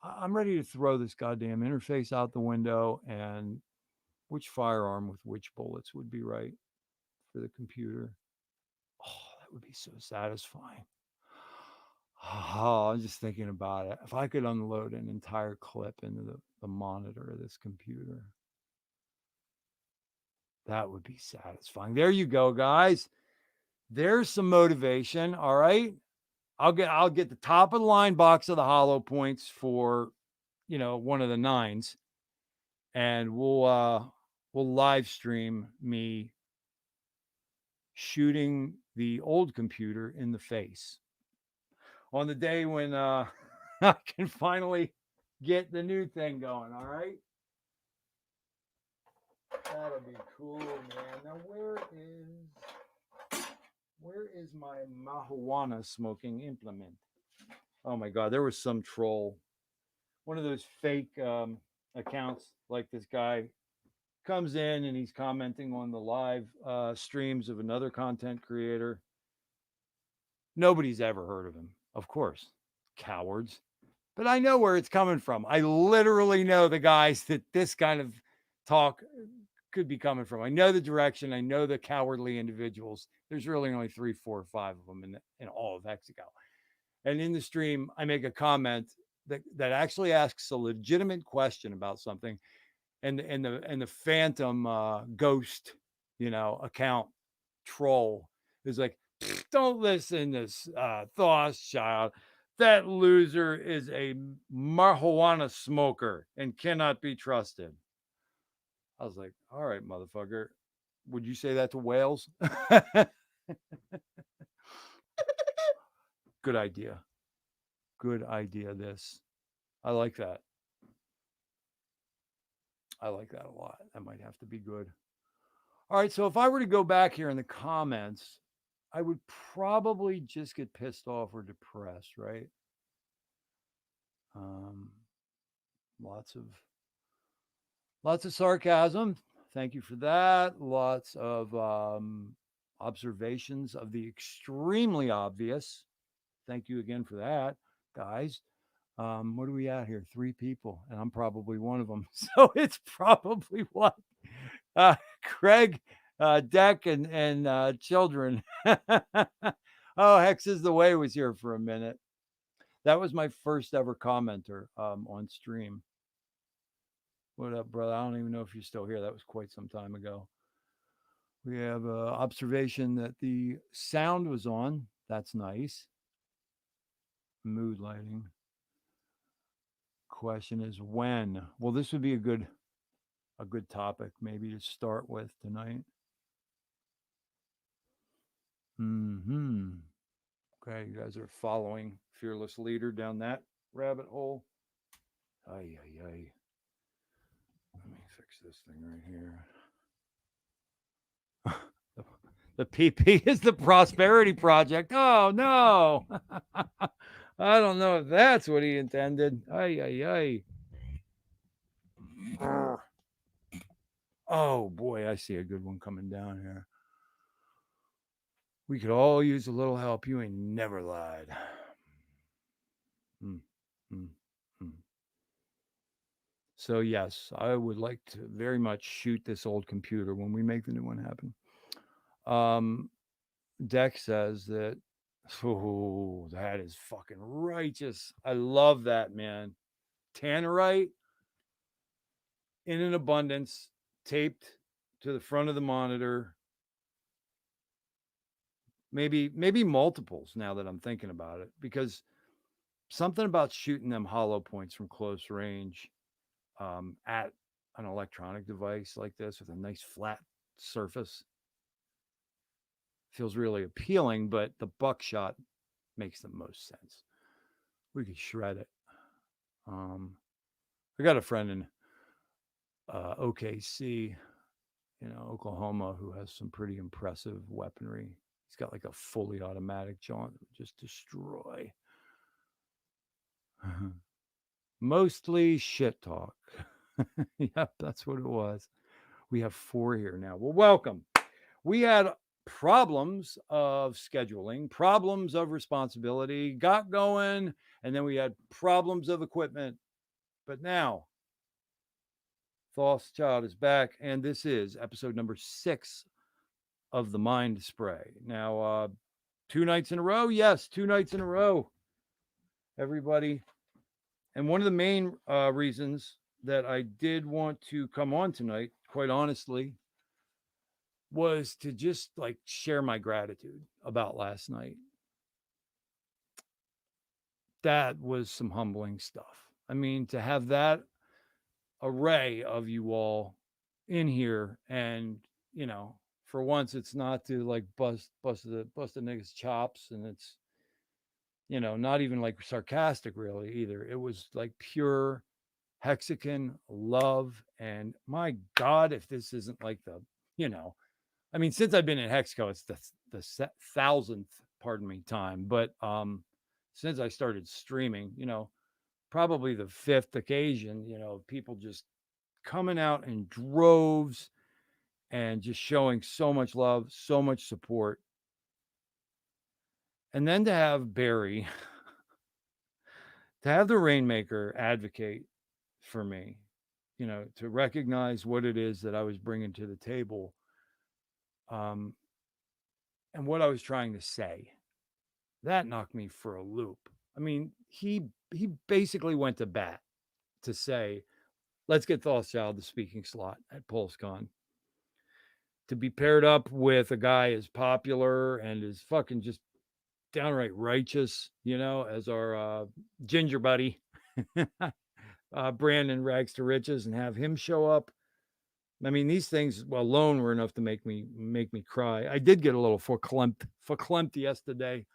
I'm ready to throw this goddamn interface out the window, and which firearm with which bullets would be right for the computer. Oh, that would be so satisfying. Oh, I'm just thinking about it. If I could unload an entire clip into the monitor of this computer, that would be satisfying. There you go, guys. There's some motivation. All right. I'll get the top of the line box of the hollow points for, one of the nines, and we'll live stream me shooting the old computer in the face on the day when I can finally get the new thing going. All right. That'll be cool, man. Now where is my marijuana smoking implement? Oh my god, there was some troll, one of those fake accounts, like this guy comes in and he's commenting on the live streams of another content creator. Nobody's ever heard of him, of course, cowards. But I know where it's coming from. I literally know the guys that this kind of talk could be coming from. I know the direction. I know the cowardly individuals. There's really only 3, 4, 5 of them in all of Mexico. And in the stream, I make a comment that actually asks a legitimate question about something, and the phantom ghost, account troll is like, don't listen to Thothschild. That loser is a marijuana smoker and cannot be trusted. I was like, all right, motherfucker. Would you say that to whales? Good idea. Good idea. This. I like that. I like that a lot. That might have to be good. All right. So if I were to go back here in the comments, I would probably just get pissed off or depressed, right? Um, lots of sarcasm. Thank you for that. Lots of observations of the extremely obvious. Thank you again for that, guys. What are we at here? 3 people, and I'm probably one of them. So it's probably what Craig, Deck, and children. Oh, Hex is the way was here for a minute. That was my first ever commenter on stream. What up, brother? I don't even know if you're still here. That was quite some time ago. We have observation that the sound was on. That's nice. Mood lighting. Question is when? Well, this would be a good topic maybe to start with tonight. Okay, you guys are following Fearless Leader down that rabbit hole. Ay, ay, ay. Let me fix this thing right here. The PP is the Prosperity Project. Oh, no. I don't know if that's what he intended. Ay, ay, ay. Oh, boy, I see a good one coming down here. We could all use a little help. You ain't never lied. Mm, mm, mm. So, yes, I would like to very much shoot this old computer when we make the new one happen. Deck says that, oh, that is fucking righteous. I love that, man. Tannerite in an abundance, taped to the front of the monitor. Maybe multiples now that I'm thinking about it, because something about shooting them hollow points from close range at an electronic device like this with a nice flat surface feels really appealing, but the buckshot makes the most sense. We could shred it. I got a friend in OKC, Oklahoma, who has some pretty impressive weaponry. He's got like a fully automatic jaunt that would just destroy. Mostly shit talk. Yep, that's what it was. We have 4 here now. Well, welcome. We had problems of scheduling, problems of responsibility, got going, and then we had problems of equipment. But now, Thothschild is back, and this is episode number 6 of the Mind Spray. Now, 2 nights in a row. Yes, 2 nights in a row, everybody. And one of the main reasons that I did want to come on tonight, quite honestly, was to just like share my gratitude about last night. That was some humbling stuff. I mean, to have that array of you all in here, and you know, for once it's not to like bust the nigga's chops, and it's, you know, not even like sarcastic really either. It was like pure Hexagon love. And my God, if this isn't like the, you know, I mean, since I've been in Hexco, it's the 1000th, pardon me, time. But since I started streaming, you know, probably the 5th occasion, you know, people just coming out in droves and just showing so much love, so much support. And then to have Barry, to have the Rainmaker advocate for me, you know, to recognize what it is that I was bringing to the table, and what I was trying to say, that knocked me for a loop. I mean, he basically went to bat to say, let's get Thothschild the speaking slot at PulseCon. To be paired up with a guy as popular and as fucking just downright righteous, you know, as our ginger buddy, Brandon Rags to Riches, and have him show up. I mean, these things alone were enough to make me cry. I did get a little verklempt yesterday.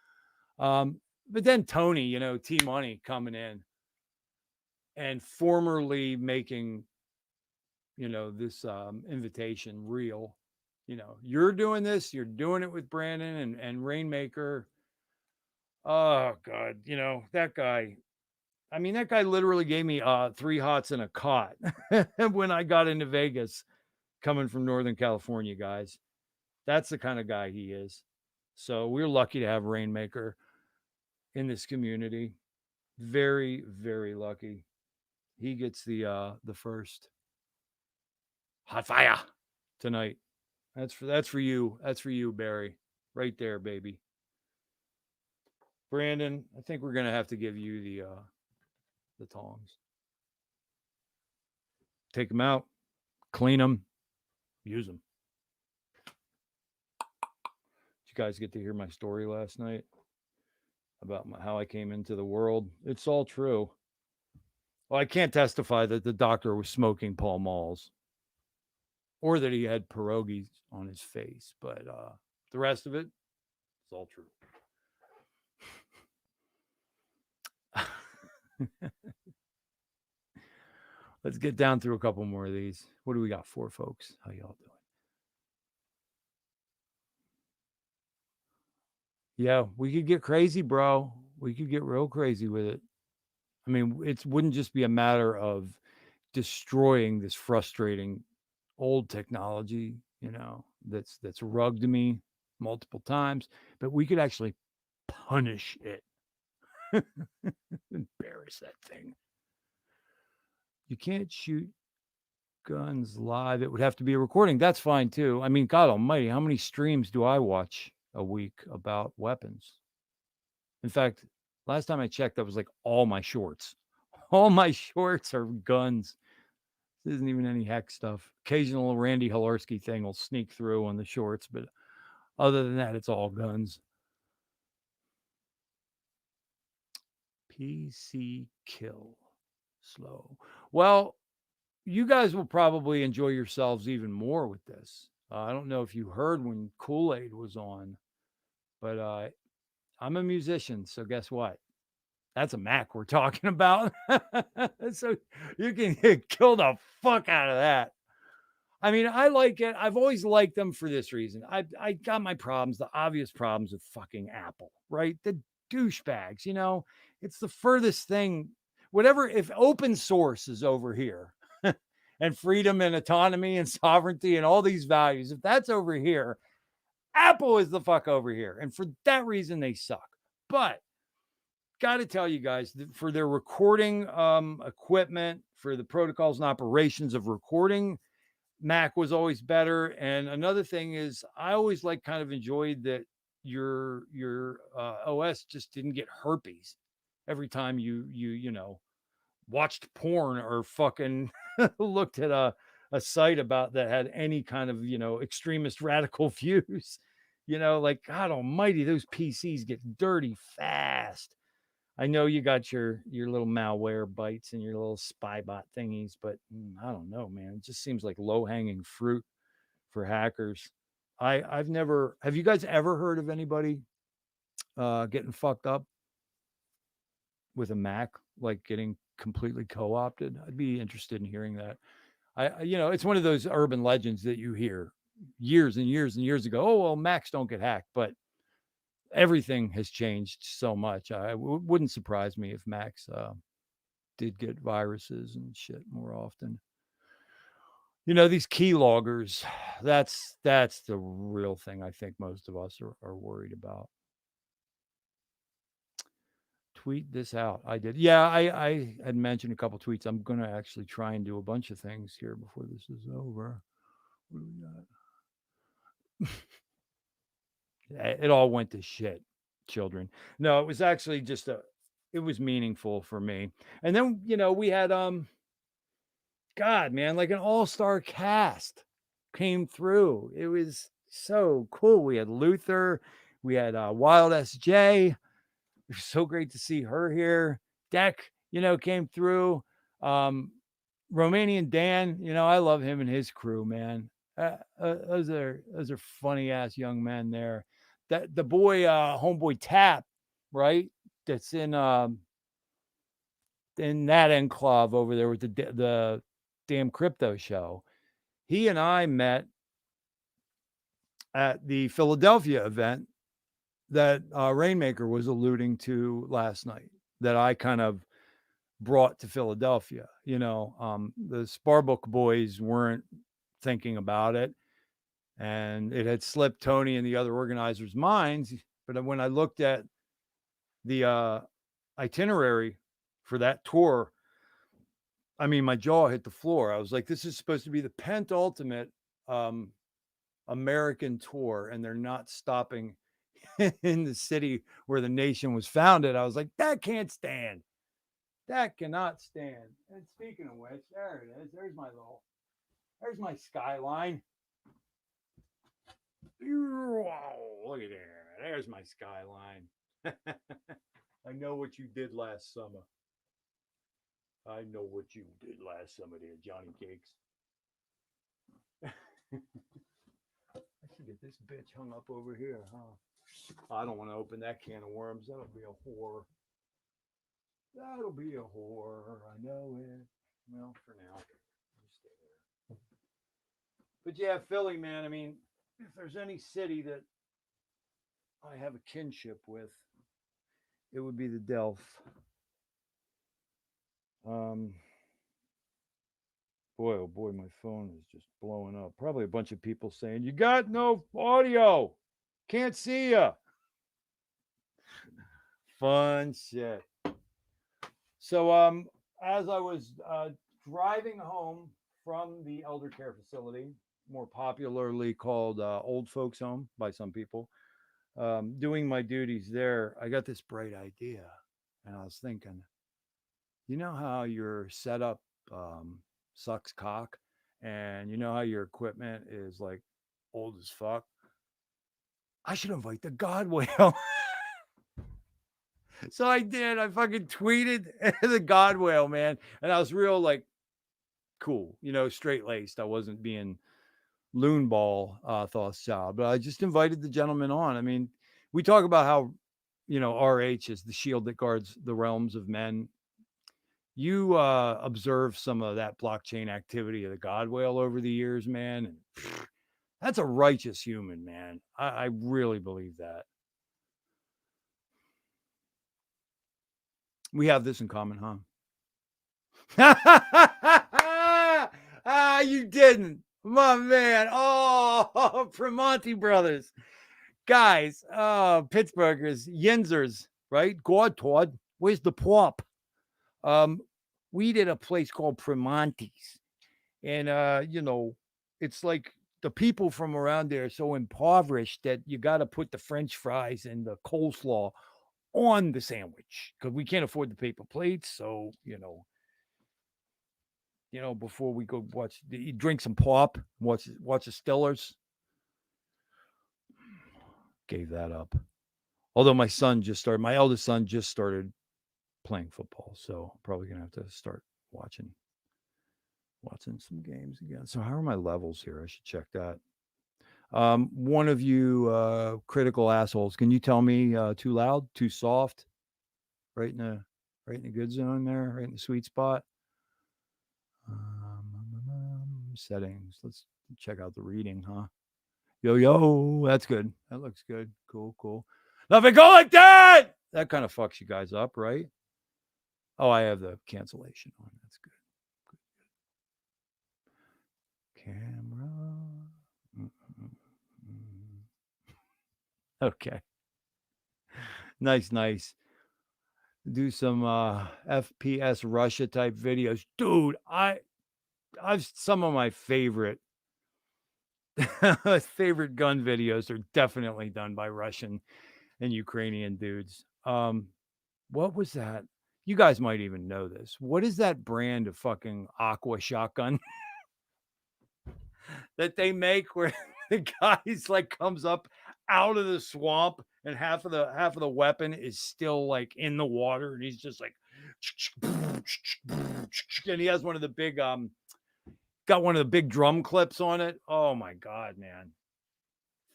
But then Tony, you know, T-Money coming in and formerly making, you know, this invitation real. You know, you're doing this, you're doing it with Brandon and Rainmaker. Oh God, you know, that guy. I mean, that guy literally gave me 3 hots and a cot when I got into Vegas, coming from Northern California, guys. That's the kind of guy he is. So we're lucky to have Rainmaker in this community. Very, very lucky. He gets the first hot fire tonight. That's for you. That's for you, Barry. Right there, baby. Brandon, I think we're gonna have to give you the tongs. Take them out, clean them, use them. Did you guys get to hear my story last night about how I came into the world? It's all true. Well, I can't testify that the doctor was smoking Pall Malls or that he had pierogies on his face, but the rest of it, it's all true. Let's get down through a couple more of these. What do we got for, folks? How y'all doing? Yeah, we could get crazy, bro. We could get real crazy with it. I mean, it wouldn't just be a matter of destroying this frustrating old technology, you know, that's rugged me multiple times, but we could actually punish it. Embarrass that thing. You can't shoot guns live. It would have to be a recording. That's fine too. I mean, God almighty, how many streams do I watch a week about weapons? In fact, last time I checked, that was like all my shorts. All my shorts are guns. This isn't even any hex stuff. Occasional Randy Halarski thing will sneak through on the shorts, but other than that, it's all guns. PC kill slow. Well, you guys will probably enjoy yourselves even more with this. I don't know if you heard when Kool-Aid was on, but I'm a musician, so guess what? That's a Mac we're talking about. So you can kill the fuck out of that. I mean, I like it. I've always liked them for this reason. I got my problems, the obvious problems with fucking Apple, right? The douchebags, you know, it's the furthest thing. Whatever, if open source is over here and freedom and autonomy and sovereignty and all these values, if that's over here, Apple is the fuck over here. And for that reason, they suck. But got to tell you guys, for their recording equipment, for the protocols and operations of recording, Mac was always better. And another thing is, I always like kind of enjoyed that your OS just didn't get herpes every time you know watched porn or fucking looked at a site about that had any kind of extremist radical views. Like God Almighty, those PCs get dirty fast. I know you got your little malware bites and your little spy bot thingies, but I don't know, man. It just seems like low hanging fruit for hackers. I've never. Have you guys ever heard of anybody getting fucked up with a Mac, like getting completely co-opted? I'd be interested in hearing that. It's one of those urban legends that you hear years and years and years ago. Oh well, Macs don't get hacked, but everything has changed so much. Wouldn't surprise me if Macs did get viruses and shit more often. These keyloggers, that's the real thing I think most of us are worried about. Tweet this out. I did. Yeah, I had mentioned a couple tweets. I'm going to actually try and do a bunch of things here before this is over. What do we got? It all went to shit, children. No, it was actually just it was meaningful for me. And then, we had, God, man, like an all-star cast came through. It was so cool. We had Luther, we had Wild SJ. It was so great to see her here. Deck, came through. Romanian Dan, I love him and his crew, man. Those are funny ass young men there. That the boy, homeboy Tap, right? That's in that enclave over there with the damn crypto show. He and I met at the Philadelphia event that Rainmaker was alluding to last night, that I kind of brought to Philadelphia. The Sparbook boys weren't thinking about it, and it had slipped Tony and the other organizers' minds. But when I looked at the itinerary for that tour, I mean, my jaw hit the floor. I was like, this is supposed to be the penultimate American tour, and they're not stopping in the city where the nation was founded. I was like, that can't stand. That cannot stand. And speaking of which, there it is. There's my skyline. Look at there. There's my skyline. I know what you did last summer. I know what you did last summer there, Johnny Cakes. I should get this bitch hung up over here, huh? I don't want to open that can of worms. That'll be a whore. That'll be a whore. I know it. Well, for now, just stay there. But yeah, Philly, man. I mean, if there's any city that I have a kinship with, it would be the Delph. Boy, oh boy, my phone is just blowing up. Probably a bunch of people saying, you got no audio. Can't see ya. Fun shit. So, as I was driving home from the elder care facility, more popularly called old folks home by some people, doing my duties there, I got this bright idea. And I was thinking, you know how your setup sucks cock, and you know how your equipment is like old as fuck? I should invite the God Whale. So I did. I fucking tweeted the God Whale, man. And I was real like cool, straight laced. I wasn't being loonball Thothschild, but I just invited the gentleman on. I mean, we talk about how, RH is the shield that guards the realms of men. You observe some of that blockchain activity of the God Whale over the years, man. And that's a righteous human, man. I really believe that. We have this in common, huh? You didn't. My man. Oh, Primonti brothers. Guys, Pittsburghers, Yinzers, right? God Todd. Where's the pop? We eat at a place called Primanti's. And, it's like the people from around there are so impoverished that you got to put the French fries and the coleslaw on the sandwich because we can't afford the paper plates. So, before we go drink some pop, watch the Stillers. Gave that up. Although my eldest son just started playing football. So I'm probably going to have to start watching some games again. So how are my levels here? I should check that. One of you critical assholes, can you tell me too loud, too soft? Right in the good zone there, right in the sweet spot. Settings. Let's check out the reading, huh? Yo, that's good. That looks good. Cool. Nothing go like that. That kind of fucks you guys up, right? Oh, I have the cancellation on. That's good. Camera. Okay. Nice. Do some FPS Russia type videos. Dude, I've some of my favorite favorite gun videos are definitely done by Russian and Ukrainian dudes. What was that? You guys might even know this. What is that brand of fucking aqua shotgun that they make where the guy's like comes up out of the swamp and half of the weapon is still like in the water and he's just like and he has one of the big got one of the big drum clips on it. Oh my god, man.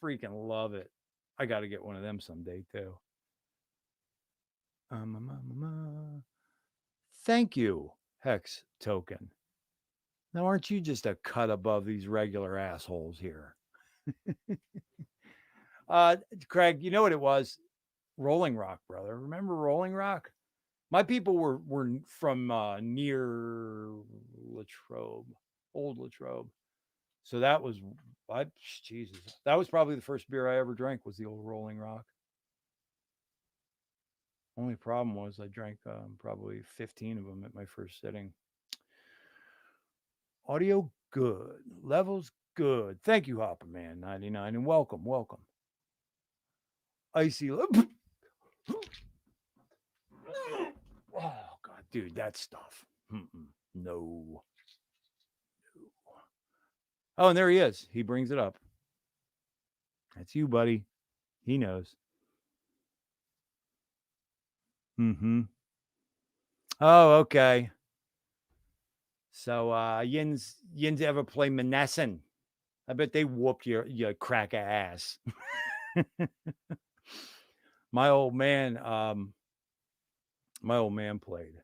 Freaking love it. I got to get one of them someday too. Thank you, Hex Token. Now, aren't you just a cut above these regular assholes here? Craig, you know what it was? Rolling Rock, brother. Remember Rolling Rock? My people were from near Latrobe, old Latrobe. So that was, Jesus, that was probably the first beer I ever drank was the old Rolling Rock. Only problem was I drank probably 15 of them at my first sitting. Audio good. Levels good. Thank you, Hopper Man 99, and welcome. Icy. Oh God, dude, that stuff. No. Oh, and there he is. He brings it up. That's you, buddy. He knows. Oh, okay. So, yins ever play Monessen? I bet they whoop your cracker ass. My old man played.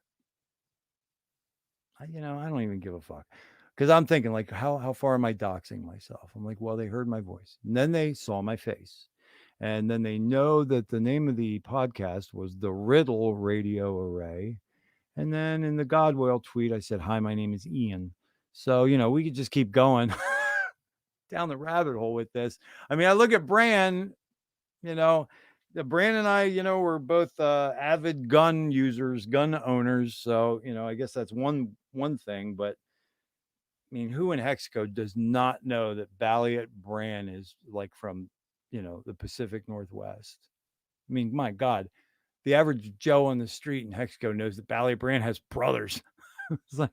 I don't even give a fuck. Because I'm thinking, like, how far am I doxing myself? I'm like, well, they heard my voice. And then they saw my face. And then they know that the name of the podcast was the Riddle Radio Array. And then in the Godwell tweet, I said, hi, my name is Ian. So, we could just keep going down the rabbit hole with this. I mean, I look at Bran, Bran and I, we're both avid gun users, gun owners. So, I guess that's one thing. But I mean, who in Hexco does not know that Balliet Bran is like from, the Pacific Northwest? I mean, my God, the average Joe on the street in Hexco knows that Balliet Bran has brothers. It's like,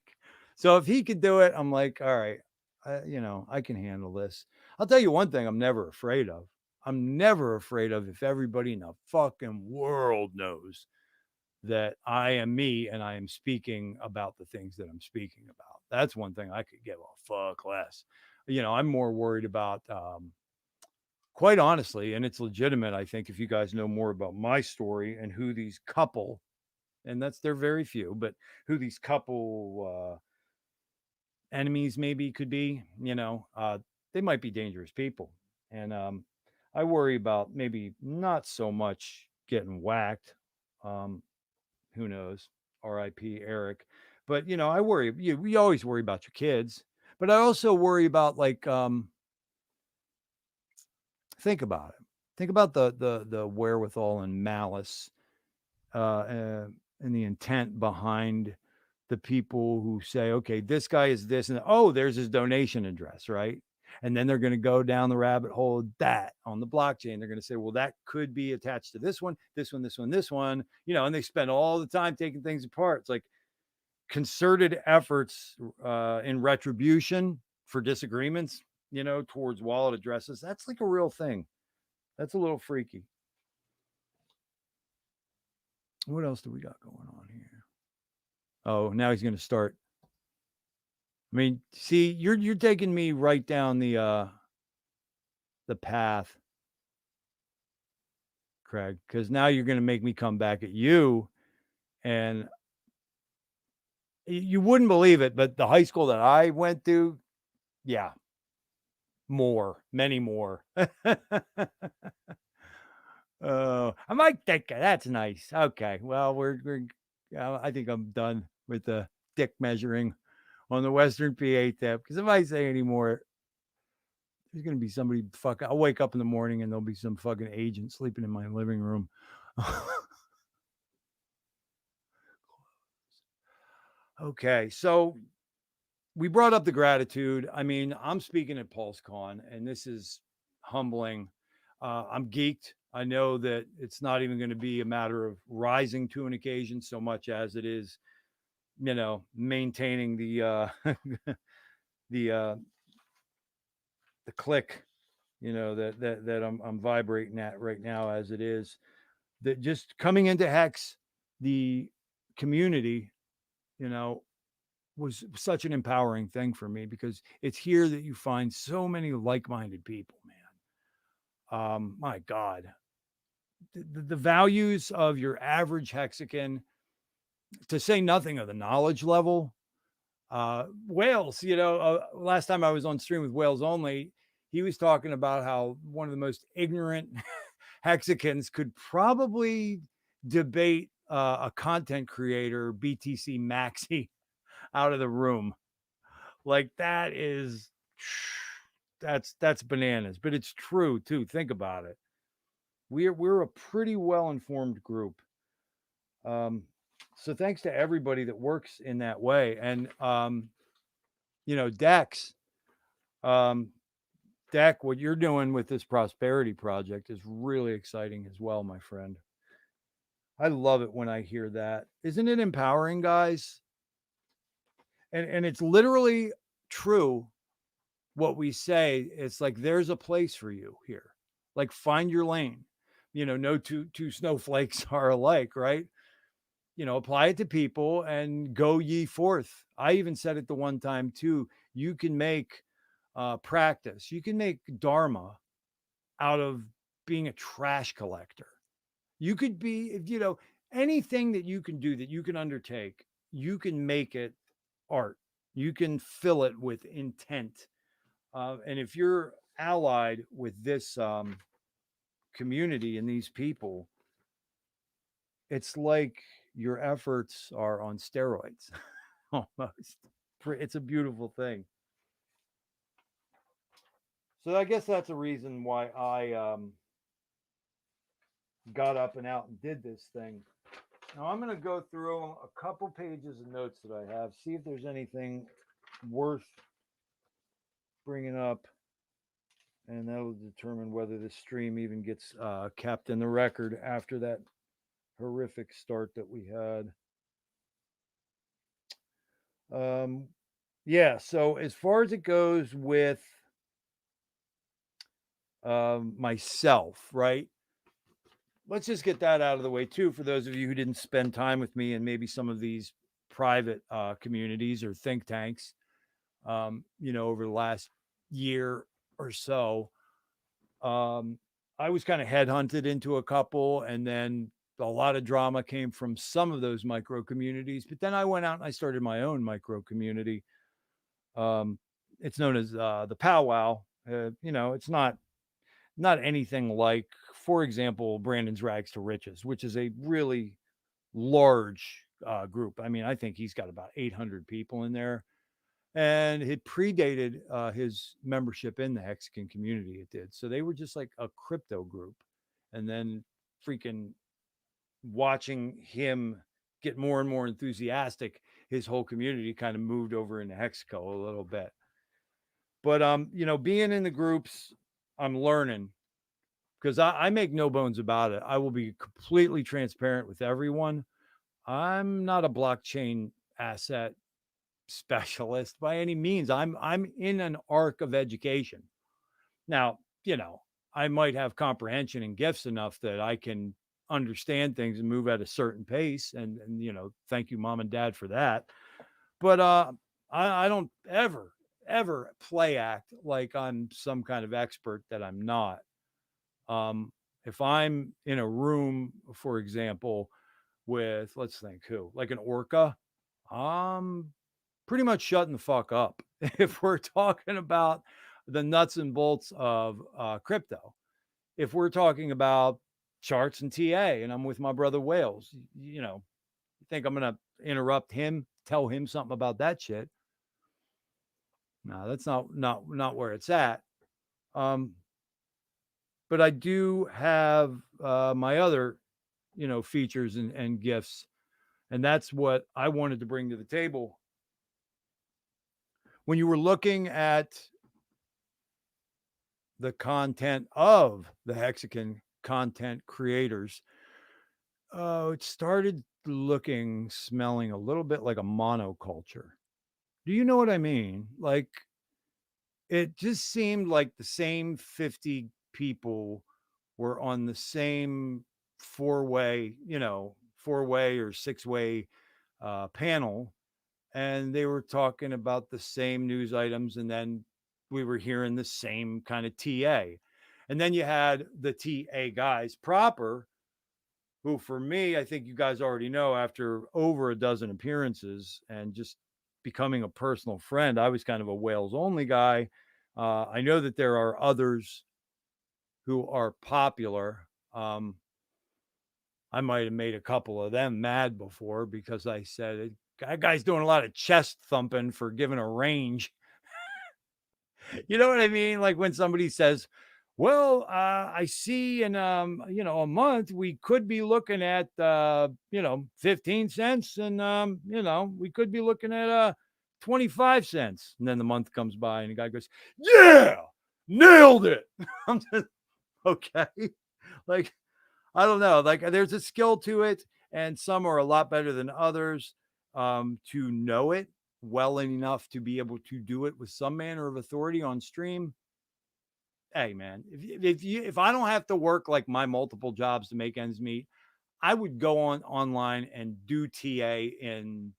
so if he could do it, I'm like, all right, I can handle this. I'll tell you one thing I'm never afraid of. I'm never afraid of if everybody in the fucking world knows that I am me and I am speaking about the things that I'm speaking about. That's one thing I could give a fuck less. I'm more worried about, quite honestly, and it's legitimate, I think, if you guys know more about my story and who these couple, and they're very few, but who these couple enemies maybe could be, they might be dangerous people. And I worry about maybe not so much getting whacked. Who knows? R.I.P. Eric. But I worry. We always worry about your kids, but I also worry about like think about it. Think about the wherewithal and malice and and the intent behind the people who say, okay, this guy is this, and oh, there's his donation address, right? And then they're going to go down the rabbit hole of that on the blockchain. They're going to say, well, that could be attached to this one, this one, this one, this one, and they spend all the time taking things apart. It's like concerted efforts in retribution for disagreements, towards wallet addresses. That's like a real thing. That's a little freaky. What else do we got going on here? Oh, now he's going to start. I mean, see, you're taking me right down the path, Craig, because now you're going to make me come back at you, and you wouldn't believe it, but the high school that I went to, yeah, many more. I might think that's nice. Okay, well, we're I think I'm done with the dick measuring on the Western PA tip, because if I say any more, there's gonna be somebody I'll wake up in the morning and there'll be some fucking agent sleeping in my living room. Okay, so we brought up the gratitude. I mean, I'm speaking at PulseCon, and this is humbling. I'm geeked. I know that it's not even going to be a matter of rising to an occasion so much as it is, maintaining the the click, that I'm vibrating at right now as it is. That just coming into Hex, the community, was such an empowering thing for me, because it's here that you find so many like-minded people, man. My God, the values of your average Hexican, to say nothing of the knowledge level. Wales, last time I was on stream with Wales Only, he was talking about how one of the most ignorant Hexicans could probably debate a content creator, BTC Maxi, out of the room. Like that's bananas, but it's true too. Think about it. We're a pretty well informed group. So thanks to everybody that works in that way. And Dex, Deck, what you're doing with this prosperity project is really exciting as well, my friend. I love it when I hear that. Isn't it empowering, guys? And it's literally true what we say. It's like there's a place for you here. Like find your lane. No two snowflakes are alike, right? Apply it to people and go ye forth. I even said it the one time too. You can make practice. You can make dharma out of being a trash collector. You could be, anything that you can do, that you can undertake, you can make it art. You can fill it with intent. And if you're allied with this community and these people, it's like your efforts are on steroids almost. It's a beautiful thing. So I guess that's a reason why I got up and out and did this thing. Now I'm going to go through a couple pages of notes that I have, see if there's anything worth bringing up, and that will determine whether the stream even gets kept in the record after that horrific start that we had. Yeah, so as far as it goes with myself, right? Let's just get that out of the way too, for those of you who didn't spend time with me in maybe some of these private communities or think tanks, over the last year or so. I was kind of headhunted into a couple, and then a lot of drama came from some of those micro communities. But then I went out and I started my own micro community. It's known as the powwow. It's not anything like, for example, Brandon's Rags to Riches, which is a really large group. I mean, I think he's got about 800 people in there, and it predated his membership in the Hexican community. It did. So they were just like a crypto group, and then freaking watching him get more and more enthusiastic, his whole community kind of moved over into Hexco a little bit. But being in the groups, I'm learning, because I make no bones about it. I will be completely transparent with everyone. I'm not a blockchain asset specialist by any means. I'm in an arc of education. Now, I might have comprehension and gifts enough that I can understand things and move at a certain pace. And thank you, mom and dad, for that. But I don't ever play act like I'm some kind of expert that I'm not. If I'm in a room, for example, with, let's think, who, like an orca, I'm pretty much shutting the fuck up. If we're talking about the nuts and bolts of crypto, if we're talking about charts and TA, and I'm with my brother Wales, you think I'm going to interrupt him, tell him something about that shit? No, that's not where it's at. But I do have my other, features and gifts, and that's what I wanted to bring to the table. When you were looking at the content of the Hexagon content creators, it started smelling a little bit like a monoculture. Do you know what I mean? Like, it just seemed like the same 50 people were on the same four-way or six-way panel, and they were talking about the same news items, and then we were hearing the same kind of TA. And then you had the TA guys proper, who, for me, I think you guys already know, after over a dozen appearances and just becoming a personal friend, I was kind of a Wales only guy. I know that there are others who are popular. I might have made a couple of them mad before, because I said, that guy's doing a lot of chest thumping for giving a range. You know what I mean? Like when somebody says, well, I see in, a month, we could be looking at, 15 cents, and, we could be looking at 25 cents. And then the month comes by and the guy goes, yeah, nailed it. I'm just, okay. Like, I don't know. Like, there's a skill to it, and some are a lot better than others. To know it well enough to be able to do it with some manner of authority on stream. Hey, man, if I don't have to work like my multiple jobs to make ends meet, I would go online and do TA in,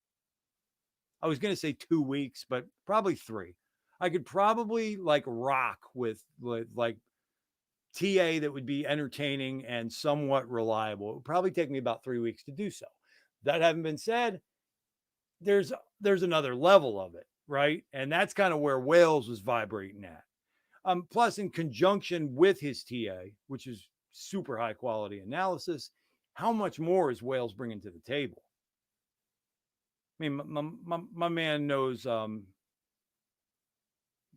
I was going to say 2 weeks, but probably 3. I could probably rock with like TA that would be entertaining and somewhat reliable. It would probably take me about 3 weeks to do so. That having been said, there's another level of it, right? And that's kind of where Wales was vibrating at. Plus, in conjunction with his TA, which is super high quality analysis, how much more is Wales bringing to the table? I mean, my man knows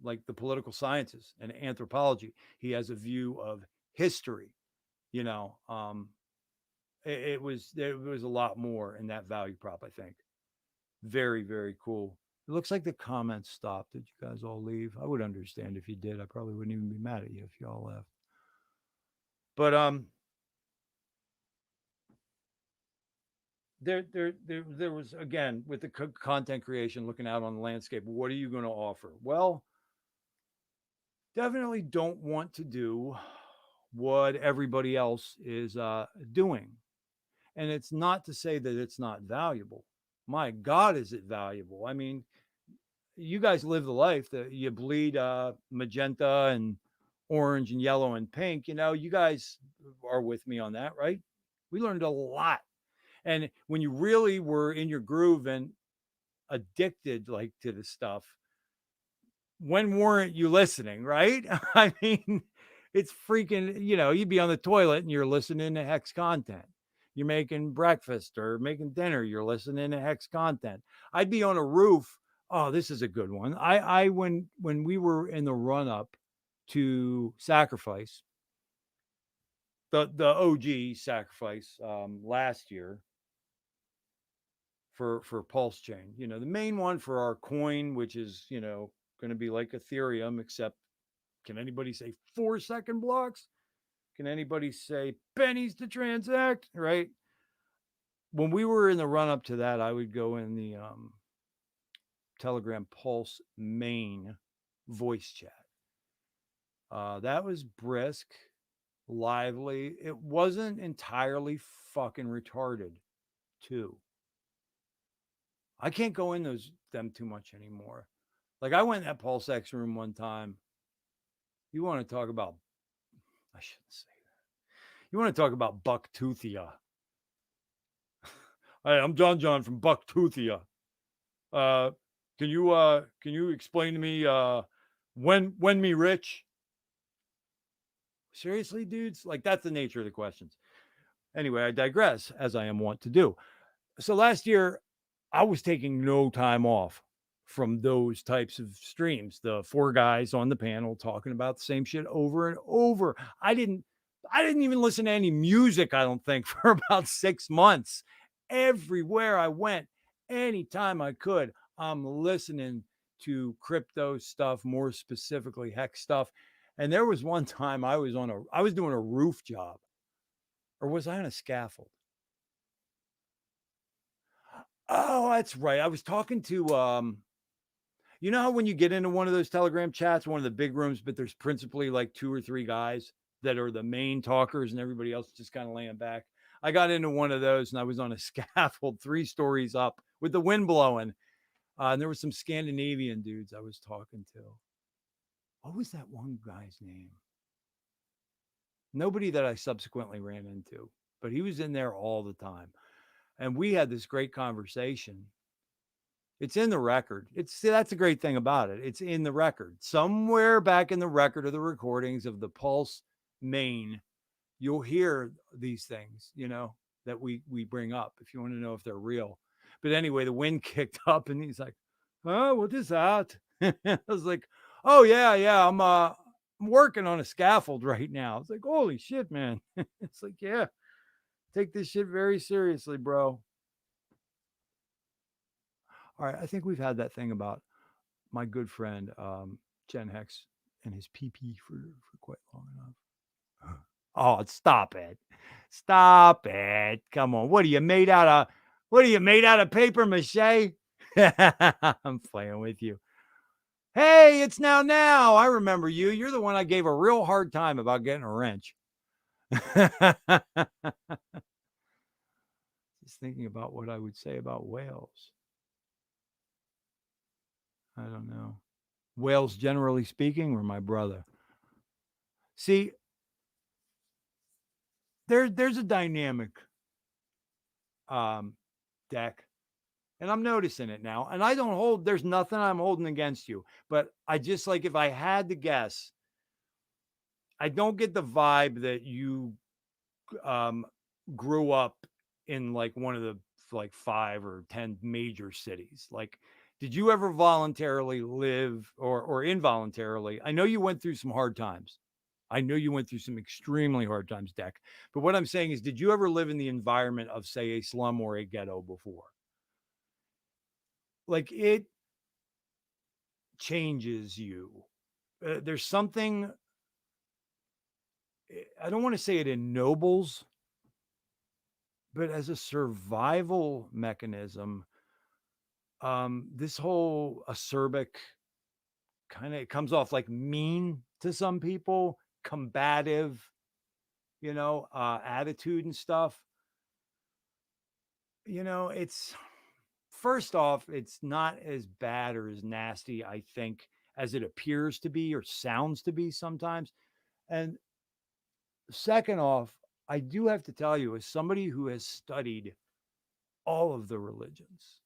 like the political sciences and anthropology. He has a view of history. It was a lot more in that value prop, I think. Very, very cool. It looks like the comments stopped. Did you guys all leave? I would understand if you did. I probably wouldn't even be mad at you if you all left. But there was, again, with the content creation, looking out on the landscape, what are you going to offer? Well, definitely don't want to do what everybody else is doing. And it's not to say that it's not valuable. My God, is it valuable? I mean, you guys live the life that you bleed magenta and orange and yellow and pink. You guys are with me on that, right? We learned a lot. And when you really were in your groove and addicted to the stuff, when weren't you listening, right? I mean, it's freaking, you'd be on the toilet and you're listening to Hex content. You're making breakfast or making dinner, you're listening to Hex content. I'd be on a roof. Oh, this is a good one. I when we were in the run up to Sacrifice, the OG Sacrifice last year, for pulse chain. You know, the main one for our coin, which is, you know, going to be like Ethereum, except can anybody say 4-second blocks? Can anybody say pennies to transact? Right. When we were in the run up to that, I would go in the Telegram Pulse main voice chat. That was brisk, lively. It wasn't entirely fucking retarded, too. I can't go in them too much anymore. Like I went in that Pulse X room one time. You want to talk about? I shouldn't say that. You want to talk about Bucktoothia? Hey, I'm John from Bucktoothia. Can you explain to me when me rich? Seriously, dudes? Like that's the nature of the questions. Anyway, I digress, as I am wont to do. So last year, I was taking no time off from those types of streams. The 4 guys on the panel talking about the same shit over and over. I didn't even listen to any music, I don't think, for about 6 months. Everywhere I went, anytime I could, I'm listening to crypto stuff, more specifically hex stuff. And there was one time I was doing a roof job. Or was I on a scaffold? Oh, that's right. I was talking to you know how when you get into one of those Telegram chats, one of the big rooms, but there's principally like 2 or 3 guys that are the main talkers and everybody else just kind of laying back. I got into one of those and I was on a scaffold 3 stories up with the wind blowing. And there were some Scandinavian dudes I was talking to. What was that one guy's name? Nobody that I subsequently ran into, but he was in there all the time. And we had this great conversation. It's in the record. That's a great thing about it. It's in the record. Somewhere back in the record of the recordings of the Pulse main, you'll hear these things, you know, that we bring up if you want to know if they're real. But anyway, the wind kicked up and he's like, "Oh, what is that?" I was like, "Oh yeah, I'm working on a scaffold right now." It's like, "Holy shit, man." It's like, "Yeah, take this shit very seriously, bro." All right, I think we've had that thing about my good friend Gen Hex and his PP for quite long enough. Oh, stop it. Stop it. Come on. What are you made out of? What are you made out of, paper mache? I'm playing with you. Hey, it's now. I remember you. You're the one I gave a real hard time about getting a wrench. Just thinking about what I would say about whales. I don't know. Whales, generally speaking, were my brother. See, there's a dynamic deck, and I'm noticing it now. And I don't hold. There's nothing I'm holding against you, but I just like if I had to guess, I don't get the vibe that you grew up in like one of the like 5 or 10 major cities. Like, did you ever voluntarily live or involuntarily? I know you went through some hard times. I know you went through some extremely hard times, Deck. But what I'm saying is, did you ever live in the environment of, say, a slum or a ghetto before? Like, it changes you. There's something, I don't want to say it ennobles, but as a survival mechanism, this whole acerbic kind of, it comes off like mean to some people, combative, you know, attitude and stuff. You know, it's first off, it's not as bad or as nasty, I think, as it appears to be or sounds to be sometimes. And second off, I do have to tell you, as somebody who has studied all of the religions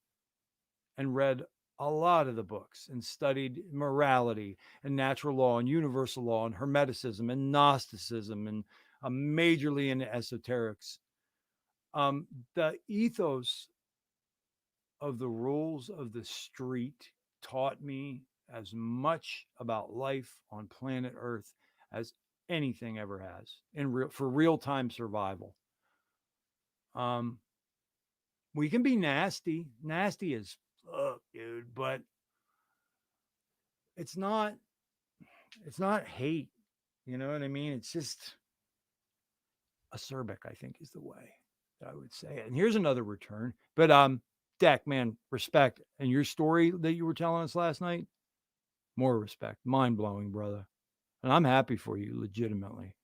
and read a lot of the books and studied morality and natural law and universal law and hermeticism and Gnosticism and majorly into esoterics, the ethos of the rules of the street taught me as much about life on planet Earth as anything ever has for real time survival. We can be nasty as fuck, dude, but it's not hate. You know what I mean? It's just acerbic, I think, is the way that I would say it. And here's another return. But Deck, man, respect. And your story that you were telling us last night, more respect. Mind blowing, brother. And I'm happy for you, legitimately.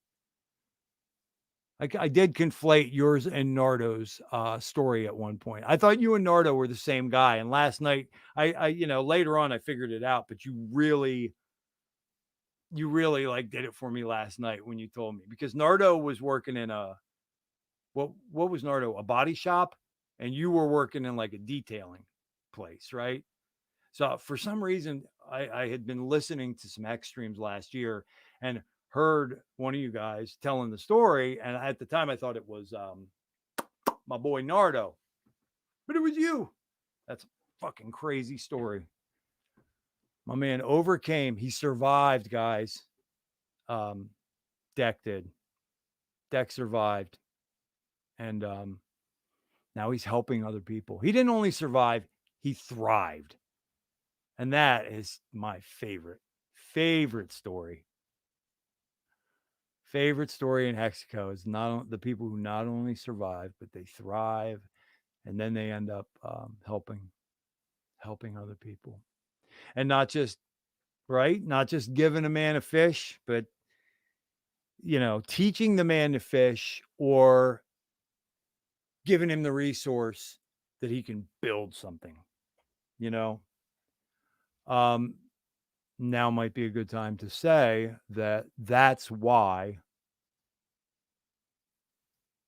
I did conflate yours and Nardo's story at one point. I thought you and Nardo were the same guy. And last night, I later on I figured it out, but you really like did it for me last night when you told me, because Nardo was working in what was Nardo? A body shop, and you were working in like a detailing place, right? So for some reason, I had been listening to some X streams last year and heard one of you guys telling the story, and at the time I thought it was my boy Nardo, but it was you. That's a fucking crazy story. My man overcame. He survived, guys. Deck did. Deck survived, and now he's helping other people. He didn't only survive; he thrived, and that is my favorite story. Favorite story in Hexaco is not the people who not only survive, but they thrive, and then they end up helping other people, and not just giving a man a fish, but teaching the man to fish, or giving him the resource that he can build something. Now might be a good time to say that that's why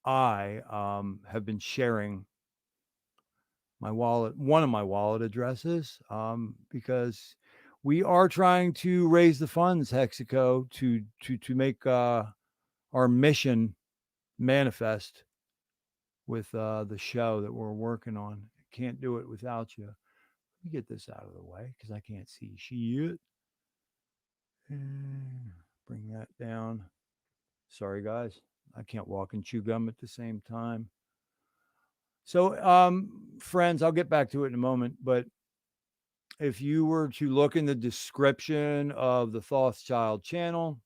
I have been sharing one of my wallet addresses, because we are trying to raise the funds, Hexaco, to make our mission manifest with the show that we're working on. Can't do it without you. Let me get this out of the way because I can't see shit. Bring that down. Sorry, guys. I can't walk and chew gum at the same time. So, friends, I'll get back to it in a moment. But if you were to look in the description of the Thothschild channel,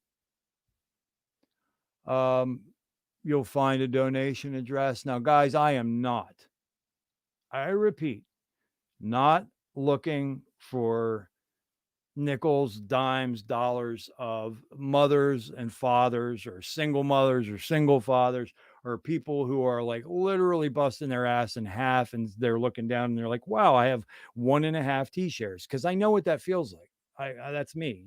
you'll find a donation address. Now, guys, I repeat, not looking for nickels, dimes, dollars of mothers and fathers, or single mothers or single fathers, or people who are like literally busting their ass in half, and they're looking down and they're like, wow, I have 1.5 T-shares. Because I know what that feels like. That's me,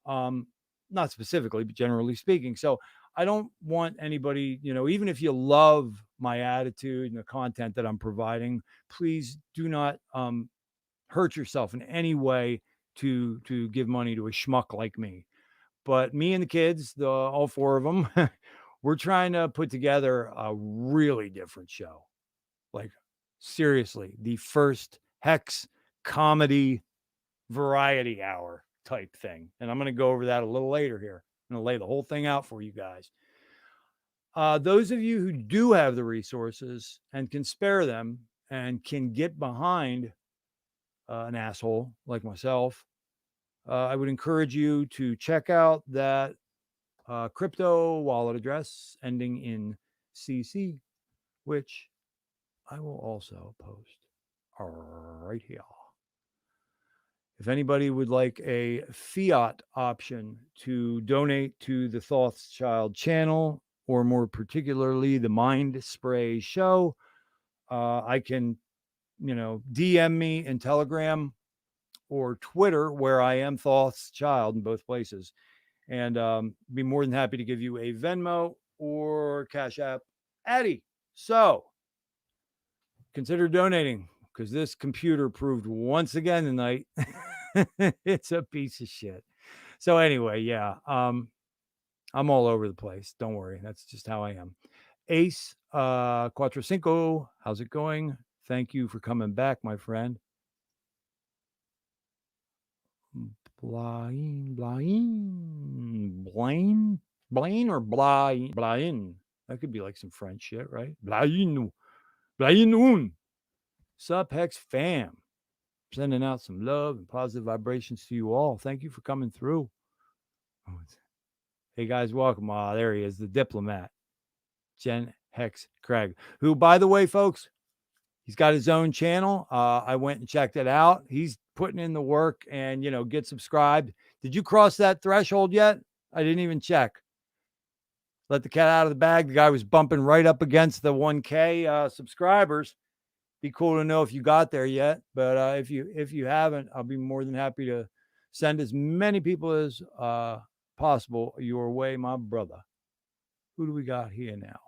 not specifically, but generally speaking. So I don't want anybody, even if you love my attitude and the content that I'm providing, please do not hurt yourself in any way to give money to a schmuck like me. But me and the kids, all 4 of them, we're trying to put together a really different show. Like, seriously, the first Hex comedy variety hour type thing. And I'm going to go over that a little later here. I'm going to lay the whole thing out for you guys. Those of you who do have the resources and can spare them and can get behind an asshole like myself, I would encourage you to check out that crypto wallet address ending in CC, which I will also post right here. If anybody would like a fiat option to donate to the Thothschild channel, or more particularly the Mind Spray show, I can, DM me in Telegram or Twitter, where I am Thothschild in both places, and be more than happy to give you a Venmo or Cash App Addy. So consider donating, because this computer proved once again tonight it's a piece of shit. So anyway, yeah, I'm all over the place. Don't worry. That's just how I am. Ep6 how's it going? Thank you for coming back, my friend. Blaine or Blaine. That could be like some French shit, right? Blaine. Sup, Hex fam. Sending out some love and positive vibrations to you all. Thank you for coming through. Hey, guys, welcome. There he is, the diplomat, Gen Hex Craig, who, by the way, folks, he's got his own channel. I went and checked it out. He's putting in the work and, get subscribed. Did you cross that threshold yet? I didn't even check. Let the cat out of the bag. The guy was bumping right up against the 1K subscribers. Be cool to know if you got there yet. But if you haven't, I'll be more than happy to send as many people as possible your way, my brother. Who do we got here now?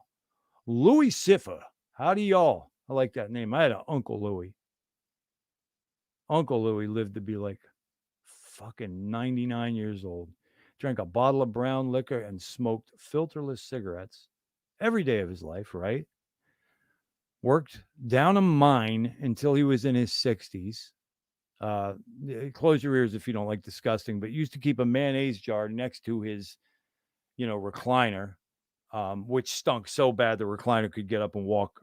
Louis Siffa. Howdy, y'all. I like that name. I had an Uncle Louis. Uncle Louis lived to be like fucking 99 years old. Drank a bottle of brown liquor and smoked filterless cigarettes every day of his life, right? Worked down a mine until he was in his 60s. Close your ears if you don't like disgusting, but used to keep a mayonnaise jar next to his, recliner, which stunk so bad the recliner could get up and walk,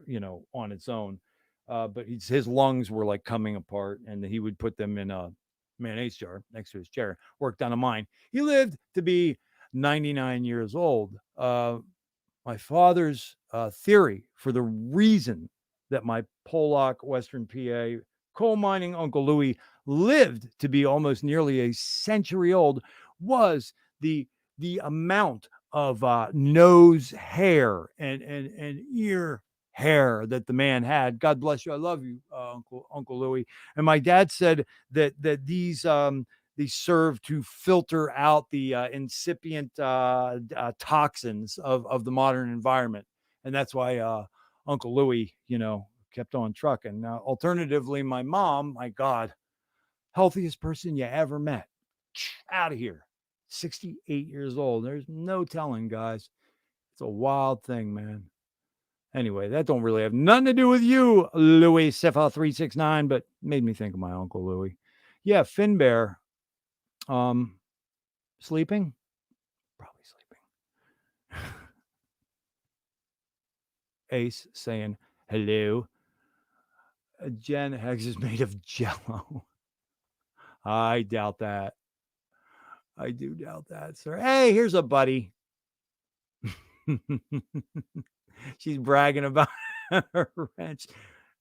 on its own. But his lungs were like coming apart, and he would put them in a mayonnaise jar next to his chair. Worked on a mine. He lived to be 99 years old. My father's theory for the reason that my Pollock, Western PA coal mining Uncle Louis lived to be almost nearly a century old was the amount of nose hair and ear hair that the man had. God bless you. I love you, Uncle Louis. And my dad said that these serve to filter out the incipient toxins of the modern environment. And that's why Uncle Louis, kept on trucking. Now, alternatively, my mom, my God, healthiest person you ever met. Out of here. 68 years old. There's no telling, guys. It's a wild thing, man. Anyway, that don't really have nothing to do with you, Louis Siffa 369, but made me think of my Uncle Louis. Yeah, Finbear. Sleeping? Probably sleeping. Ace saying hello. Gen Hex is made of jello. I doubt that. I do doubt that, sir. Hey, here's a buddy. She's bragging about her wrench.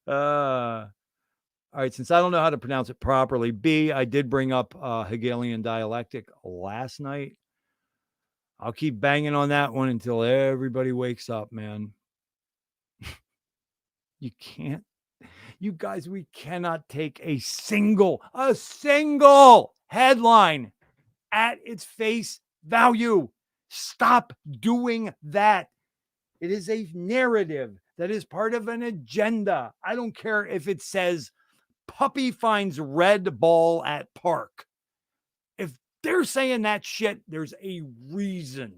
All right, since I don't know how to pronounce it properly, B, I did bring up Hegelian dialectic last night. I'll keep banging on that one until everybody wakes up, man. You can't. You guys, we cannot take a single headline at its face value. Stop doing that. It is a narrative that is part of an agenda. I don't care if it says puppy finds red ball at park. If they're saying that shit, there's a reason.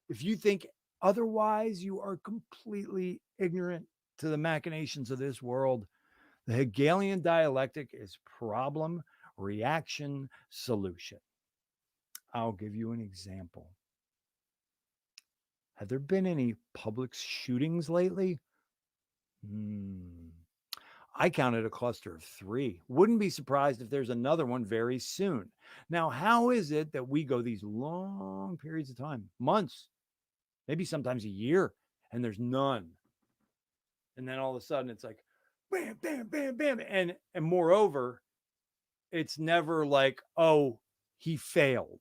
If you think otherwise, you are completely ignorant to the machinations of this world. The Hegelian dialectic is problem, reaction, solution. I'll give you an example. Have there been any public shootings lately? I counted a cluster of 3. Wouldn't be surprised if there's another one very soon. Now, how is it that we go these long periods of time, months, maybe sometimes a year, and there's none? And then all of a sudden it's like, bam, bam, bam, bam. And moreover, it's never like, oh, he failed.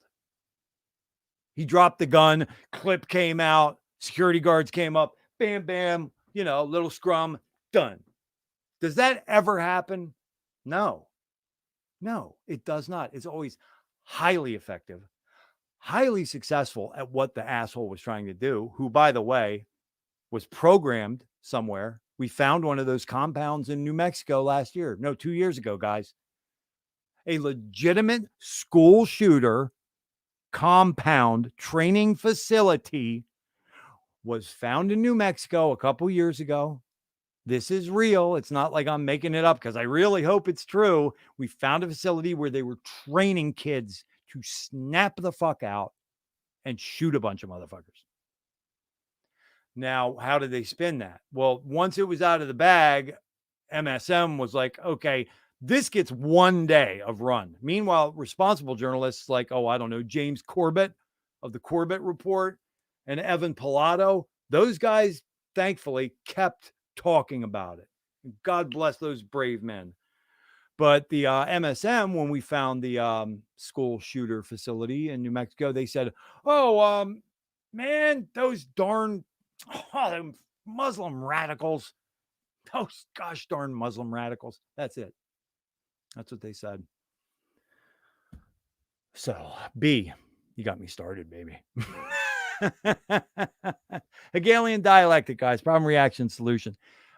He dropped the gun, clip came out, security guards came up, bam, bam, little scrum, done. Does that ever happen? No, it does not. It's always highly effective, highly successful at what the asshole was trying to do, who, by the way, was programmed somewhere. We found one of those compounds in New Mexico 2 years ago, guys. A legitimate school shooter compound training facility was found in New Mexico a couple years ago. This is real. It's not like I'm making it up because I really hope it's true. We found a facility where they were training kids to snap the fuck out and shoot a bunch of motherfuckers. Now, how did they spin that? Well, once it was out of the bag MSM was like, okay, this gets 1 day of run. Meanwhile, responsible journalists like, oh, I don't know, James Corbett of the Corbett Report and Evan Pilato, those guys thankfully kept talking about it. God bless those brave men. But the MSM, when we found the school shooter facility in New Mexico, they said, oh, man, those darn them Muslim radicals, those gosh darn Muslim radicals. That's it. That's what they said. So, B, you got me started, baby. Hegelian dialectic, guys. Problem, reaction, solution.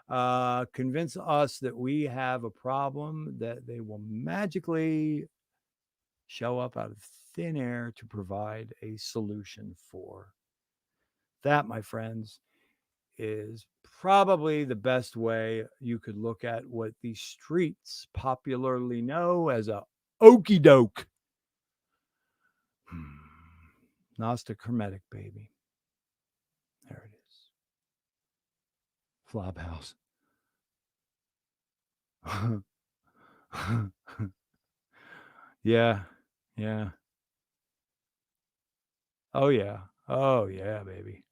Convince us that we have a problem that they will magically show up out of thin air to provide a solution for. That, my friends, is probably the best way you could look at what the streets popularly know as a okey doke. Gnostic hermetic, baby. There it is. Flophouse. Yeah. Yeah. Oh, yeah. Oh, yeah, baby.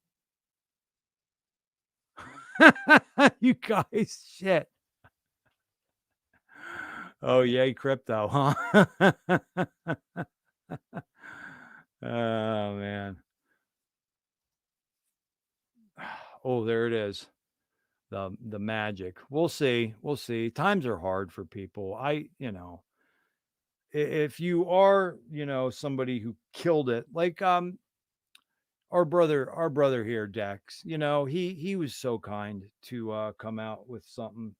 You guys, shit. Oh, yay, crypto, huh? Oh, man. Oh, there it is. The magic. We'll see. We'll see. Times are hard for people. If you are, somebody who killed it, like our brother here, Dex, he was so kind to come out with something,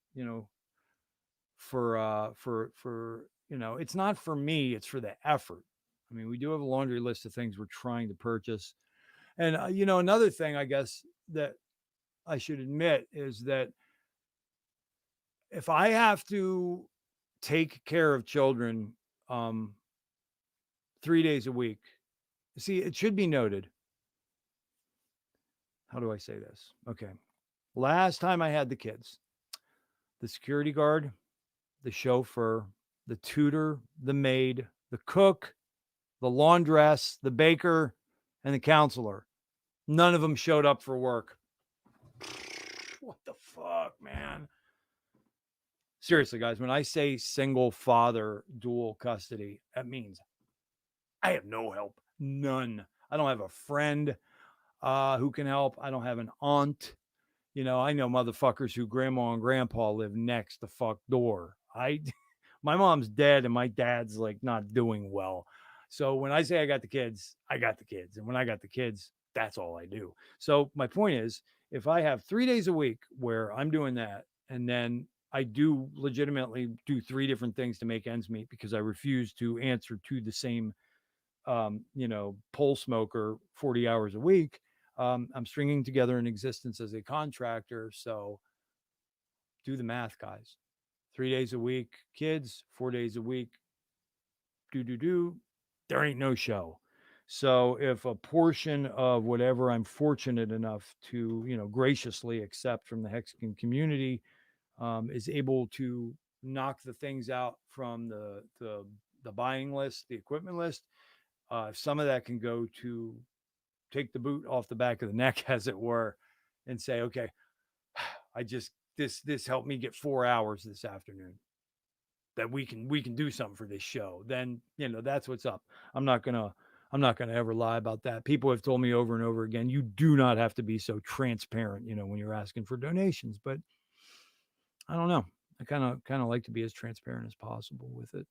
for it's not for me, it's for the effort. I mean, we do have a laundry list of things we're trying to purchase. And another thing I guess that I should admit is that if I have to take care of children 3 days a week, see, it should be noted. How do I say this? Okay. Last time I had the kids, the security guard, the chauffeur, the tutor, the maid, the cook, the laundress, the baker, and the counselor. None of them showed up for work. What the fuck, man? Seriously, guys, when I say single father, dual custody, that means I have no help. None. I don't have a friend who can help. I don't have an aunt. I know motherfuckers who grandma and grandpa live next the fuck door. My mom's dead and my dad's like not doing well. So when I say I got the kids, I got the kids. And when I got the kids, that's all I do. So my point is, if I have 3 days a week where I'm doing that, and then I do legitimately do 3 different things to make ends meet because I refuse to answer to the same, pole smoker 40 hours a week. I'm stringing together an existence as a contractor. So do the math, guys. 3 days a week, kids, 4 days a week, there ain't no show. So if a portion of whatever I'm fortunate enough to, graciously accept from the Hexagon community is able to knock the things out from the buying list, the equipment list, some of that can go to take the boot off the back of the neck, as it were, and say, okay, this helped me get 4 hours this afternoon that we can do something for this show. Then, that's what's up. I'm not going to ever lie about that. People have told me over and over again, you do not have to be so transparent, when you're asking for donations, but I don't know. I kind of like to be as transparent as possible with it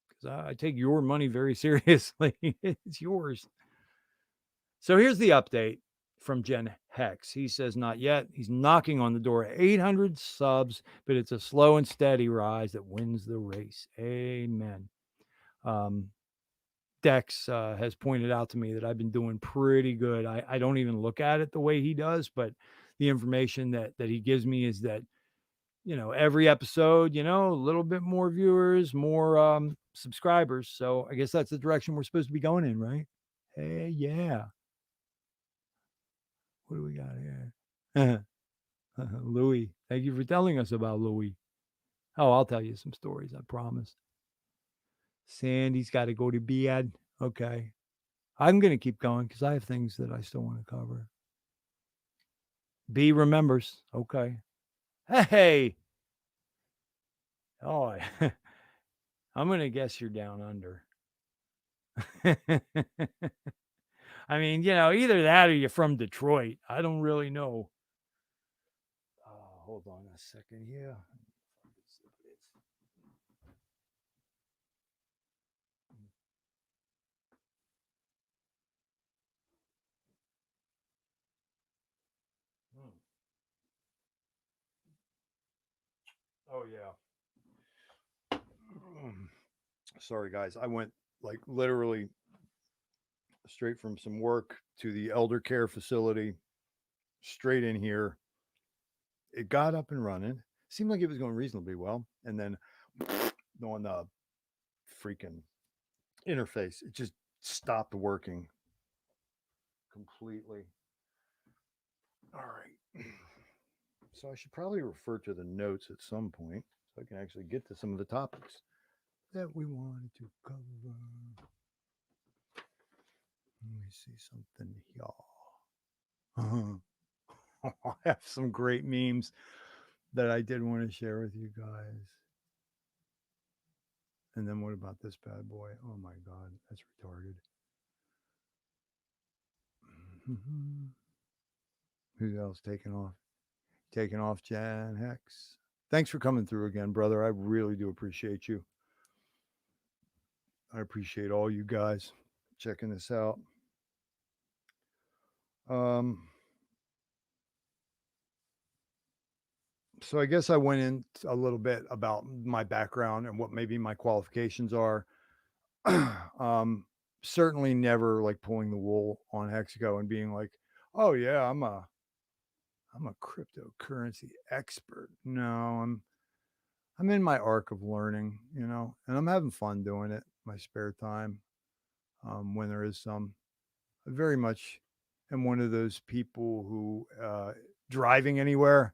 because I take your money very seriously. It's yours. So here's the update from Gen Hex. He says, not yet. He's knocking on the door at 800 subs, but it's a slow and steady rise that wins the race. Amen. Dex has pointed out to me that I've been doing pretty good. I don't even look at it the way he does, but the information that he gives me is that, every episode, a little bit more viewers, more subscribers. So I guess that's the direction we're supposed to be going in, right? Hey, yeah. What do we got here? Louis. Thank you for telling us about Louis. Oh, I'll tell you some stories, I promise. Sandy's got to go to bed. Okay. I'm going to keep going because I have things that I still want to cover. B remembers. Okay. Hey. Oh, I'm going to guess you're down under. I mean, either that or you're from Detroit. I don't really know. Hold on a second here. Oh, yeah. Sorry, guys. I went like literally straight from some work to the elder care facility, straight in here. It got up and running. Seemed like it was going reasonably well. And then on the freaking interface, it just stopped working completely. All right. So I should probably refer to the notes at some point so I can actually get to some of the topics that we wanted to cover. Let me see something here. I have some great memes that I did want to share with you guys. And then what about this bad boy? Oh my God, that's retarded. Who else taking off? Taking off, Jan Hex. Thanks for coming through again, brother. I really do appreciate you. I appreciate all you guys checking this out. So I guess I went in a little bit about my background and what maybe my qualifications are. Certainly never like pulling the wool on Hexago and being like, oh yeah, I'm a cryptocurrency expert. No, I'm in my arc of learning, and I'm having fun doing it my spare time. When there is some, I very much am one of those people who driving anywhere.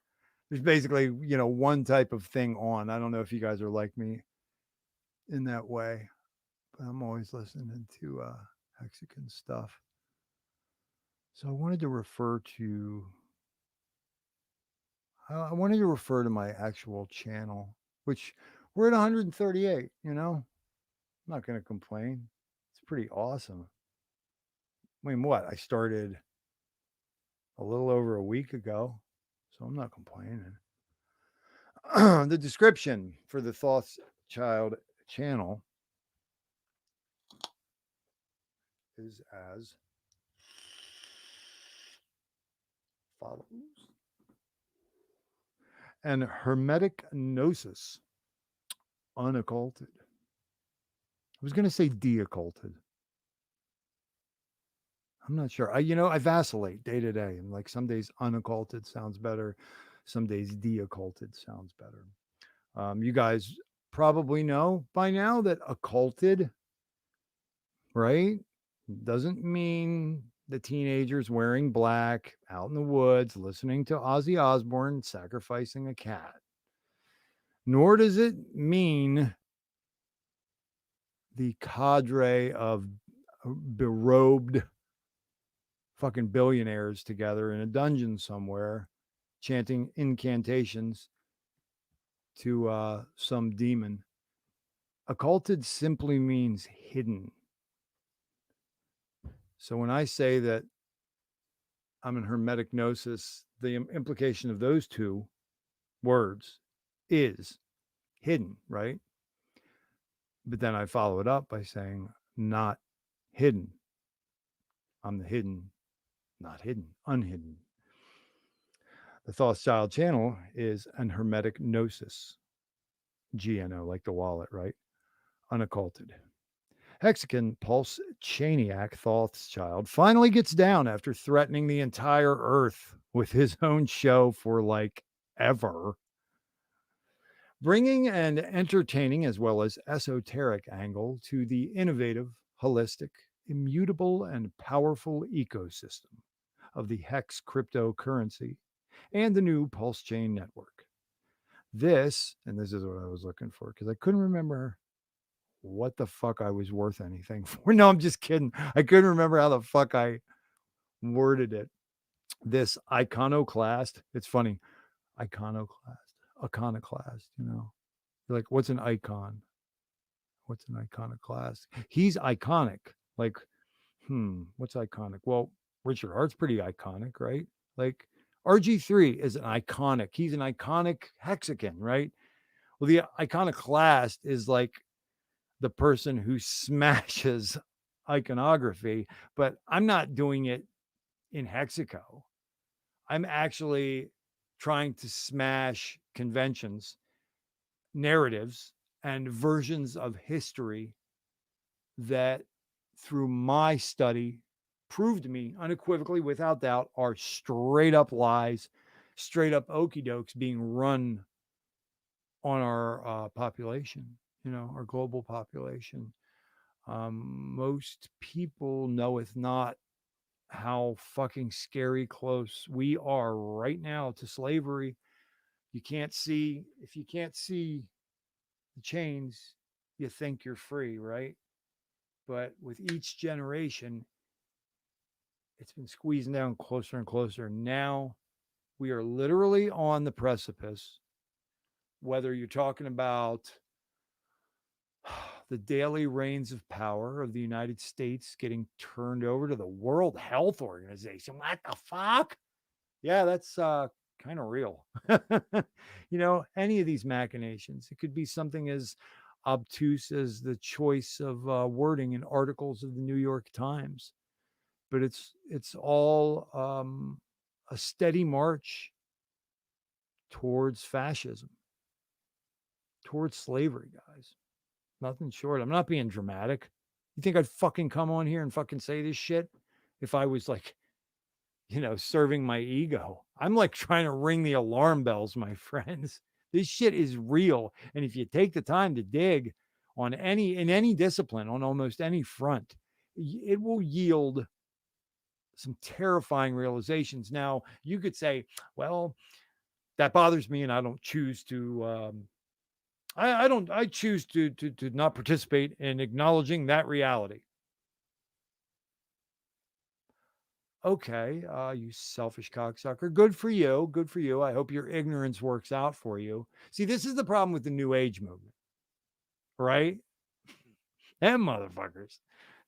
There's basically, one type of thing on. I don't know if you guys are like me in that way, but I'm always listening to Mexican stuff. So I wanted to refer to my actual channel, which we're at 138, I'm not going to complain. It's pretty awesome. I mean, what? I started a little over a week ago, so I'm not complaining. The description for the Thothschild channel is as follows. An hermetic gnosis, unocculted. I was going to say de-occulted. I'm not sure. I vacillate day to day. And like some days unocculted sounds better. Some days de-occulted sounds better. You guys probably know by now that occulted, right, doesn't mean the teenagers wearing black out in the woods listening to Ozzy Osbourne sacrificing a cat. Nor does it mean the cadre of berobed fucking billionaires together in a dungeon somewhere chanting incantations to some demon. Occulted simply means hidden. So when I say that I'm in hermetic gnosis, the implication of those two words is hidden, right? But then I follow it up by saying not hidden. I'm the hidden, not hidden, unhidden. The Thothschild channel is an hermetic gnosis. GNO, like the wallet, right? Unocculted. Hexagon PulseChainiac Thothschild finally gets down after threatening the entire Earth with his own show for like ever. Bringing an entertaining as well as esoteric angle to the innovative, holistic, immutable, and powerful ecosystem of the Hex cryptocurrency and the new Pulse Chain network. This, and this is what I was looking for because I couldn't remember what the fuck I was worth anything for. No, I'm just kidding. I couldn't remember how the fuck I worded it. This iconoclast, it's funny, iconoclast, You're like, what's an icon? What's an iconoclast? He's iconic. Like, what's iconic? Well, Richard Hart's pretty iconic, right? Like, RG3 is an iconic. He's an iconic hexagon, right? Well, the iconoclast is like the person who smashes iconography, but I'm not doing it in hexaco. I'm actually trying to smash conventions, narratives, and versions of history that, through my study, proved to me unequivocally, without doubt, are straight up lies, straight up okey dokes being run on our population, our global population. Most people knoweth not how fucking scary close we are right now to slavery. If you can't see the chains, you think you're free, right? But with each generation, it's been squeezing down closer and closer. Now we are literally on the precipice, whether you're talking about the daily reins of power of the United States getting turned over to the World Health Organization. What the fuck? Yeah, that's kind of real. Any of these machinations. It could be something as obtuse as the choice of wording in articles of the New York Times, but it's all a steady march towards fascism, towards slavery, guys. Nothing short. I'm not being dramatic. You think I'd fucking come on here and fucking say this shit if I was like, serving my ego? I'm like trying to ring the alarm bells, my friends. This shit is real. And if you take the time to dig in any discipline, on almost any front, it will yield some terrifying realizations. Now, you could say, well, that bothers me and I don't choose to I choose to not participate in acknowledging that reality. Okay, you selfish cocksucker. Good for you. Good for you. I hope your ignorance works out for you. See, this is the problem with the New Age movement, right? Them motherfuckers.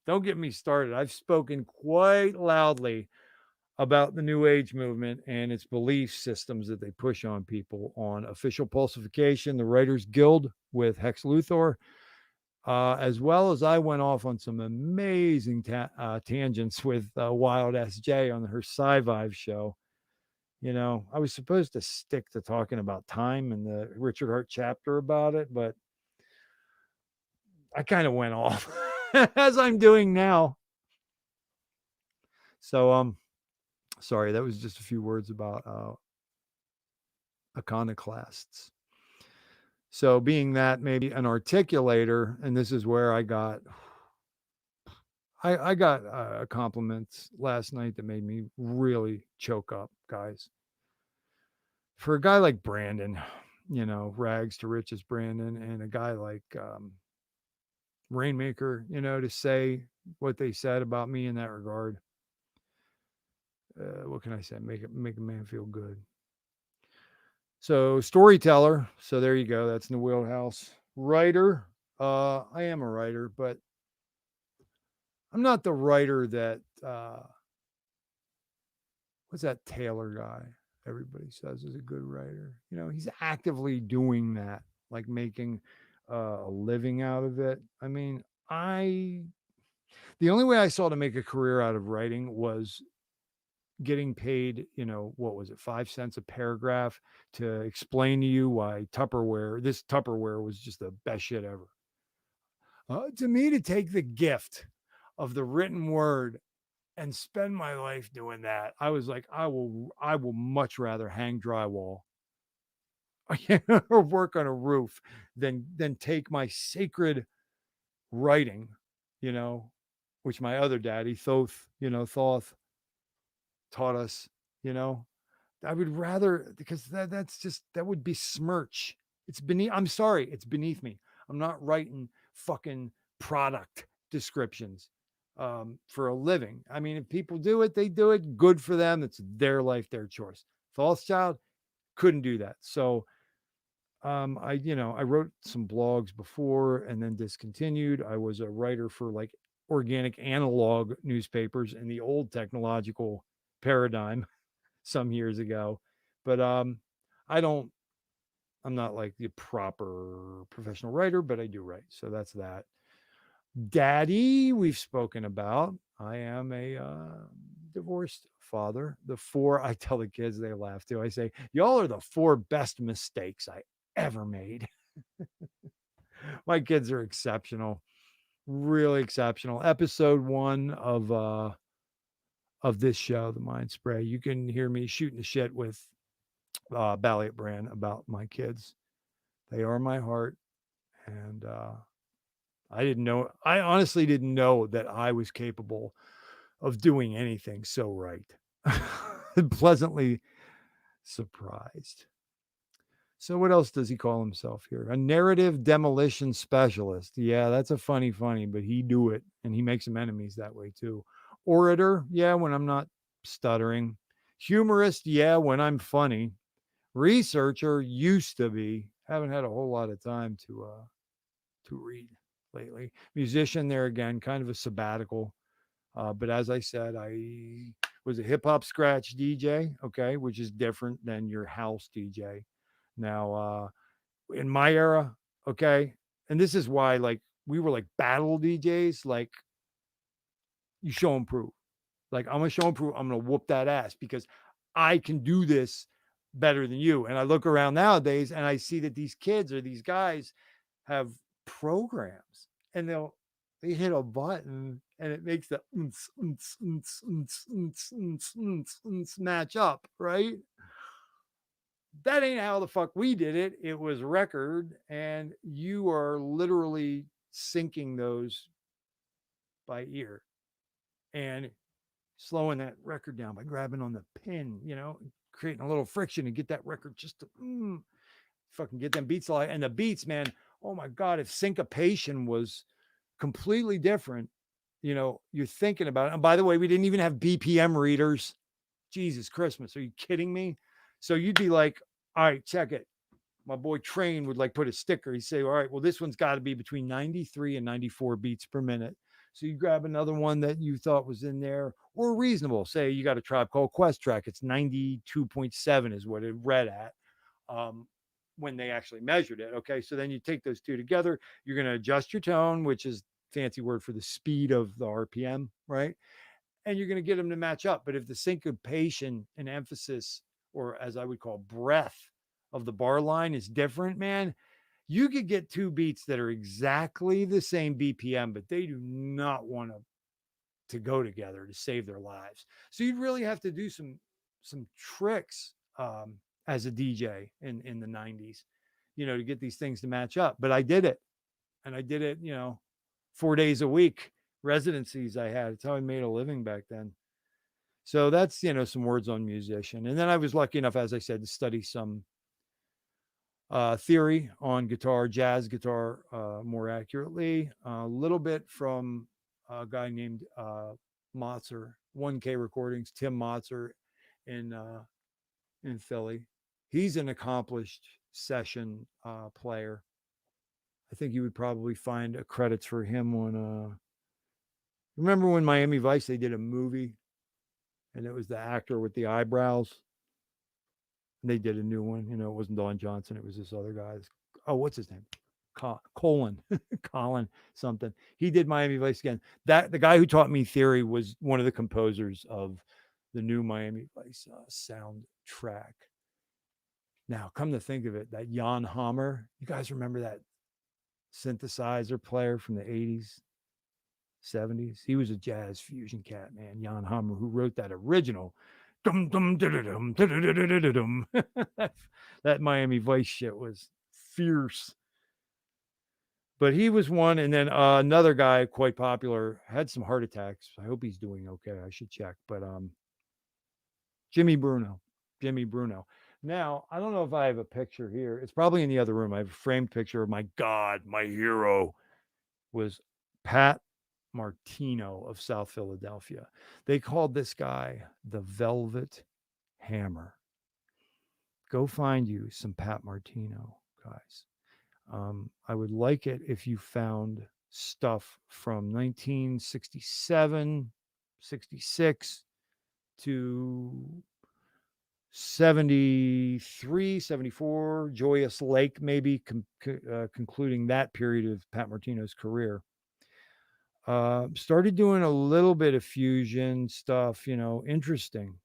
Don't get me started. I've spoken quite loudly about the New Age movement and its belief systems that they push on people on Official Pulsification, the Writers Guild with Hex Luthor, as well as I went off on some amazing tangents with Wild SJ on her Sci-Vive show. I was supposed to stick to talking about time and the Richard Hart chapter about it, but I kind of went off as I'm doing now. So, sorry, that was just a few words about iconoclasts. So, being that maybe an articulator, and this is where I got compliments last night that made me really choke up, guys. For a guy like Brandon, rags to riches Brandon, and a guy like Rainmaker, to say what they said about me in that regard. What can I say? Make a man feel good. So, storyteller. So there you go. That's in the wheelhouse. Writer. I am a writer, but I'm not the writer that what's that Taylor guy everybody says is a good writer. He's actively doing that, like making a living out of it. I mean, the only way I saw to make a career out of writing was getting paid, what was it, 5 cents a paragraph to explain to you why this Tupperware was just the best shit ever. To me, to take the gift of the written word and spend my life doing that, I was like, I will much rather hang drywall or work on a roof than take my sacred writing, which my other daddy Thoth taught us, I would rather, because that's just, that would besmirch. It's beneath, I'm sorry, it's beneath me. I'm not writing fucking product descriptions for a living. I mean, if people do it, they do it. Good for them. It's their life, their choice. Thothschild couldn't do that. So I wrote some blogs before and then discontinued. I was a writer for like organic analog newspapers in the old technological paradigm some years ago. But I don't, I'm not like the proper professional writer, but I do write. So that's that. Daddy, we've spoken about. I am a divorced father. The four, I tell the kids, they laugh too. I say, y'all are the four best mistakes I ever made. My kids are exceptional, really exceptional. Episode 1 of this show, The Mind Spray, you can hear me shooting the shit with Balliot Brand about my kids. They are my heart. And I honestly didn't know that I was capable of doing anything so right. Pleasantly surprised. So what else does he call himself here? A narrative demolition specialist. Yeah, that's a funny, but he do it, and he makes some enemies that way too. Orator. Yeah, when I'm not stuttering. Humorist. Yeah, when I'm funny. Researcher used to be. Haven't had a whole lot of time to read lately. Musician there again, kind of a sabbatical. But as I said, I was a hip hop scratch DJ, okay, which is different than your house DJ. Now, in my era, okay, and this is why, like, we were like battle DJs, like, you show and prove. Like, I'm gonna show and prove, I'm gonna whoop that ass because I can do this better than you. And I look around nowadays and I see that these kids or these guys have programs and they hit a button and it makes the match up, right? That ain't how the fuck we did it. It was record, and you are literally syncing those by ear and slowing that record down by grabbing on the pin, creating a little friction to get that record just to fucking get them beats alive. And the beats, man, oh my God, if syncopation was completely different, you're thinking about it. And by the way, we didn't even have BPM readers. Jesus Christmas. Are you kidding me? So you'd be like, all right, check it. My boy Train would like put a sticker. He'd say, all right, well, this one's got to be between 93 and 94 beats per minute. So you grab another one that you thought was in there or reasonable. Say you got a Tribe Called Quest track. It's 92.7 is what it read at when they actually measured it. Okay. So then you take those two together. You're going to adjust your tone, which is fancy word for the speed of the RPM, right? And you're going to get them to match up. But if the syncopation and emphasis, or as I would call breath of the bar line is different, man, you could get two beats that are exactly the same BPM, but they do not want to go together to save their lives. So you'd really have to do some tricks as a DJ in the 90s, to get these things to match up. But I did it. And I did it, 4 days a week. Residencies I had. It's how I made a living back then. So that's, some words on musician. And then I was lucky enough, as I said, to study some theory on guitar, jazz guitar, more accurately. A little bit from a guy named Motzer, 1K Recordings, Tim Motzer in Philly. He's an accomplished session player. I think you would probably find credits for him on remember when Miami Vice, they did a movie and it was the actor with the eyebrows? And they did a new one. It wasn't Don Johnson. It was this other guy. Oh, what's his name? Colin something. He did Miami Vice again. The guy who taught me theory was one of the composers of the new Miami Vice soundtrack. Now, come to think of it, that Jan Hammer, you guys remember that synthesizer player from the 80s? 70s. He was a jazz fusion cat, man. Jan Hammer, who wrote that original that Miami Vice shit was fierce. But he was one, and then another guy quite popular had some heart attacks. I hope he's doing okay. I should check. But Jimmy Bruno. Jimmy Bruno. Now, I don't know if I have a picture here. It's probably in the other room. I have a framed picture of my God, my hero was Pat Martino of South Philadelphia. They called this guy the Velvet Hammer. Go find you some Pat Martino, guys. I would like it if you found stuff from 1967, 66 to 73, 74, Joyous Lake, maybe concluding that period of Pat Martino's career. Started doing a little bit of fusion stuff, interesting,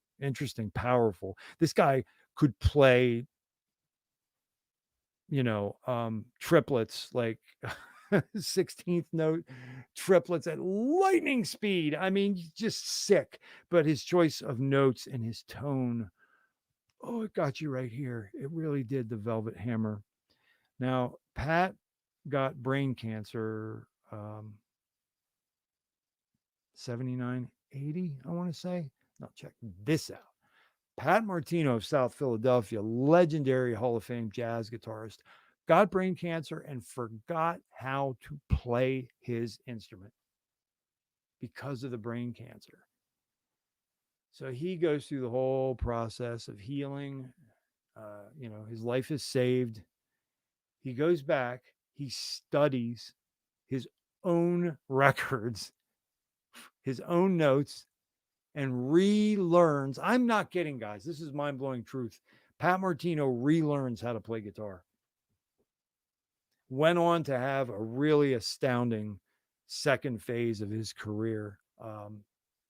powerful. This guy could play, triplets, like 16th note triplets at lightning speed. I mean, just sick. But his choice of notes and his tone, oh, it got you right here. It really did, the Velvet Hammer. Now, Pat got brain cancer 79, 80, I want to say. Now, check this out. Pat Martino of South Philadelphia, legendary Hall of Fame jazz guitarist, got brain cancer and forgot how to play his instrument because of the brain cancer. So he goes through the whole process of healing. His life is saved. He goes back, he studies his own records, his own notes, and relearns. I'm not kidding, guys. This is mind-blowing truth. Pat Martino relearns how to play guitar. Went on to have a really astounding second phase of his career,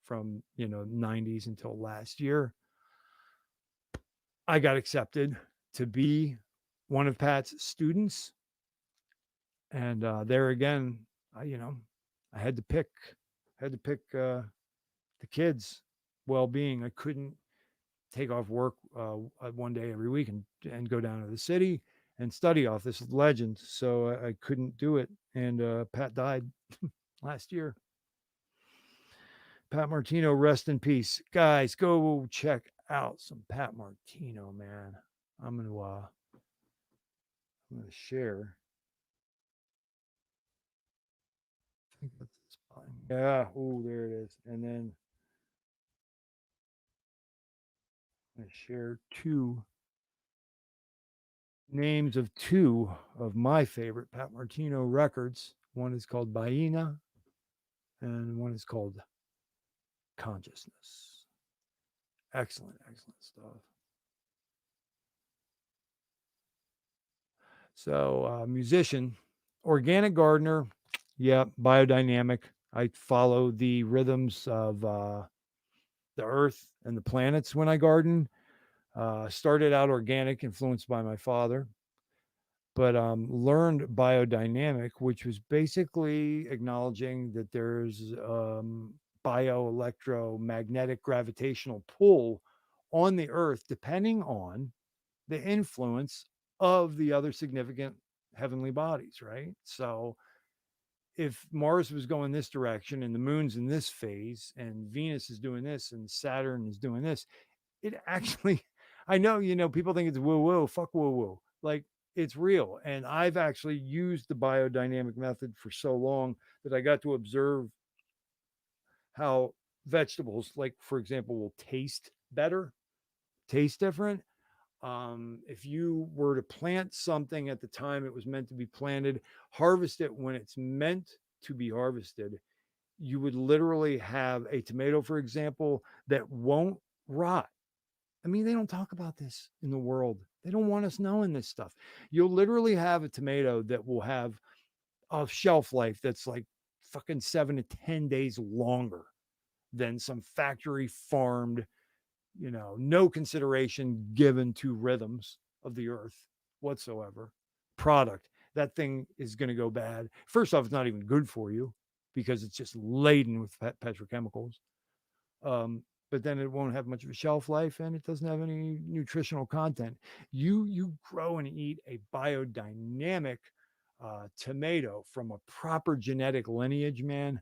from 90s until last year. I got accepted to be one of Pat's students, and there again, I had to pick the kids' well-being. I couldn't take off work one day every week and go down to the city and study off this legend. So I couldn't do it. And Pat died last year. Pat Martino, rest in peace. Guys, go check out some Pat Martino, man. I'm gonna share. I think that's the spot. Yeah. Oh, there it is. And then I'm gonna share two names of two of my favorite Pat Martino records. One is called Baina, and one is called Consciousness. Excellent stuff. So, musician, organic gardener, yeah, biodynamic. I follow the rhythms of the earth and the planets when I garden. Started out organic, influenced by my father, but learned biodynamic, which was basically acknowledging that there's bioelectromagnetic gravitational pull on the earth, depending on the influence of the other significant heavenly bodies, right? So if Mars was going this direction and the moon's in this phase and Venus is doing this and Saturn is doing this, it actually, I know, people think it's woo woo, fuck woo woo. Like, it's real. And I've actually used the biodynamic method for so long that I got to observe how vegetables, like, for example, will taste better, taste different. If you were to plant something at the time it was meant to be planted, harvest it when it's meant to be harvested, you would literally have a tomato, for example, that won't rot. I mean, they don't talk about this in the world. They don't want us knowing this stuff. You'll literally have a tomato that will have a shelf life that's like fucking 7 to 10 days longer than some factory farmed, no consideration given to rhythms of the earth whatsoever product. That thing is going to go bad. First off, it's not even good for you because it's just laden with petrochemicals. But then it won't have much of a shelf life and it doesn't have any nutritional content. You grow and eat a biodynamic tomato from a proper genetic lineage, man.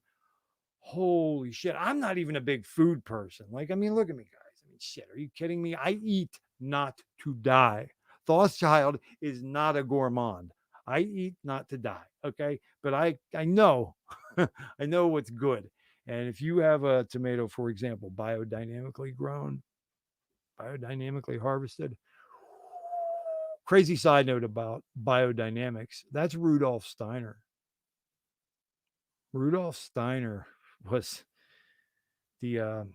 Holy shit. I'm not even a big food person. Like, I mean, look at me, guys. I mean, shit, are you kidding me? I eat not to die. Thothschild is not a gourmand. I eat not to die. Okay. But I know, I know what's good. And if you have a tomato, for example, biodynamically grown, biodynamically harvested, crazy side note about biodynamics, that's Rudolf Steiner. Rudolf Steiner was the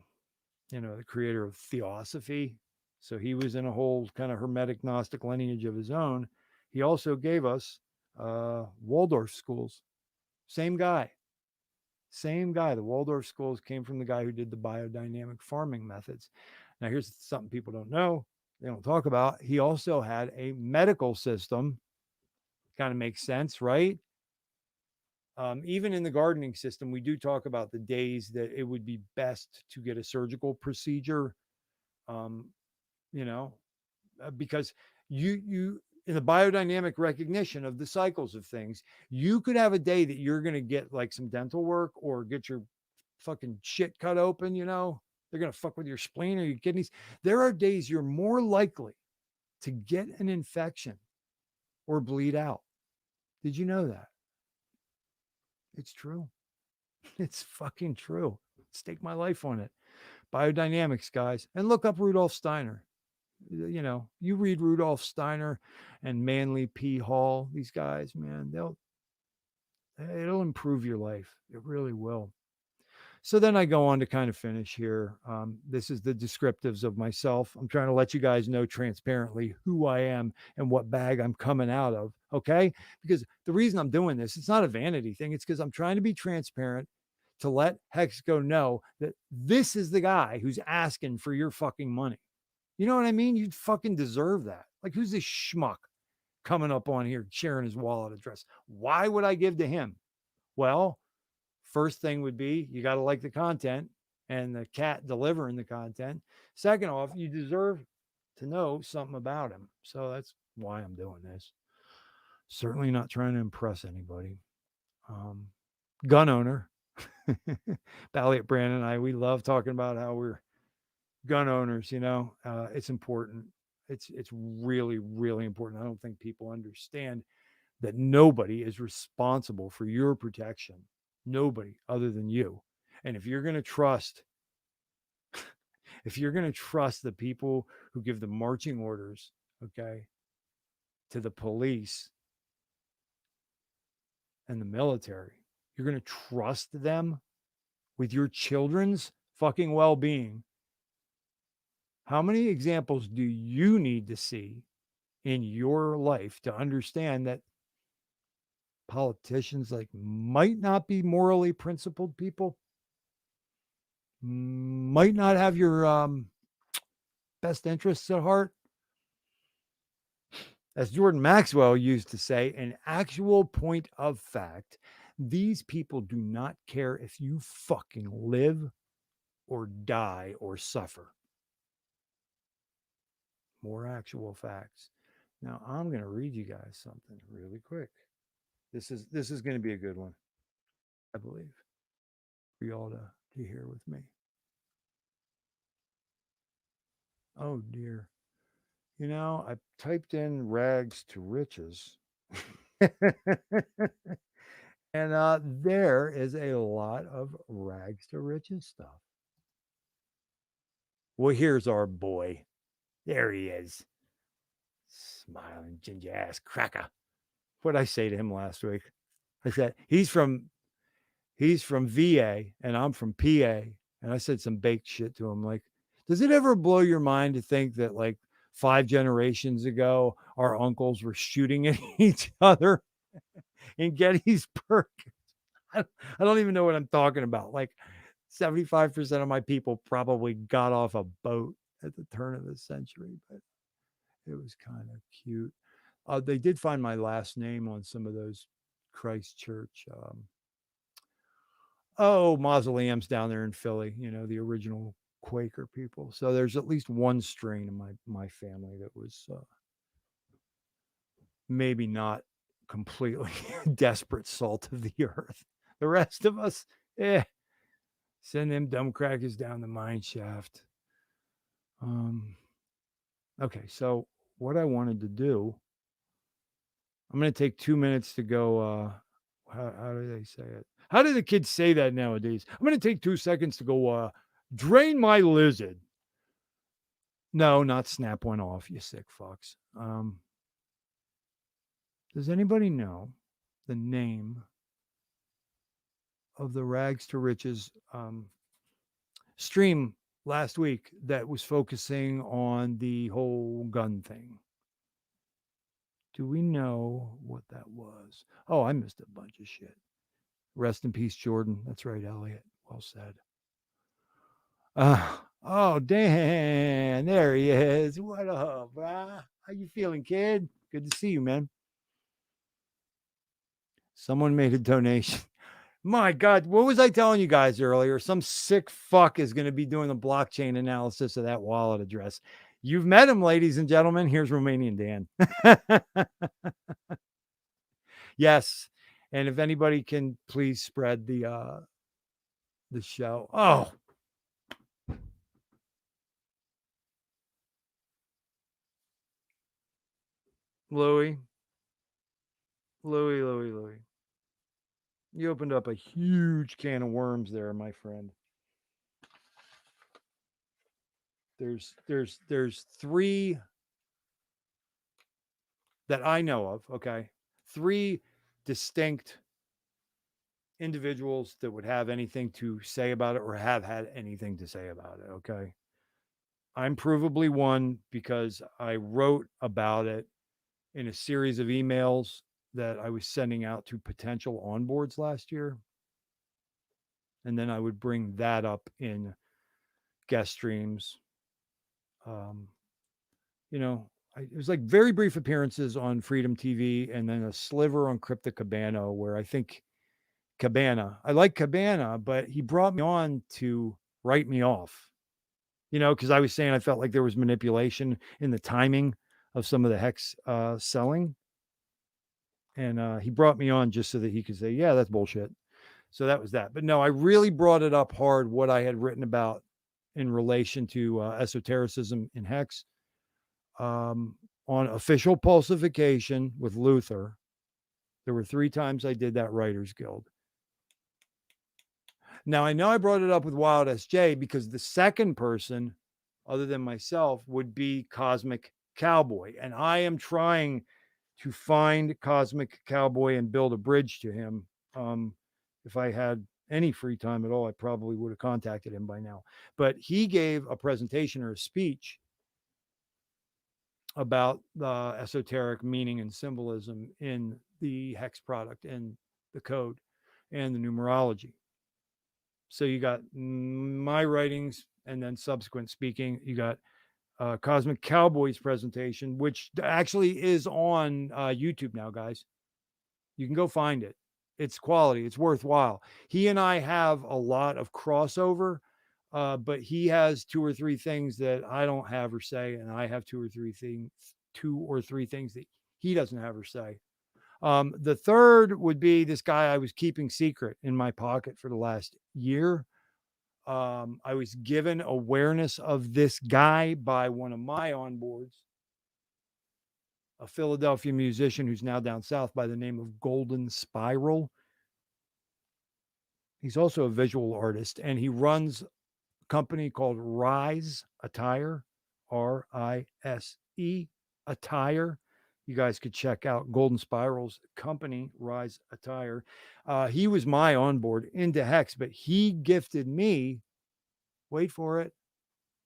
the creator of theosophy. So he was in a whole kind of hermetic Gnostic lineage of his own. He also gave us Waldorf schools. Same guy. Same guy. The Waldorf schools came from the guy who did the biodynamic farming methods. Now, here's something people don't know, they don't talk about. He also had a medical system. Kind of makes sense, right? Even in the gardening system, we do talk about the days that it would be best to get a surgical procedure, um, because you in the biodynamic recognition of the cycles of things, you could have a day that you're going to get like some dental work or get your fucking shit cut open. They're going to fuck with your spleen or your kidneys. There are days you're more likely to get an infection or bleed out. Did you know that? It's true. It's fucking true. Stake my life on it. Biodynamics, guys. And look up Rudolf Steiner. You read Rudolf Steiner and Manly P. Hall, these guys, man, it'll improve your life. It really will. So then I go on to kind of finish here. This is the descriptives of myself. I'm trying to let you guys know transparently who I am and what bag I'm coming out of. Okay. Because the reason I'm doing this, it's not a vanity thing. It's because I'm trying to be transparent to let Hexco know that this is the guy who's asking for your fucking money. You know what I mean? You'd fucking deserve that. Like, who's this schmuck coming up on here sharing his wallet address? Why would I give to him? Well, first thing would be you got to like the content and the cat delivering the content. Second off, you deserve to know something about him. So that's why I'm doing this. Certainly not trying to impress anybody. Gun owner. Balliet Brandon and I, we love talking about how we're gun owners. It's important. It's really, really important. I don't think people understand that nobody is responsible for your protection. Nobody other than you. And if you're going to trust the people who give the marching orders, okay, to the police and the military, you're going to trust them with your children's fucking well-being. How many examples do you need to see in your life to understand that politicians might not be morally principled people, might not have your best interests at heart? As Jordan Maxwell used to say, an actual point of fact, these people do not care if you fucking live or die or suffer. More actual facts. Now I'm going to read you guys something really quick. This is going to be a good one, I believe, for y'all to hear with me. Oh dear. I typed in rags to riches. And there is a lot of rags to riches stuff. Well, here's our boy. There he is. Smiling ginger ass cracker. What did I say to him last week? I said, he's from VA and I'm from PA. And I said some baked shit to him. Like, does it ever blow your mind to think that 5 generations ago, our uncles were shooting at each other in Gettysburg? I don't even know what I'm talking about. 75% of my people probably got off a boat at the turn of the century, but it was kind of cute. They did find my last name on some of those Christchurch mausoleums down there in Philly, the original Quaker people. So there's at least one strain in my family that was maybe not completely desperate salt of the earth. The rest of us, send them dumb crackers down the mine shaft. Okay, so what I wanted to do, I'm going to take 2 minutes to go. How do they say it? How do the kids say that nowadays? I'm going to take 2 seconds to go drain my lizard. No, not snap one off, you sick fucks. Does anybody know the name of the Rags to Riches stream last week that was focusing on the whole gun thing? Do we know what that was? Oh, I missed a bunch of shit. Rest in peace, Jordan. That's right, Elliot. Well said. Oh, Dan, there he is. What up, brah? How you feeling, kid? Good to see you, man. Someone made a donation. My God, what was I telling you guys earlier? Some sick fuck is going to be doing the blockchain analysis of that wallet address. You've met him, ladies and gentlemen. Here's Romanian Dan. Yes, and if anybody can please spread the show. Oh, Louie, Louie. You opened up a huge can of worms there, my friend. There's three that I know of, okay? Three distinct individuals that would have anything to say about it or have had anything to say about it, okay? I'm provably one because I wrote about it in a series of emails that I was sending out to potential onboards last year. And then I would bring that up in guest streams. It was like very brief appearances on Freedom TV and then a sliver on Crypto Cabana where I think I like Cabana, but he brought me on to write me off, because I was saying I felt like there was manipulation in the timing of some of the hex selling. And he brought me on just so that he could say, yeah, that's bullshit. So that was that. But no, I really brought it up hard what I had written about in relation to esotericism in hex on official pulsification with Luther. There were 3 times I did that Writers Guild. Now, I know I brought it up with Wild SJ because the second person, other than myself, would be Cosmic Cowboy. And I am trying to find Cosmic Cowboy and build a bridge to him. If I had any free time at all, I probably would have contacted him by now. But he gave a presentation or a speech about the esoteric meaning and symbolism in the hex product and the code and the numerology. So you got my writings and then subsequent speaking. You got Cosmic Cowboy's presentation, which actually is on YouTube now, guys. You can go find it. It's quality. It's worthwhile. He and I have a lot of crossover, but he has 2 or 3 things that I don't have or say, and I have 2 or 3 things that he doesn't have or say. The third would be this guy I was keeping secret in my pocket for the last year. I was given awareness of this guy by one of my onboards, a Philadelphia musician who's now down south by the name of Golden Spiral. He's also a visual artist, and he runs a company called Rise Attire, RISE Attire. You guys could check out Golden Spiral's company, Rise Attire. He was my onboard into Hex, but he gifted me, wait for it,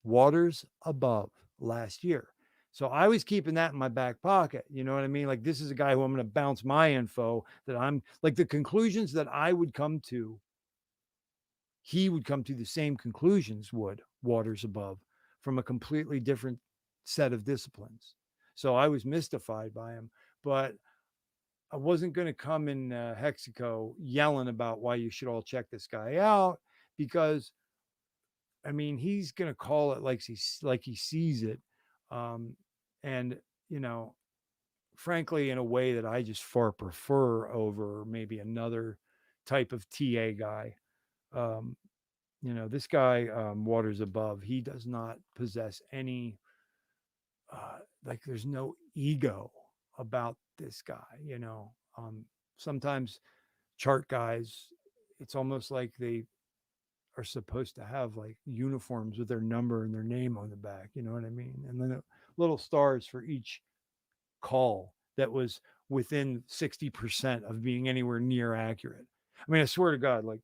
Waters Above last year. So I was keeping that in my back pocket. You know what I mean? Like, this is a guy who I'm going to bounce my info that I'm like the conclusions that I would come to. He would come to the same conclusions would Waters Above from a completely different set of disciplines. So I was mystified by him, but I wasn't going to come in Hexico yelling about why you should all check this guy out, because I mean, he's going to call it like he sees it. And, frankly, in a way that I just far prefer over maybe another type of TA guy. This guy, Waters Above, he does not possess any like there's no ego about this guy, you know. Sometimes chart guys, it's almost like they are supposed to have like uniforms with their number and their name on the back, you know what I mean? And then little stars for each call that was within 60% of being anywhere near accurate. I mean, I swear to God, like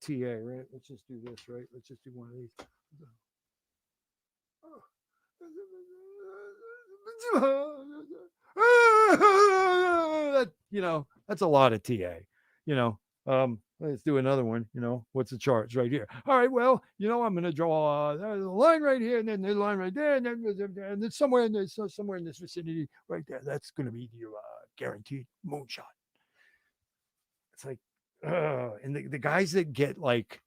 TA, right? Let's just do this, right? Let's just do one of these. That, you know, that's a lot of TA, you know. Let's do another one. You know, what's the charts right here? All right, well, you know, I'm going to draw a line right here, and then the line right there, and then somewhere in this vicinity right there. That's going to be your guaranteed moonshot. It's like, and the guys that get like,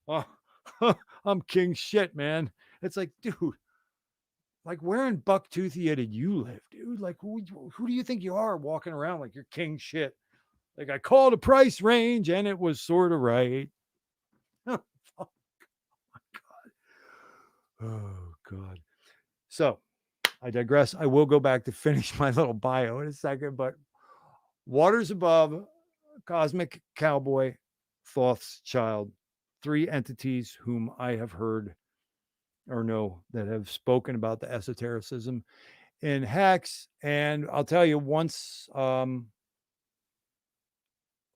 oh, I'm king shit, man. It's like, dude, like where in Bucktoothiya did you live, dude? Like who do you think you are walking around like you're king shit? Like I called a price range and it was sort of right. Oh, God. So I digress. I will go back to finish my little bio in a second, but waters above, cosmic cowboy, Thothschild, three entities whom I have heard or know that have spoken about the esotericism in hex. And I'll tell you, once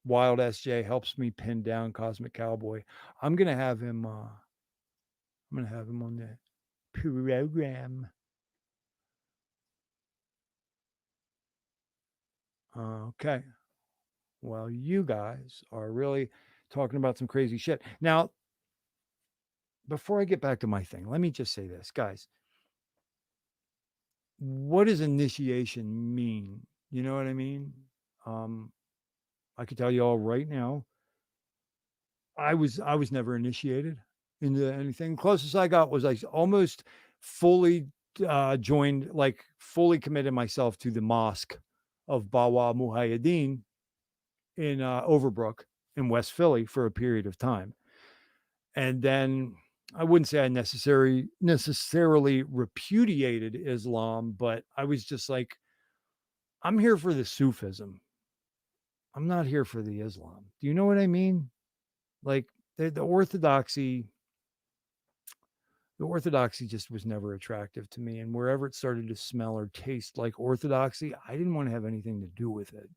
Wild SJ helps me pin down Cosmic Cowboy, I'm gonna have him on the program. Okay. Well, you guys are really talking about some crazy shit. Now, before I get back to my thing, let me just say this, guys. What does initiation mean? You know what I mean? Um, I can tell you all right now, I was never initiated into anything. Closest I got was I almost fully joined, like fully committed myself to the mosque of Bawa Muhayyadeen in Overbrook in West Philly for a period of time. And then I wouldn't say I necessarily repudiated Islam, but I was just like, I'm here for the Sufism. I'm not here for the Islam. Do you know what I mean? Like the orthodoxy just was never attractive to me. And wherever it started to smell or taste like orthodoxy, I didn't want to have anything to do with it.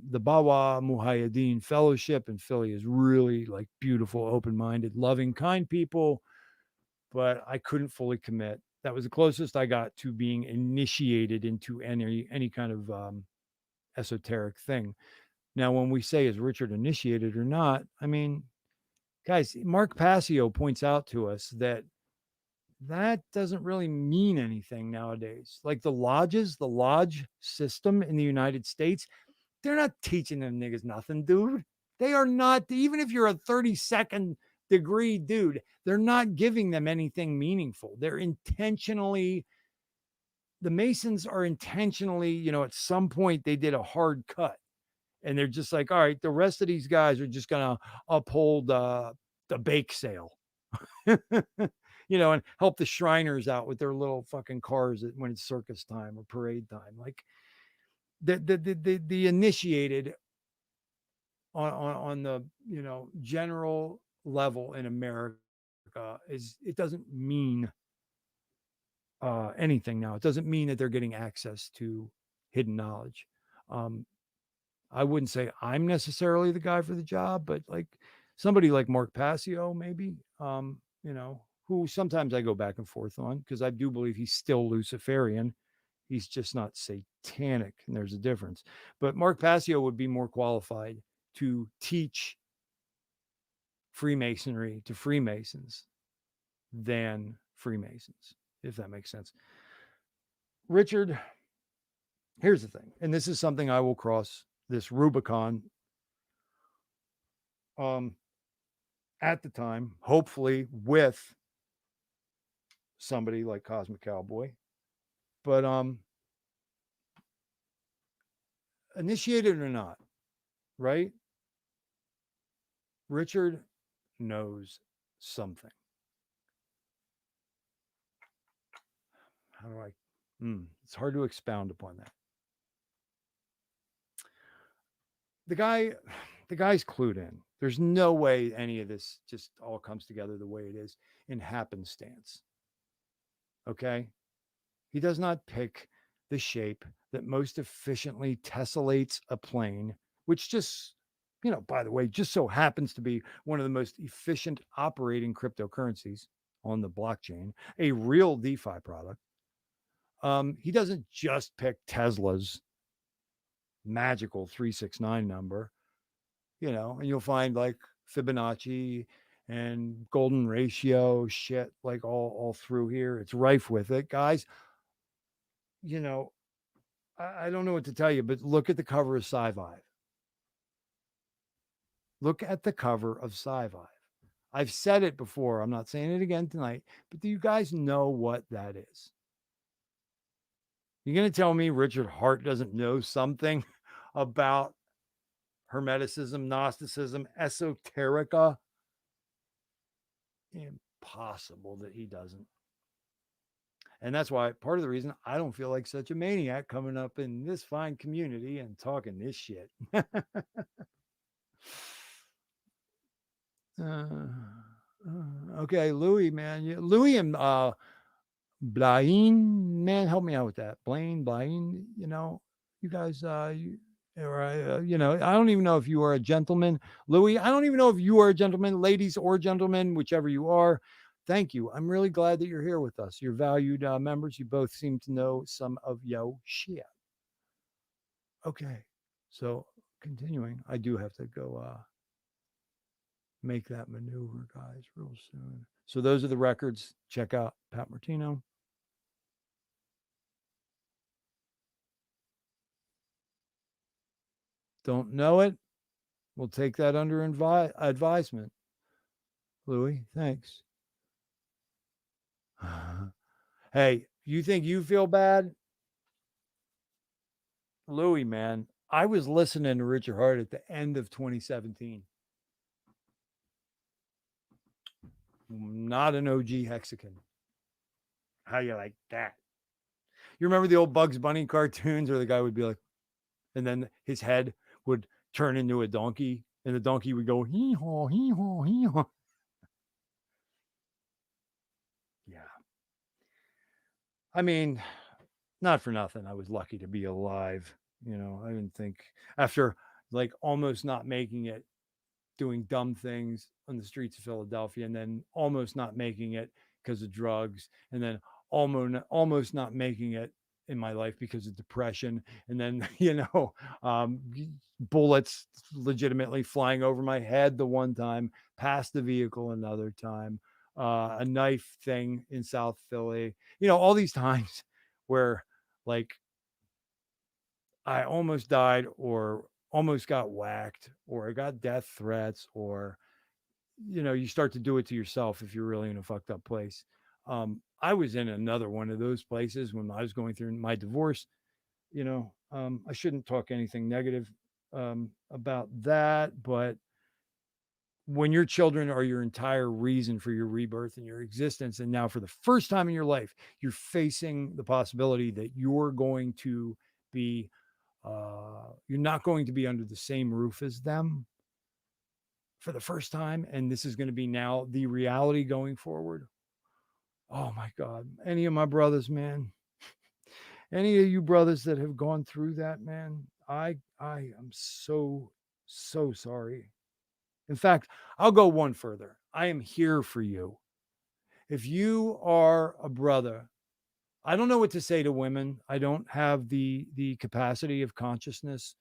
The Bawa Muhayyadeen Fellowship in Philly is really like beautiful, open-minded, loving, kind people, but I couldn't fully commit. That was the closest I got to being initiated into any kind of esoteric thing. Now, when we say is Richard initiated or not, I mean, guys, Mark Passio points out to us that doesn't really mean anything nowadays. Like the lodge system in the United States, they're not teaching them niggas nothing, dude. They are not, even if you're a 32nd degree dude, they're not giving them anything meaningful. The Masons are intentionally, you know, at some point they did a hard cut and they're just like, all right, the rest of these guys are just going to uphold the bake sale, you know, and help the Shriners out with their little fucking cars when it's circus time or parade time. Like the initiated on the, you know, general level in America it doesn't mean anything now. It doesn't mean that they're getting access to hidden knowledge. Um, I wouldn't say I'm necessarily the guy for the job, but like somebody like Mark Passio, maybe, you know, who sometimes I go back and forth on because I do believe he's still Luciferian. He's just not satanic, and there's a difference. But Mark Passio would be more qualified to teach Freemasonry to Freemasons than Freemasons, if that makes sense. Richard, here's the thing, and this is something I will cross this Rubicon at the time, hopefully with somebody like Cosmic Cowboy. But initiated or not, right? Richard knows something. how do I, it's hard to expound upon that. The guy's clued in. There's no way any of this just all comes together the way it is in happenstance. Okay? He does not pick the shape that most efficiently tessellates a plane, which just, by the way, just so happens to be one of the most efficient operating cryptocurrencies on the blockchain, a real DeFi product. He doesn't just pick Tesla's magical 369 number, and you'll find like Fibonacci and golden ratio shit like all through here. It's rife with it, guys. I don't know what to tell you, but look at the cover of Sci-Vive. Look at the cover of Sci-Vive. I've said it before. I'm not saying it again tonight, but do you guys know what that is? You're going to tell me Richard Hart doesn't know something about Hermeticism, Gnosticism, esoterica? Impossible that he doesn't. And that's why part of the reason I don't feel like such a maniac coming up in this fine community and talking this shit. Okay, Louis, man. Louis and Blaine, man, help me out with that. Blaine, you guys, I don't even know if you are a gentleman. Louis, I don't even know if you are a gentleman, ladies or gentlemen, whichever you are. Thank you. I'm really glad that you're here with us. You're valued members. You both seem to know some of yo shit. Okay. So continuing, I do have to go make that maneuver, guys, real soon. So those are the records. Check out Pat Martino. Don't know it? We'll take that under advisement. Louis, thanks. Hey, you think you feel bad? Louis, man, I was listening to Richard Hart at the end of 2017. Not an OG hexagon. How you like that? You remember the old Bugs Bunny cartoons where the guy would be like, and then his head would turn into a donkey, and the donkey would go, hee-haw, hee-haw, hee-haw. Yeah. I mean, not for nothing. I was lucky to be alive. I didn't think after like almost not making it, doing dumb things on the streets of Philadelphia, and then almost not making it because of drugs, and then almost not making it in my life because of depression, and then bullets legitimately flying over my head the one time, past the vehicle another time, a knife thing in South Philly, all these times where like I almost died or almost got whacked or I got death threats, or you start to do it to yourself if you're really in a fucked up place. I was in another one of those places when I was going through my divorce. I shouldn't talk anything negative about that, but when your children are your entire reason for your rebirth and your existence, and now for the first time in your life, you're facing the possibility that you're going to be, you're not going to be under the same roof as them for the first time, and this is going to be now the reality going forward. Oh my God. Any of my brothers, man, any of you brothers that have gone through that, man, I am so sorry. In fact, I'll go one further. I am here for you. If you are a brother, I don't know what to say to women. I don't have the capacity of consciousness.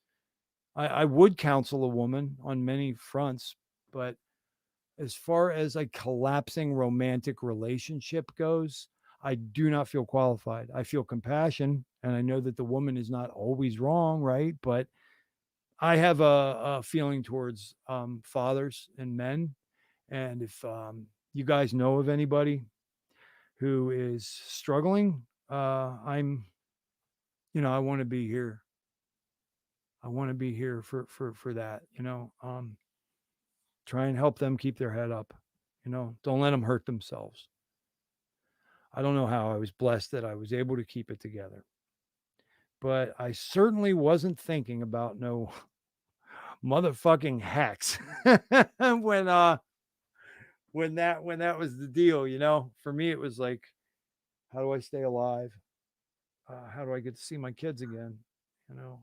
I would counsel a woman on many fronts, but as far as a collapsing romantic relationship goes, I do not feel qualified. I feel compassion, and I know that the woman is not always wrong, right? But I have a feeling towards fathers and men. And if you guys know of anybody who is struggling, I want to be here. I want to be here for that, try and help them keep their head up, don't let them hurt themselves. I don't know how I was blessed that I was able to keep it together. But I certainly wasn't thinking about no motherfucking hex when that was the deal, you know. For me it was like, how do I stay alive? How do I get to see my kids again? You know,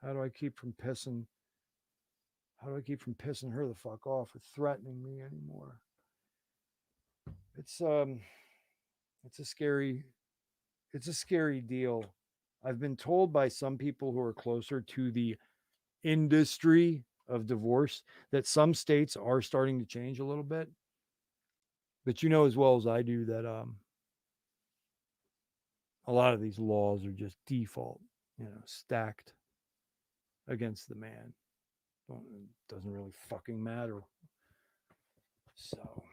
how do I keep from pissing how do I keep from pissing her the fuck off or threatening me anymore? It's it's a scary it's a scary deal. I've been told by some people who are closer to the industry of divorce that some states are starting to change a little bit. But you know as well as I do that a lot of these laws are just default, you know, stacked against the man. It doesn't really fucking matter. So,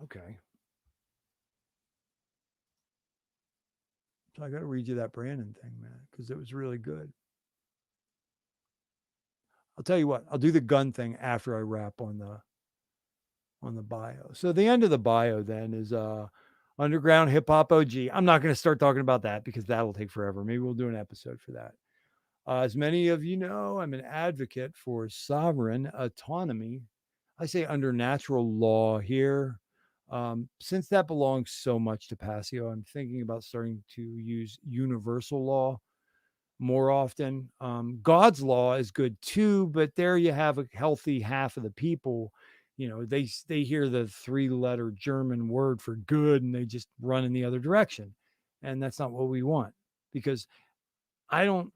okay. So I got to read you that Brandon thing, man, because it was really good. I'll tell you what. I'll do the gun thing after I wrap on the bio. So the end of the bio then is underground hip hop OG. I'm not going to start talking about that because that'll take forever. Maybe we'll do an episode for that. As many of you know, I'm an advocate for sovereign autonomy. I say under natural law here. Since that belongs so much to Passio, I'm thinking about starting to use universal law more often. God's law is good too, but there you have a healthy half of the people. You know, they hear the 3-letter German word for good and they just run in the other direction, and that's not what we want. Because I don't.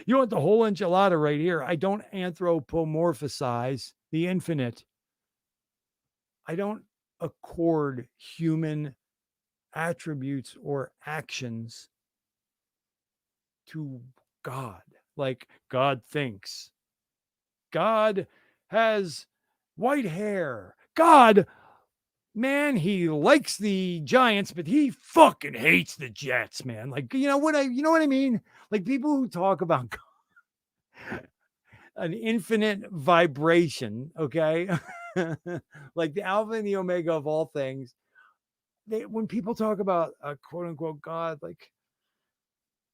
You want the whole enchilada right here. I don't anthropomorphize the infinite. I don't accord human attributes or actions to God. Like God thinks. God has white hair. God, man, he likes the Giants, but he fucking hates the Jets, man. Like, you know what I mean? Like people who talk about an infinite vibration, okay? Like the alpha and the omega of all things. When people talk about a quote unquote God, like,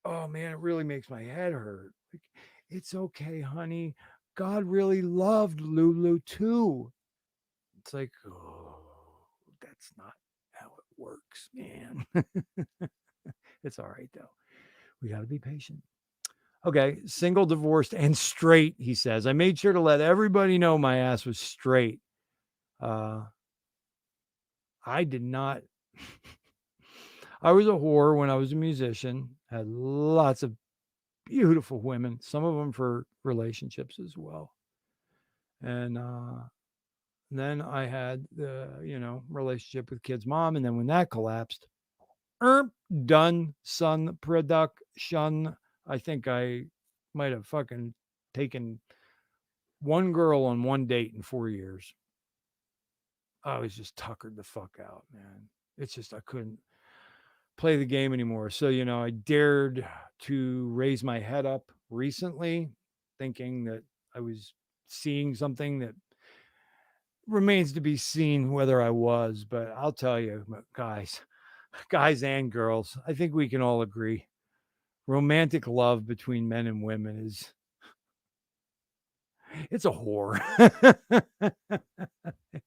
oh man, it really makes my head hurt. Like, it's okay, honey. God really loved Lulu too. It's like, oh, that's not how it works, man. It's all right though. We got to be patient. Okay, single, divorced, and straight, he says. I made sure to let everybody know my ass was straight. I did not. I was a whore when I was a musician, had lots of beautiful women, some of them for relationships as well. And then I had the, relationship with kid's mom. And then when that collapsed, done, son, production. I think I might have fucking taken one girl on one date in 4 years. I was just tuckered the fuck out, man. It's just, I couldn't play the game anymore. So, I dared to raise my head up recently, thinking that I was seeing something that remains to be seen whether I was. But I'll tell you, guys and girls, I think we can all agree romantic love between men and women it's a whore.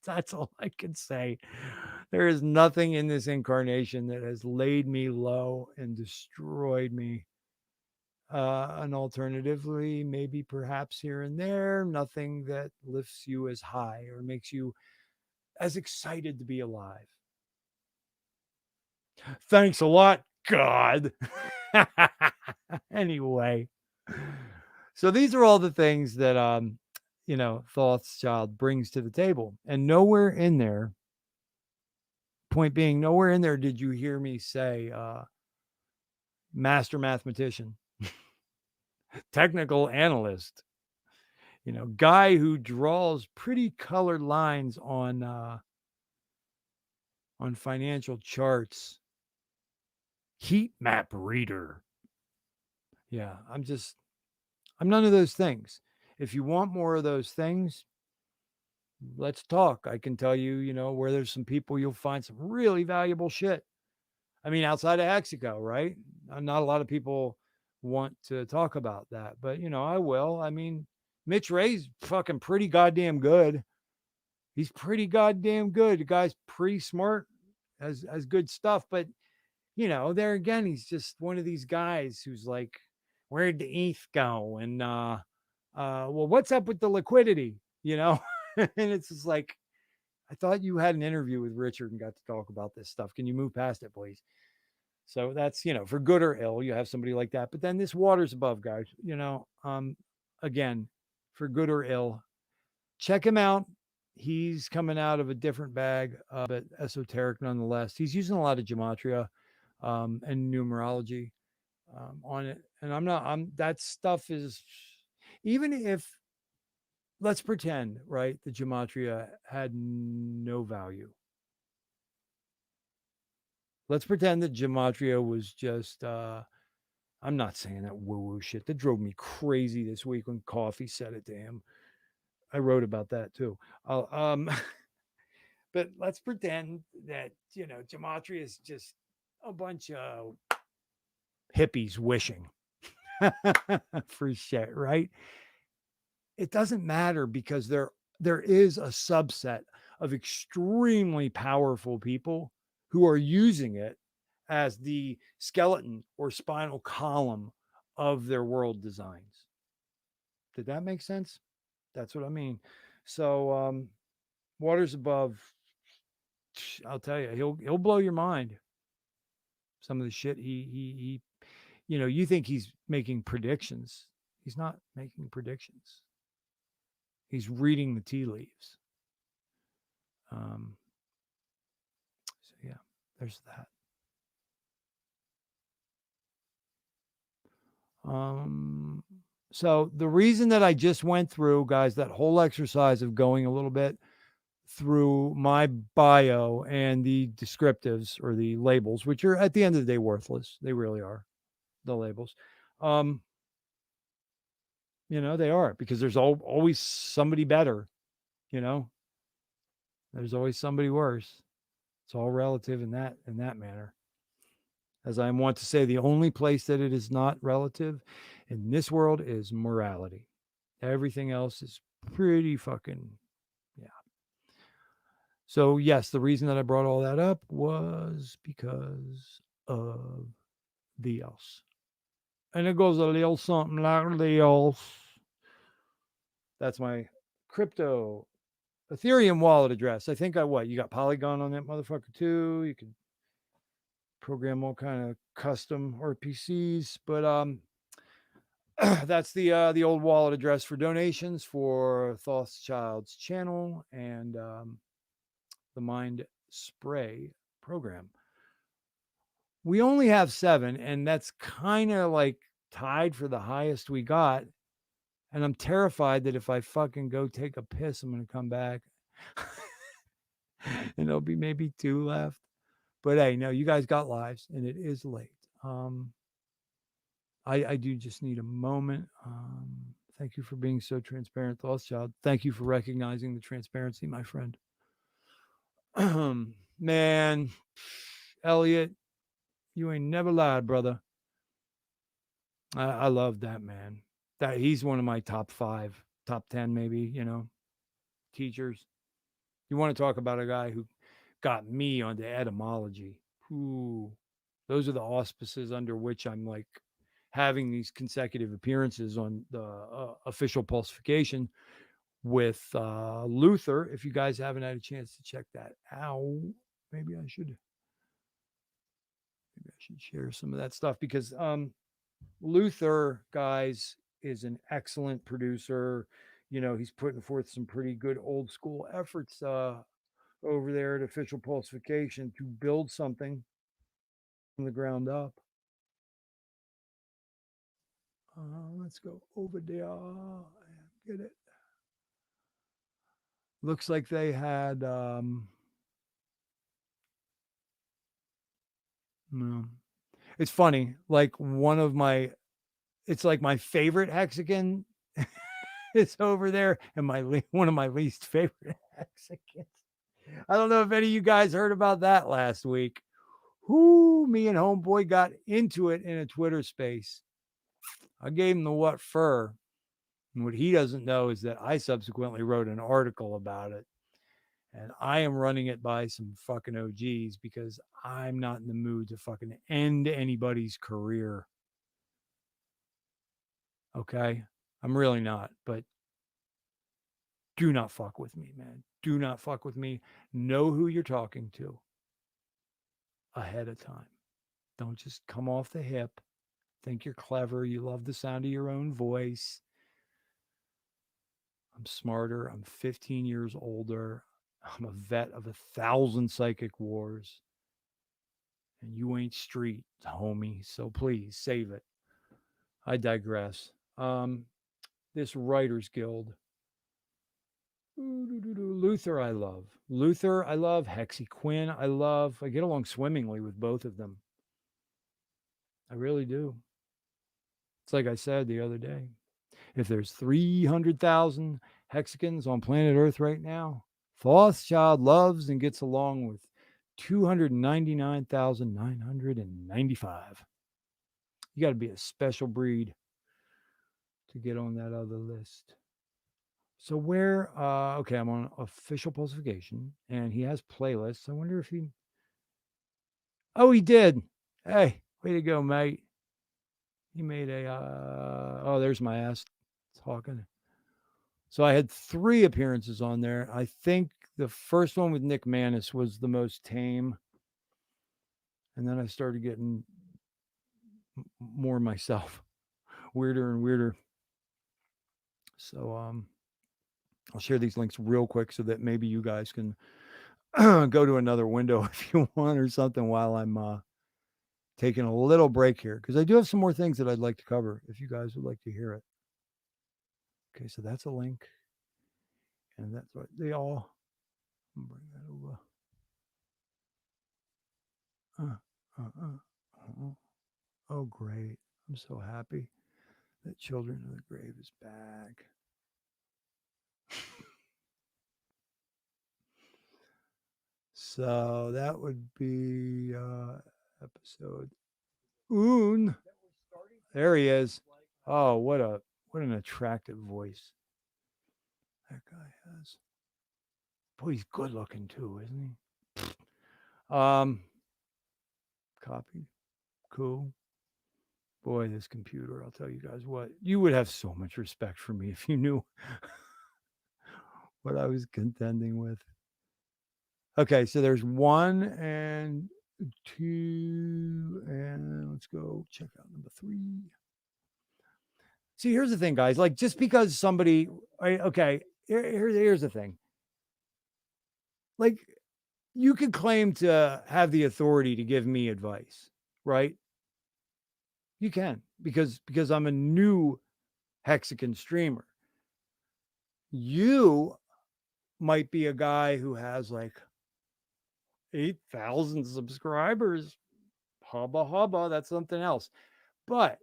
That's all I can say. There is nothing in this incarnation that has laid me low and destroyed me. And alternatively, maybe perhaps here and there, nothing that lifts you as high or makes you as excited to be alive. Thanks a lot, God. Anyway, so these are all the things that Thothschild brings to the table, and nowhere in there. Point being, nowhere in there did you hear me say master mathematician, technical analyst, guy who draws pretty colored lines on financial charts, heat map reader. Yeah, I'm none of those things. If you want more of those things, let's talk. I can tell you, where there's some people you'll find some really valuable shit. I mean, outside of Mexico, right? Not a lot of people want to talk about that, but I will. I mean, Mitch Ray's fucking pretty goddamn good. He's pretty goddamn good. The guy's pretty smart, has good stuff, but there again, he's just one of these guys who's like, where'd the ETH go? And well, what's up with the liquidity? And it's just like, I thought you had an interview with Richard and got to talk about this stuff. Can you move past it, please? So that's, for good or ill, you have somebody like that. But then this waters above, guys, again, for good or ill, check him out. He's coming out of a different bag, but esoteric nonetheless. He's using a lot of gematria and numerology on it. And that stuff is, even if, let's pretend, right, the gematria had no value. Let's pretend that gematria was just, I'm not saying that woo-woo shit. That drove me crazy this week when Coffee said it to him. I wrote about that too. But let's pretend that, gematria is just a bunch of hippies wishing for shit, right? It doesn't matter, because there is a subset of extremely powerful people who are using it as the skeleton or spinal column of their world designs. Did that make sense? That's what I mean. So waters above, I'll tell you, he'll blow your mind. Some of the shit he you think he's making predictions. He's not making predictions. He's reading the tea leaves. So yeah, there's that. So the reason that I just went through, guys, that whole exercise of going a little bit through my bio and the descriptives or the labels, which are at the end of the day worthless. They really are, the labels. They are, because there's always somebody better, there's always somebody worse. It's all relative in that manner. As I want to say, the only place that it is not relative in this world is morality. Everything else is pretty fucking, yeah. So yes, the reason that I brought all that up was because of the else. And it goes a little something like the else. That's my crypto Ethereum wallet address. I think you got Polygon on that motherfucker too. You could program all kind of custom RPCs, but that's the old wallet address for donations for Thothschild's channel and the Mind Spray program. We only have 7, and that's kind of like tied for the highest we got. And I'm terrified that if I fucking go take a piss, I'm going to come back and there'll be maybe 2 left. But hey, no, you guys got lives, and it is late. I do just need a moment. Thank you for being so transparent, Thothschild. Thank you for recognizing the transparency, my friend. Man, Elliot, you ain't never lied, brother. I love that, man. That he's one of my top 5, top 10, maybe, teachers. You want to talk about a guy who got me onto etymology. Ooh, those are the auspices under which I'm like having these consecutive appearances on the official pulsification with Luther. If you guys haven't had a chance to check that out, maybe I should share some of that stuff, because Luther, guys, is an excellent producer. He's putting forth some pretty good old school efforts over there at official pulsification to build something from the ground up. Let's go over there and get it. Looks like they had it's funny, like it's like my favorite hexagon is over there, and one of my least favorite Mexicans. I don't know if any of you guys heard about that last week. Whoo, me and homeboy got into it in a Twitter space. I gave him the what for. And what he doesn't know is that I subsequently wrote an article about it. And I am running it by some fucking OGs because I'm not in the mood to fucking end anybody's career. Okay? I'm really not. But do not fuck with me, man. Do not fuck with me. Know who you're talking to ahead of time. Don't just come off the hip. Think you're clever. You love the sound of your own voice. I'm smarter. I'm 15 years older. I'm a vet of 1,000 psychic wars. And you ain't street, homie. So please save it. I digress. This Writers Guild. Luther, I love. Luther, I love. Hexy Quinn, I love. I get along swimmingly with both of them. I really do. It's like I said the other day. If there's 300,000 Hexicans on planet Earth right now, Thothschild loves and gets along with 299,995. You got to be a special breed to get on that other list. So where, okay, I'm on official pulsification, and he has playlists. I wonder if he, oh, he did. Hey, way to go, mate. He made a, oh, there's my ass talking. So I had 3 appearances on there. I think the first one with Nick Manis was the most tame. And then I started getting more myself, weirder and weirder. So I'll share these links real quick so that maybe you guys can go to another window if you want or something while I'm taking a little break here, because I do have some more things that I'd like to cover if you guys would like to hear it. Okay, so that's a link. And that's what they all bring that over. Oh, great. I'm so happy that Children of the Grave is back. So that would be episode Un. There he is. Oh, what an attractive voice that guy has. Boy, he's good looking too, isn't he? Copy. Cool. Boy, this computer, I'll tell you guys what, you would have so much respect for me if you knew what I was contending with. Okay, so there's 1 and 2, and let's go check out number 3. See, here's the thing, guys. Like, just because somebody, okay, here's the thing. Like, you could claim to have the authority to give me advice, right? You can, because I'm a new Hexican streamer. You might be a guy who has like 8,000 subscribers. Hubba hubba, that's something else. But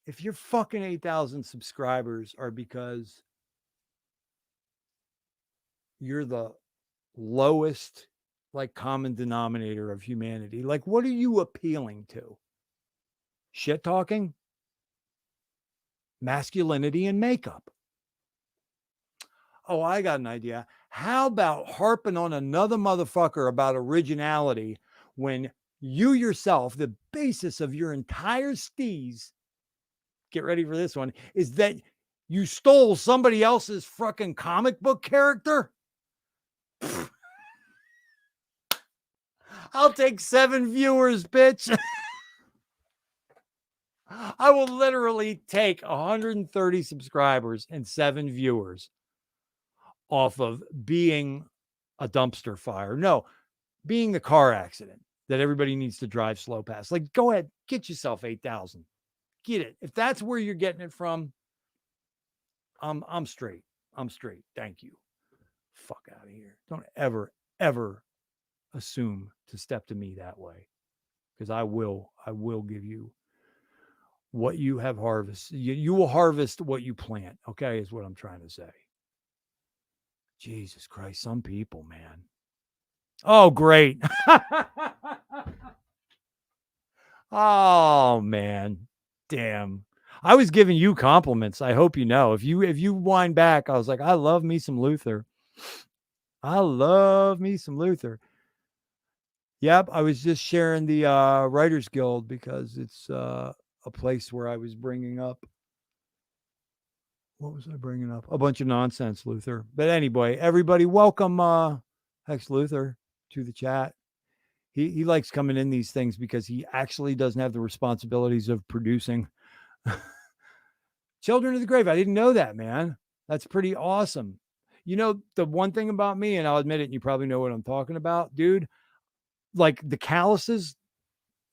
if your fucking 8,000 subscribers are because you're the lowest like common denominator of humanity, like what are you appealing to? Shit talking? Masculinity and makeup? Oh, I got an idea. How about harping on another motherfucker about originality when you yourself, the basis of your entire steez, get ready for this one, is that you stole somebody else's fucking comic book character? I'll take 7 viewers, bitch. I will literally take 130 subscribers and 7 viewers off of being a dumpster fire. No, being the car accident that everybody needs to drive slow past. Like, go ahead, get yourself 8,000. Get it. If that's where you're getting it from, I'm straight. I'm straight. Thank you. Fuck out of here. Don't ever assume to step to me that way, because I will give you what you have harvested. You will harvest what you plant. Okay, is what I'm trying to say. Jesus Christ, some people, man. Oh, great. Oh, man. Damn. I was giving you compliments. I hope you know. If you wind back, I was like, I love me some Luther. I love me some Luther. Yep, I was just sharing the Writers Guild because it's a place where I was bringing up. What was I bringing up? A bunch of nonsense, Luther. But anyway, everybody, welcome Hex Luther to the chat. He likes coming in these things because he actually doesn't have the responsibilities of producing Children of the Grave. I didn't know that, man. That's pretty awesome. You know, the one thing about me, and I'll admit it, and you probably know what I'm talking about, dude, like the calluses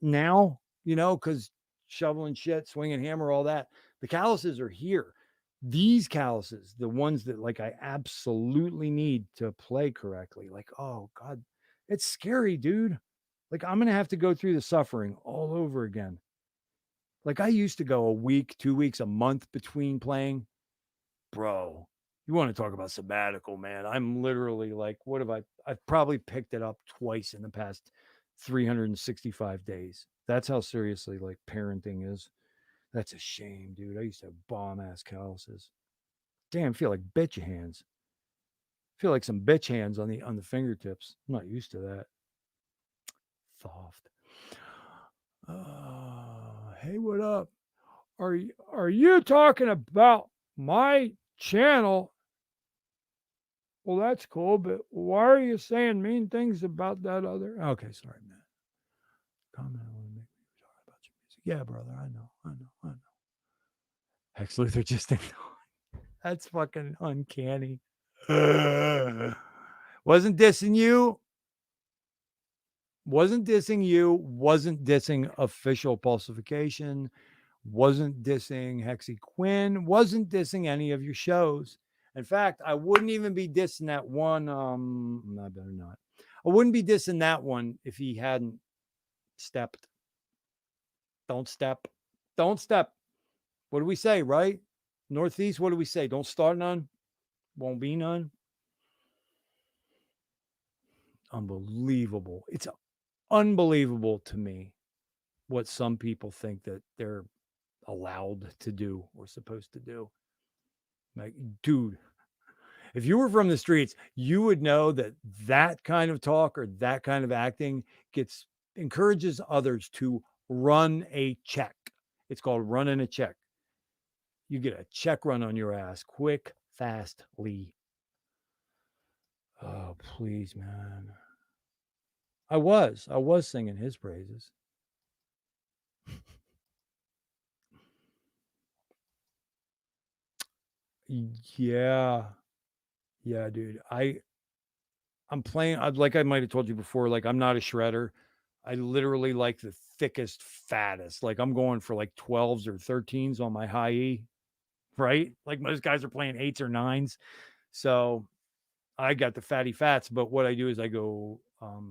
now, you know, because shoveling shit, swinging hammer, all that, the calluses are here. These calluses, the ones that like I absolutely need to play correctly, like, oh God, it's scary, dude. Like I'm going to have to go through the suffering all over again. Like I used to go a week, 2 weeks, a month between playing. Bro, you want to talk about sabbatical, man. I'm literally like, what have I've probably picked it up twice in the past 365 days. That's how seriously like parenting is. That's a shame, dude. I used to have bomb ass calluses. Damn, feel like bitch hands. Feel like some bitch hands on the fingertips. I'm not used to that. Soft. Hey, what up? Are you talking about my channel? Well, that's cool, but why are you saying mean things about that other? Okay, sorry, man. Comment on me. Talk about your music. Yeah, brother, I know. Hex Luther just that's fucking uncanny. Wasn't dissing you. Wasn't dissing you. Wasn't dissing official pulsification. Wasn't dissing Hexy Quinn. Wasn't dissing any of your shows. In fact, I wouldn't even be dissing that one. I better not. I wouldn't be dissing that one if he hadn't stepped. Don't step. Don't step. What do we say, right? Northeast, what do we say? Don't start none. Won't be none. Unbelievable. It's unbelievable to me what some people think that they're allowed to do or supposed to do. Like, dude, if you were from the streets, you would know that that kind of talk or that kind of acting encourages others to run a check. It's called running a check. You get a check run on your ass quick, fastly. Oh, please, man. I was singing his praises. Yeah. Yeah, dude. I'm playing, like I might have told you before, like I'm not a shredder. I literally like the thickest, fattest. Like I'm going for like 12s or 13s on my high E, right? Like most guys are playing 8s or 9s. So I got the fatty fats, but what I do is I go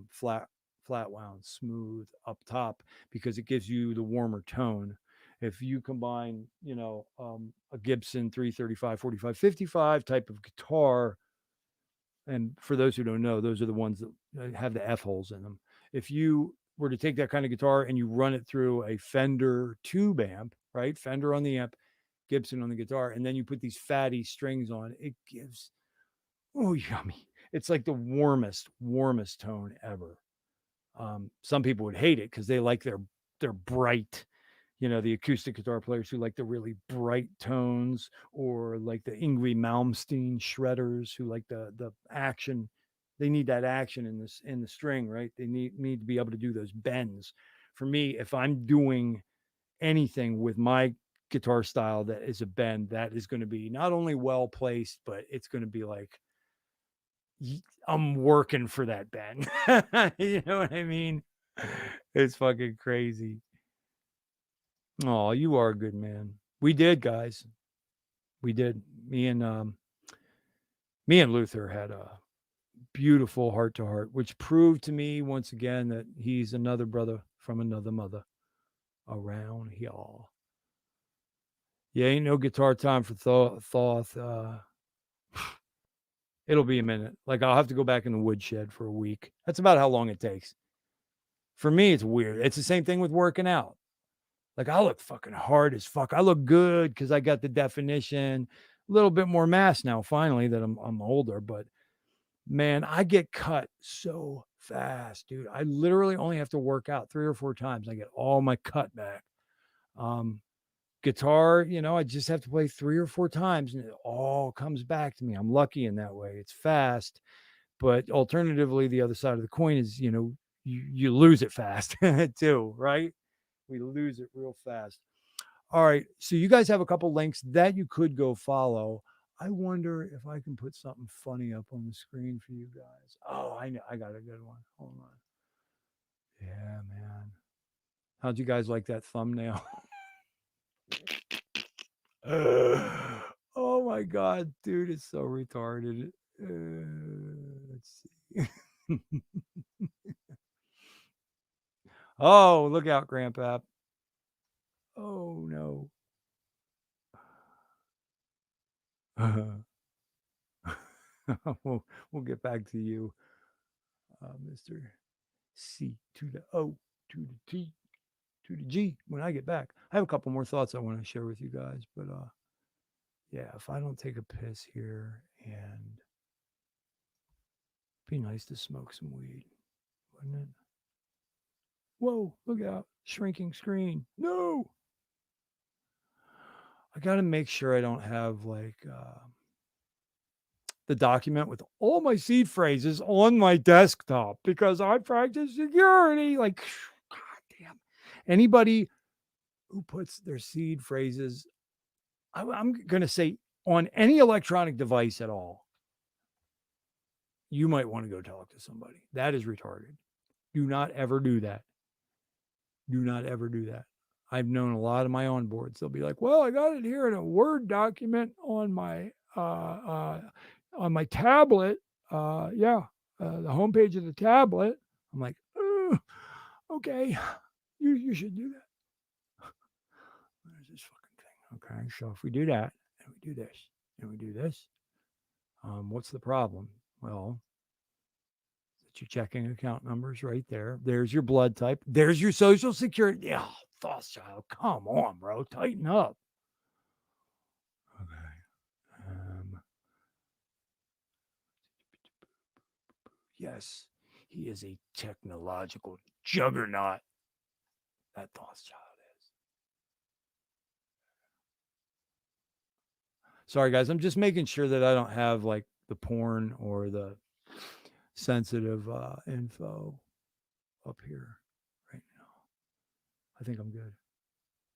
flat wound, smooth up top because it gives you the warmer tone. If you combine, a Gibson 335, 45, 55 type of guitar, and for those who don't know, those are the ones that have the F holes in them. If you were to take that kind of guitar and you run it through a Fender tube amp, right? Fender on the amp, Gibson on the guitar, and then you put these fatty strings on, it gives, oh, yummy. It's like the warmest tone ever. Some people would hate it because they like their bright, the acoustic guitar players who like the really bright tones, or like the 𝕋𝕙𝕚𝕝𝕝 shredders who like the action. They need that action in the string, right? They need to be able to do those bends. For me, if I'm doing anything with my guitar style that is a bend, that is going to be not only well placed, but it's going to be like I'm working for that bend. You know what I mean? It's fucking crazy. Oh, you are a good man. We did, guys. We did. Me and Luther had a beautiful heart to heart, which proved to me once again that he's another brother from another mother around here. Yeah, ain't no guitar time for Thoth. It'll be a minute. Like I'll have to go back in the woodshed for a week. That's about how long it takes. For me, it's weird. It's the same thing with working out. Like I look fucking hard as fuck. I look good because I got the definition, a little bit more mass now, finally, that I'm older. But man, I get cut so fast, dude. I literally only have to work out 3 or 4 times. I get all my cut back. Guitar, I just have to play 3 or 4 times and it all comes back to me. I'm lucky in that way. It's fast, but alternatively, the other side of the coin is, you lose it fast too, right? We lose it real fast. All right. So you guys have a couple links that you could go follow. I wonder if I can put something funny up on the screen for you guys. Oh, I know. I got a good one. Hold on. Yeah, man. How'd you guys like that thumbnail? Oh my God, dude. It's so retarded. Let's see. Oh, look out, Grandpa. Oh, no. We'll get back to you, Mr. C to the O to the T to the G when I get back. I have a couple more thoughts I want to share with you guys, but yeah, if I don't take a piss here, and be nice to smoke some weed, wouldn't it? Whoa, look out. Shrinking screen. No. I got to make sure I don't have like the document with all my seed phrases on my desktop because I practice security. Like, God damn. Anybody who puts their seed phrases, I'm going to say on any electronic device at all, you might want to go talk to somebody. That is retarded. Do not ever do that. Do not ever do that. I've known a lot of my onboards. They'll be like, "Well, I got it here in a Word document on my tablet. The homepage of the tablet." I'm like, "Okay, you should do that." There's this fucking thing. Okay, so if we do that and we do this and we do this, what's the problem? Well, your checking account numbers right there. There's your blood type. There's your social security. Oh, Thothschild, come on, bro. Tighten up. Okay. Yes, he is a technological juggernaut. That Thothschild is. Sorry, guys. I'm just making sure that I don't have like the porn or the sensitive info up here right now. I think I'm good.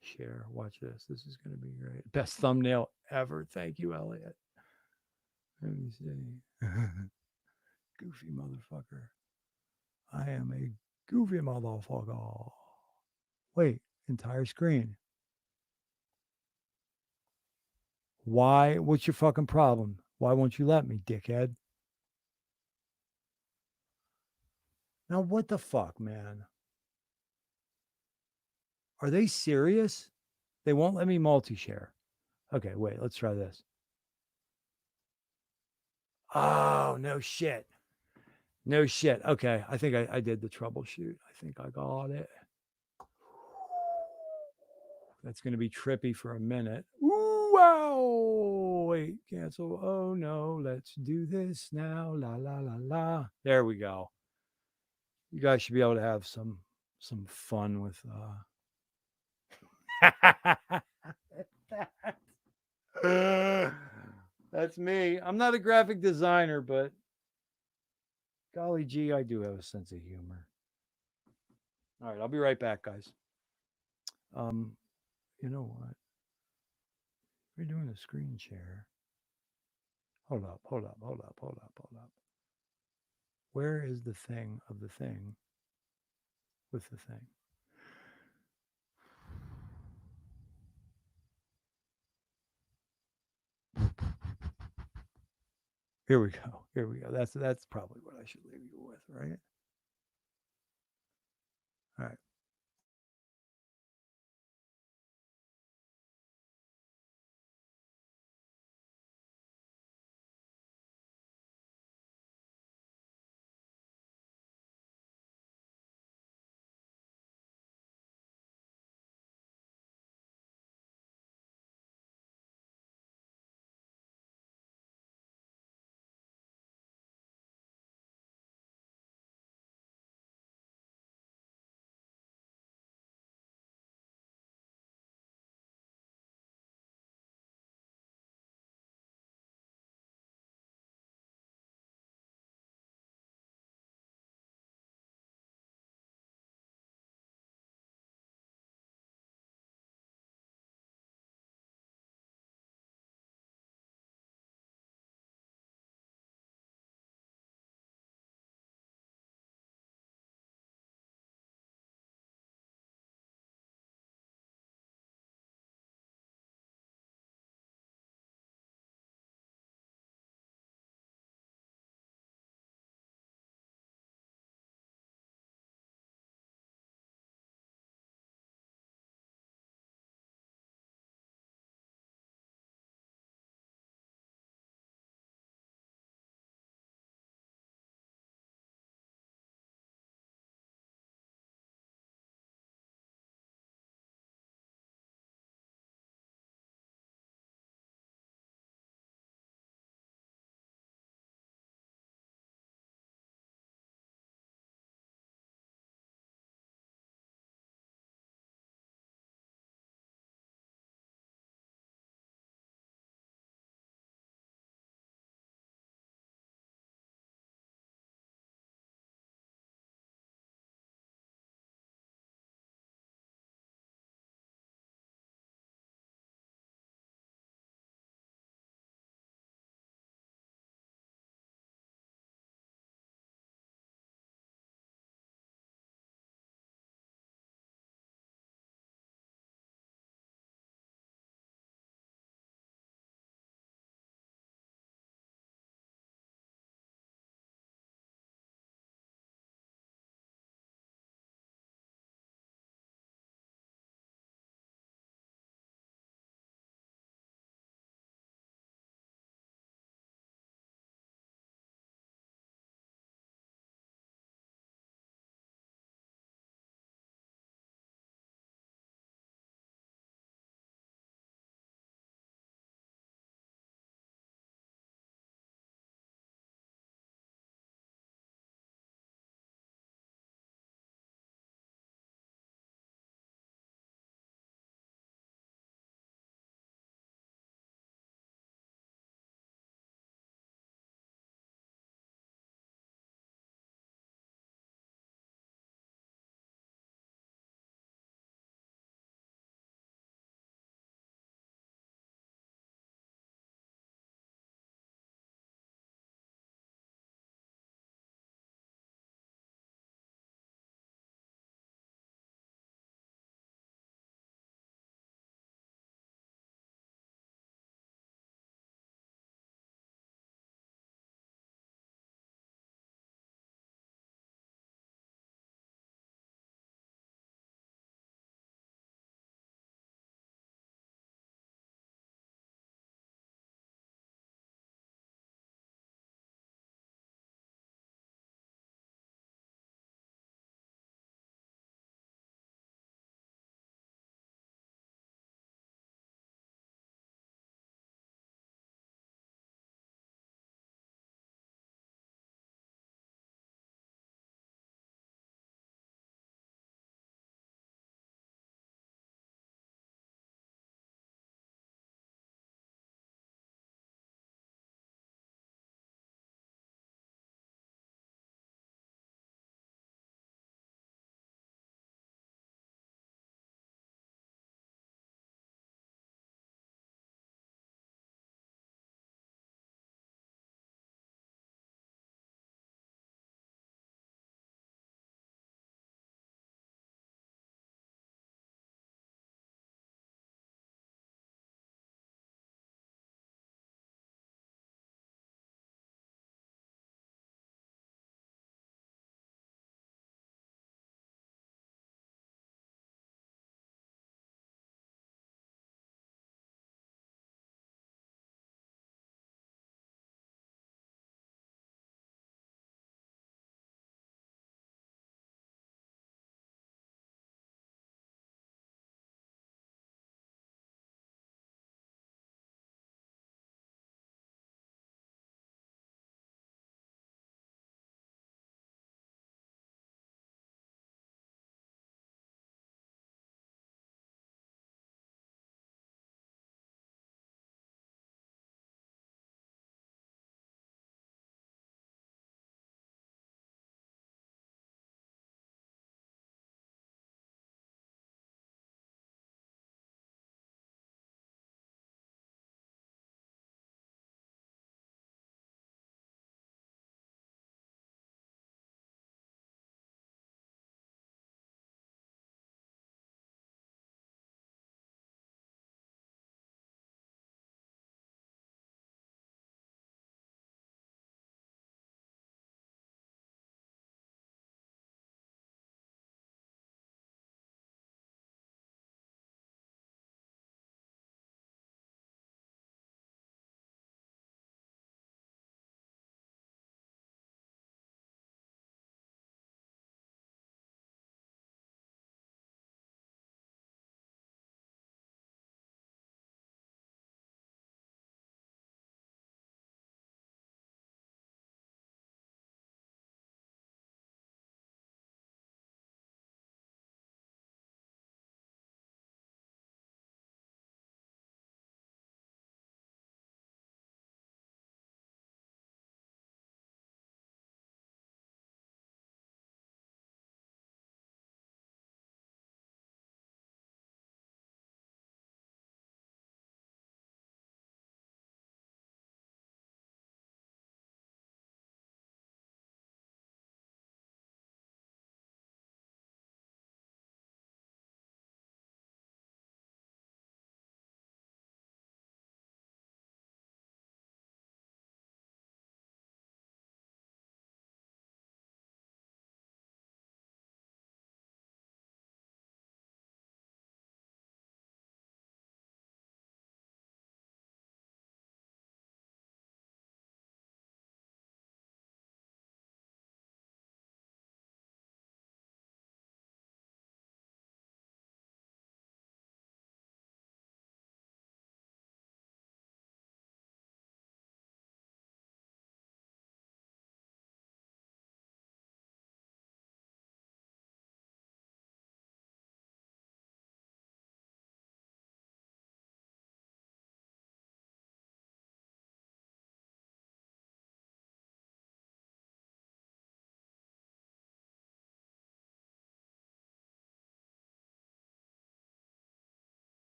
Share. Watch this. This is going to be great. Best thumbnail ever. Thank you, Elliot. Let me see. Goofy motherfucker. I am a goofy motherfucker. Wait, entire screen. Why? What's your fucking problem? Why won't you let me, dickhead? Now, what the fuck, man? Are they serious? They won't let me multi-share. Okay, wait, let's try this. Oh, no shit. No shit. Okay, I think I did the troubleshoot. I think I got it. That's going to be trippy for a minute. Ooh, wow. Wait, cancel. Oh, no. Let's do this now. La, la, la, la. There we go. You guys should be able to have some fun with that's me. I'm not a graphic designer, but golly gee, I do have a sense of humor. All right, I'll be right back, guys. You know what? We're doing a screen share. Hold up. Where is the thing of the thing with the thing? Here we go. That's probably what I should leave you with, right? All right.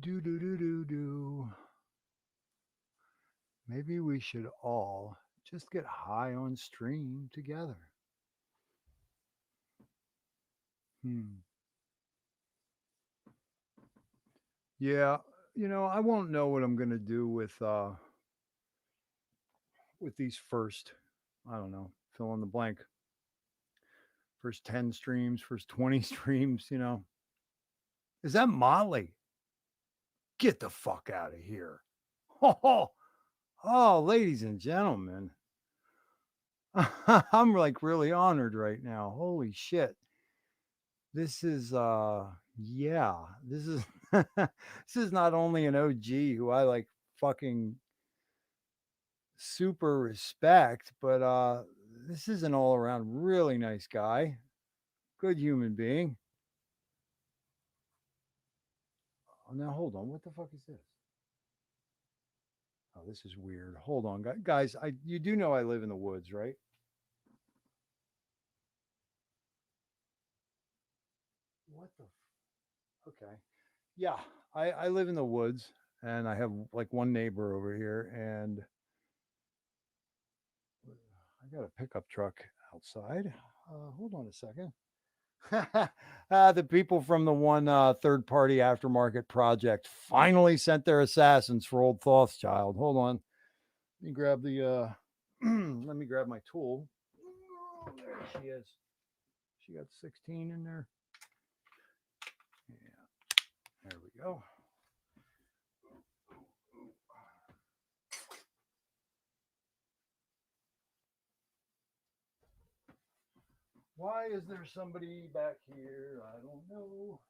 Do do do do do. Maybe we should all just get high on stream together. Yeah, I won't know what I'm gonna do with these first, I don't know, fill in the blank. First 10 streams, first 20 streams. Is that Motley? Get the fuck out of here. Oh, ladies and gentlemen. I'm like really honored right now. Holy shit. This is yeah, this is this is not only an OG who I like fucking super respect, but this is an all around really nice guy. Good human being. Oh, now hold on. What the fuck is this? Oh, this is weird. Hold on, guys. You do know I live in the woods, right? What the? Okay. Yeah, I live in the woods, and I have like one neighbor over here, and I got a pickup truck outside. Hold on a second. The people from the one third party aftermarket project finally sent their assassins for old Thothschild. Hold on. Let me grab let me grab my tool. Oh, there she is. She got 16 in there. Yeah. There we go. Why is there somebody back here? I don't know.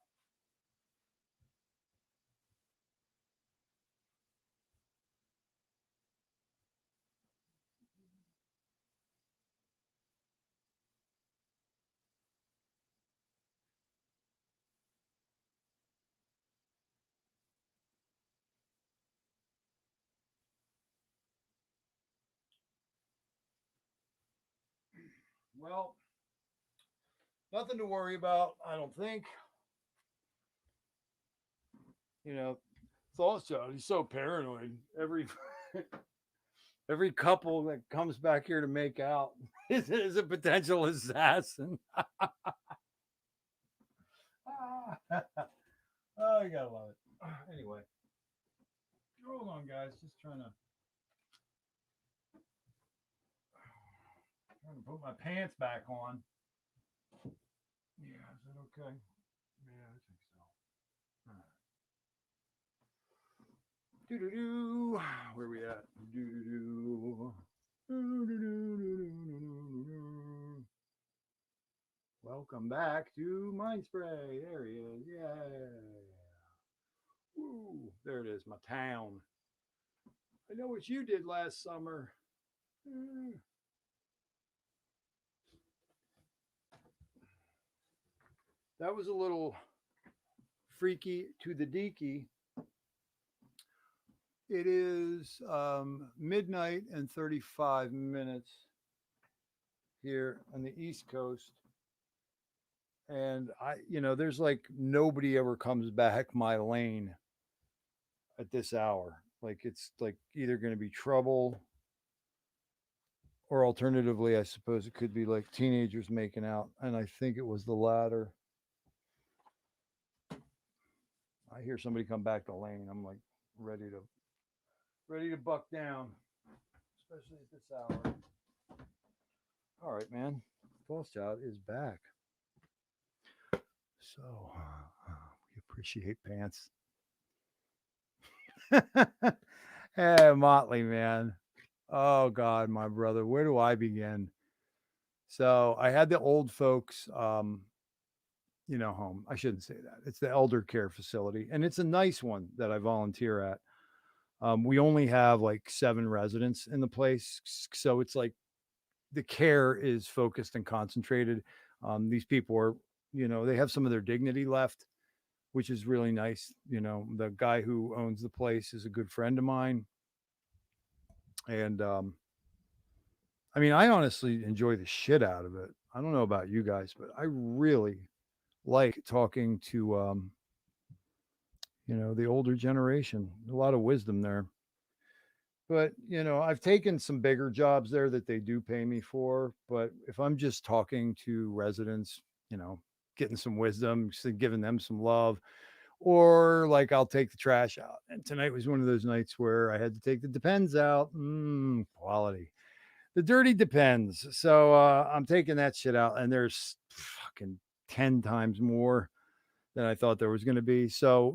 Well, nothing to worry about, I don't think. Thothschild, he's so paranoid. Every couple that comes back here to make out is a potential assassin. Oh, you gotta love it. Anyway, hold on, guys. Just trying to put my pants back on. Yeah, is that okay? Yeah, I think so. All right. Do do do. Where we at? Do do do. Welcome back to Mind Spray. There he is. Yeah. Woo. There it is, my town. I know what you did last summer. That was a little freaky to the deaky. It is midnight and 35 minutes here on the East Coast. And there's like nobody ever comes back my lane at this hour. Like it's like either going to be trouble or alternatively, I suppose it could be like teenagers making out. And I think it was the latter. I hear somebody come back the lane. I'm like ready to buck down, especially at this hour. All right, man. Thothschild is back. So we appreciate pants. Hey, Motley, man. Oh God, my brother. Where do I begin? So I had the old folks home. I shouldn't say that. It's the elder care facility, and it's a nice one that I volunteer at. We only have like 7 residents in the place, so it's like the care is focused and concentrated. These people are, they have some of their dignity left, which is really nice. The guy who owns the place is a good friend of mine, and I mean, I honestly enjoy the shit out of it. I don't know about you guys, but I really like talking to the older generation. A lot of wisdom there. But, I've taken some bigger jobs there that they do pay me for. But if I'm just talking to residents, you know, getting some wisdom, giving them some love, or like I'll take the trash out. And tonight was one of those nights where I had to take the depends out. Quality. The dirty depends. So I'm taking that shit out, and there's fucking 10 times more than I thought there was going to be. So,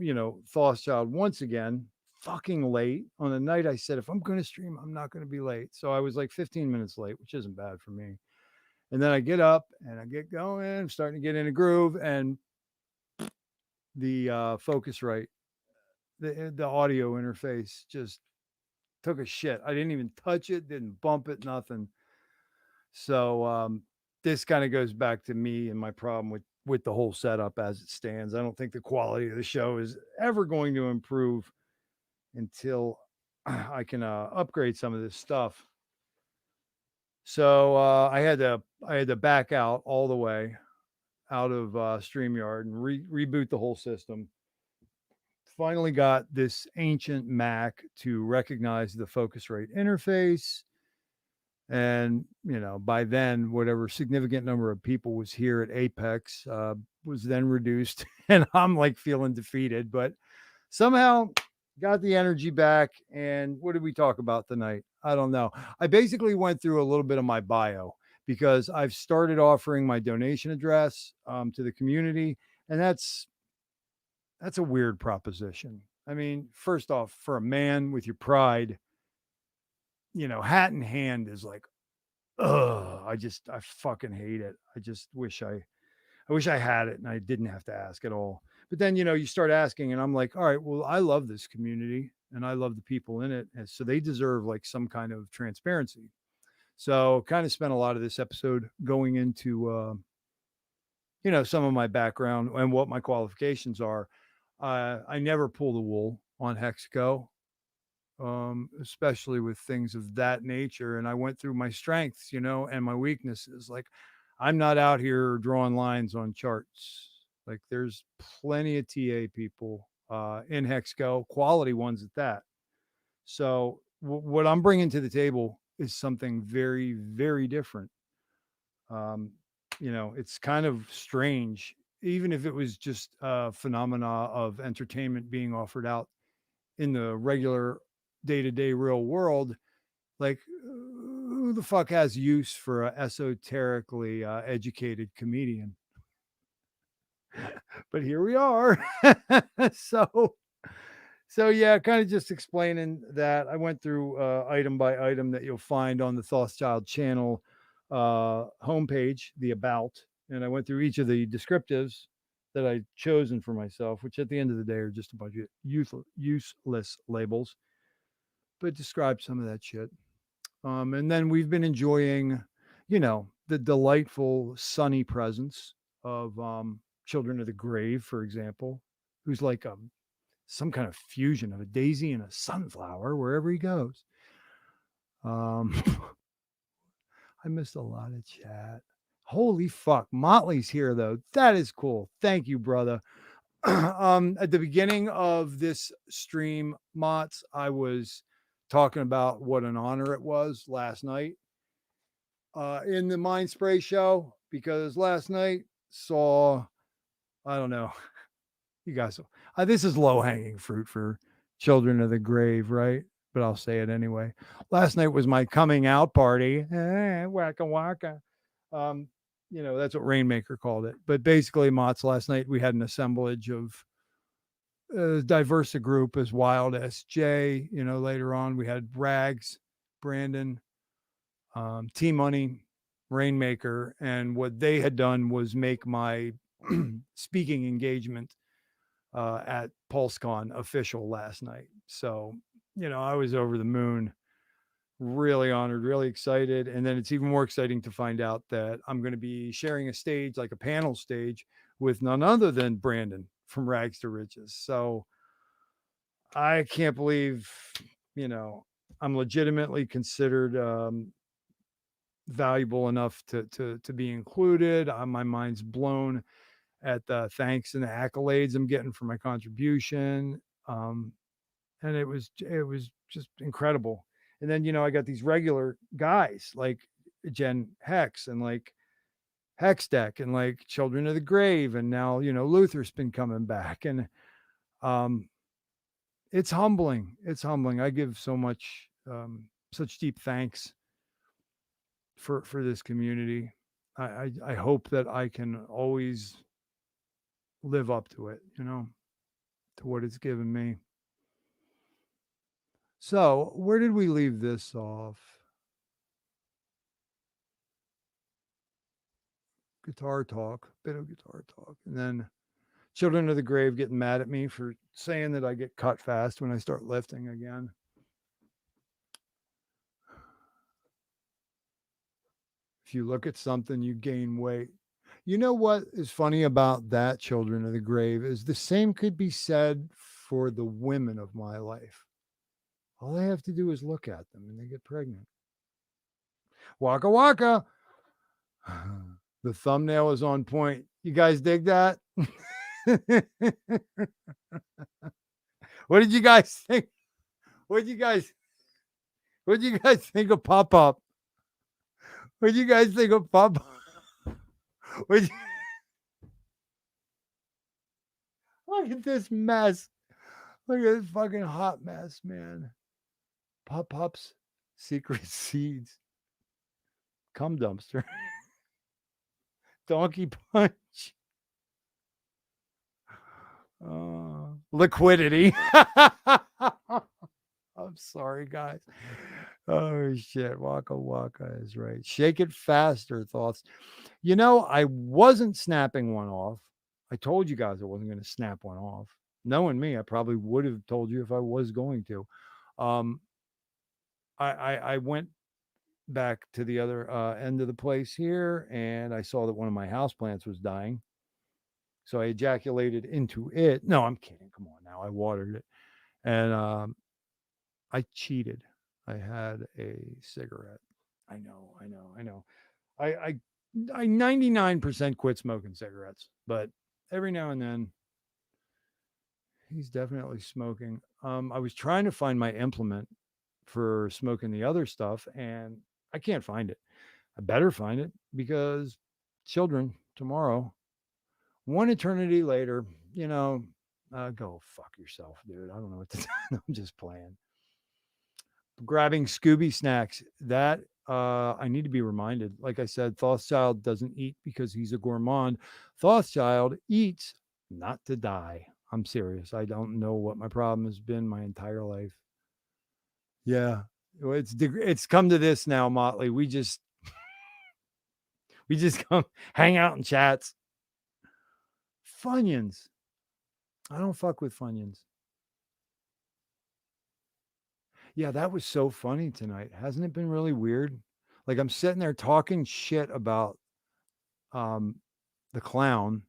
Thothschild once again, fucking late on the night I said, if I'm going to stream, I'm not going to be late. So I was like 15 minutes late, which isn't bad for me. And then I get up and I get going, I'm starting to get in a groove, and the Focusrite, the audio interface just took a shit. I didn't even touch it, didn't bump it, nothing. So this kind of goes back to me and my problem with the whole setup as it stands. I don't think the quality of the show is ever going to improve until I can upgrade some of this stuff. So I had to back out all the way out of StreamYard and reboot the whole system. Finally got this ancient Mac to recognize the Focusrite interface. And, by then, whatever significant number of people was here at Apex was then reduced. And I'm like feeling defeated, but somehow got the energy back. And what did we talk about tonight? I don't know. I basically went through a little bit of my bio because I've started offering my donation address to the community. And that's a weird proposition. I mean, first off, for a man with your pride, hat in hand is like, I fucking hate it. I just wish I had it and I didn't have to ask at all. But then, you start asking and I'm like, all right, well, I love this community and I love the people in it. And so they deserve like some kind of transparency. So kind of spent a lot of this episode going into, some of my background and what my qualifications are. I never pull the wool on Hexco, especially with things of that nature. And I went through my strengths, and my weaknesses. Like, I'm not out here drawing lines on charts. Like, there's plenty of TA people in Hexco, quality ones at that. So, what I'm bringing to the table is something very, very different. It's kind of strange, even if it was just a phenomena of entertainment being offered out in the regular day-to-day real world. Like, who the fuck has use for a esoterically educated comedian? But here we are. So yeah, kind of just explaining that. I went through item by item that you'll find on the Thothschild channel homepage, the about, and I went through each of the descriptives that I'd chosen for myself, which at the end of the day are just a bunch of useless labels, but describe some of that shit. And then we've been enjoying, the delightful sunny presence of Children of the Grave, for example, who's like some kind of fusion of a daisy and a sunflower wherever he goes. I missed a lot of chat. Holy fuck. Motley's here, though. That is cool. Thank you, brother. At the beginning of this stream, Mott's, I was talking about what an honor it was last night in the Mind Spray show, because last night saw, I don't know, you guys, this is low-hanging fruit for Children of the Grave, right? But I'll say it anyway. Last night was my coming out party. Waka waka. That's what Rainmaker called it. But basically, Mott's, last night we had an assemblage of diverse a group as Wild SJ. Later on we had Rags, Brandon, T-Money, Rainmaker, and what they had done was make my speaking engagement at PulseCon official last night. So, I was over the moon, really honored, really excited. And then it's even more exciting to find out that I'm going to be sharing a stage, like a panel stage, with none other than Brandon from Rags to Riches. So I can't believe, I'm legitimately considered valuable enough to be included. My mind's blown at the thanks and the accolades I'm getting for my contribution. And it was just incredible. And then I got these regular guys like Jen Hex and like Hexdeck and like Children of the Grave, and now Luther's been coming back, and um, it's humbling. It's humbling. I give so much, such deep thanks for this community. I hope that I can always live up to it, to what it's given me. So, where did we leave this off? Guitar talk, bit of guitar talk. And then Children of the Grave getting mad at me for saying that I get cut fast when I start lifting again. If you look at something, you gain weight. You know what is funny about that, Children of the Grave, is the same could be said for the women of my life. All they have to do is look at them and they get pregnant. Waka waka. The thumbnail is on point. You guys dig that? What did you guys think? What did you guys think of Pop Up? What did you guys think of Pop Up? Look at this mess. Look at this fucking hot mess, man. Pop Up's Secret Seeds. Cum dumpster. Donkey punch. Liquidity. I'm sorry, guys. Oh, shit. Waka waka is right. Shake it faster, thoughts. I wasn't snapping one off. I told you guys I wasn't going to snap one off. Knowing me, I probably would have told you if I was going to. I went back to the other end of the place here, and I saw that one of my houseplants was dying. So I ejaculated into it. No, I'm kidding. Come on now. I watered it. And I cheated. I had a cigarette. I know. I 99% quit smoking cigarettes, but every now and then he's definitely smoking. I was trying to find my implement for smoking the other stuff, and I can't find it. I better find it because children tomorrow, one eternity later, go fuck yourself, dude. I don't know what to do. I'm just playing. Grabbing Scooby snacks. That I need to be reminded. Like I said, Thothschild doesn't eat because he's a gourmand. Thothschild eats not to die. I'm serious. I don't know what my problem has been my entire life. Yeah, it's come to this now, Motley. We just come hang out in chats. Funyuns. I don't fuck with Funyuns. Yeah, that was so funny tonight. Hasn't it been really weird? Like I'm sitting there talking shit about the clown,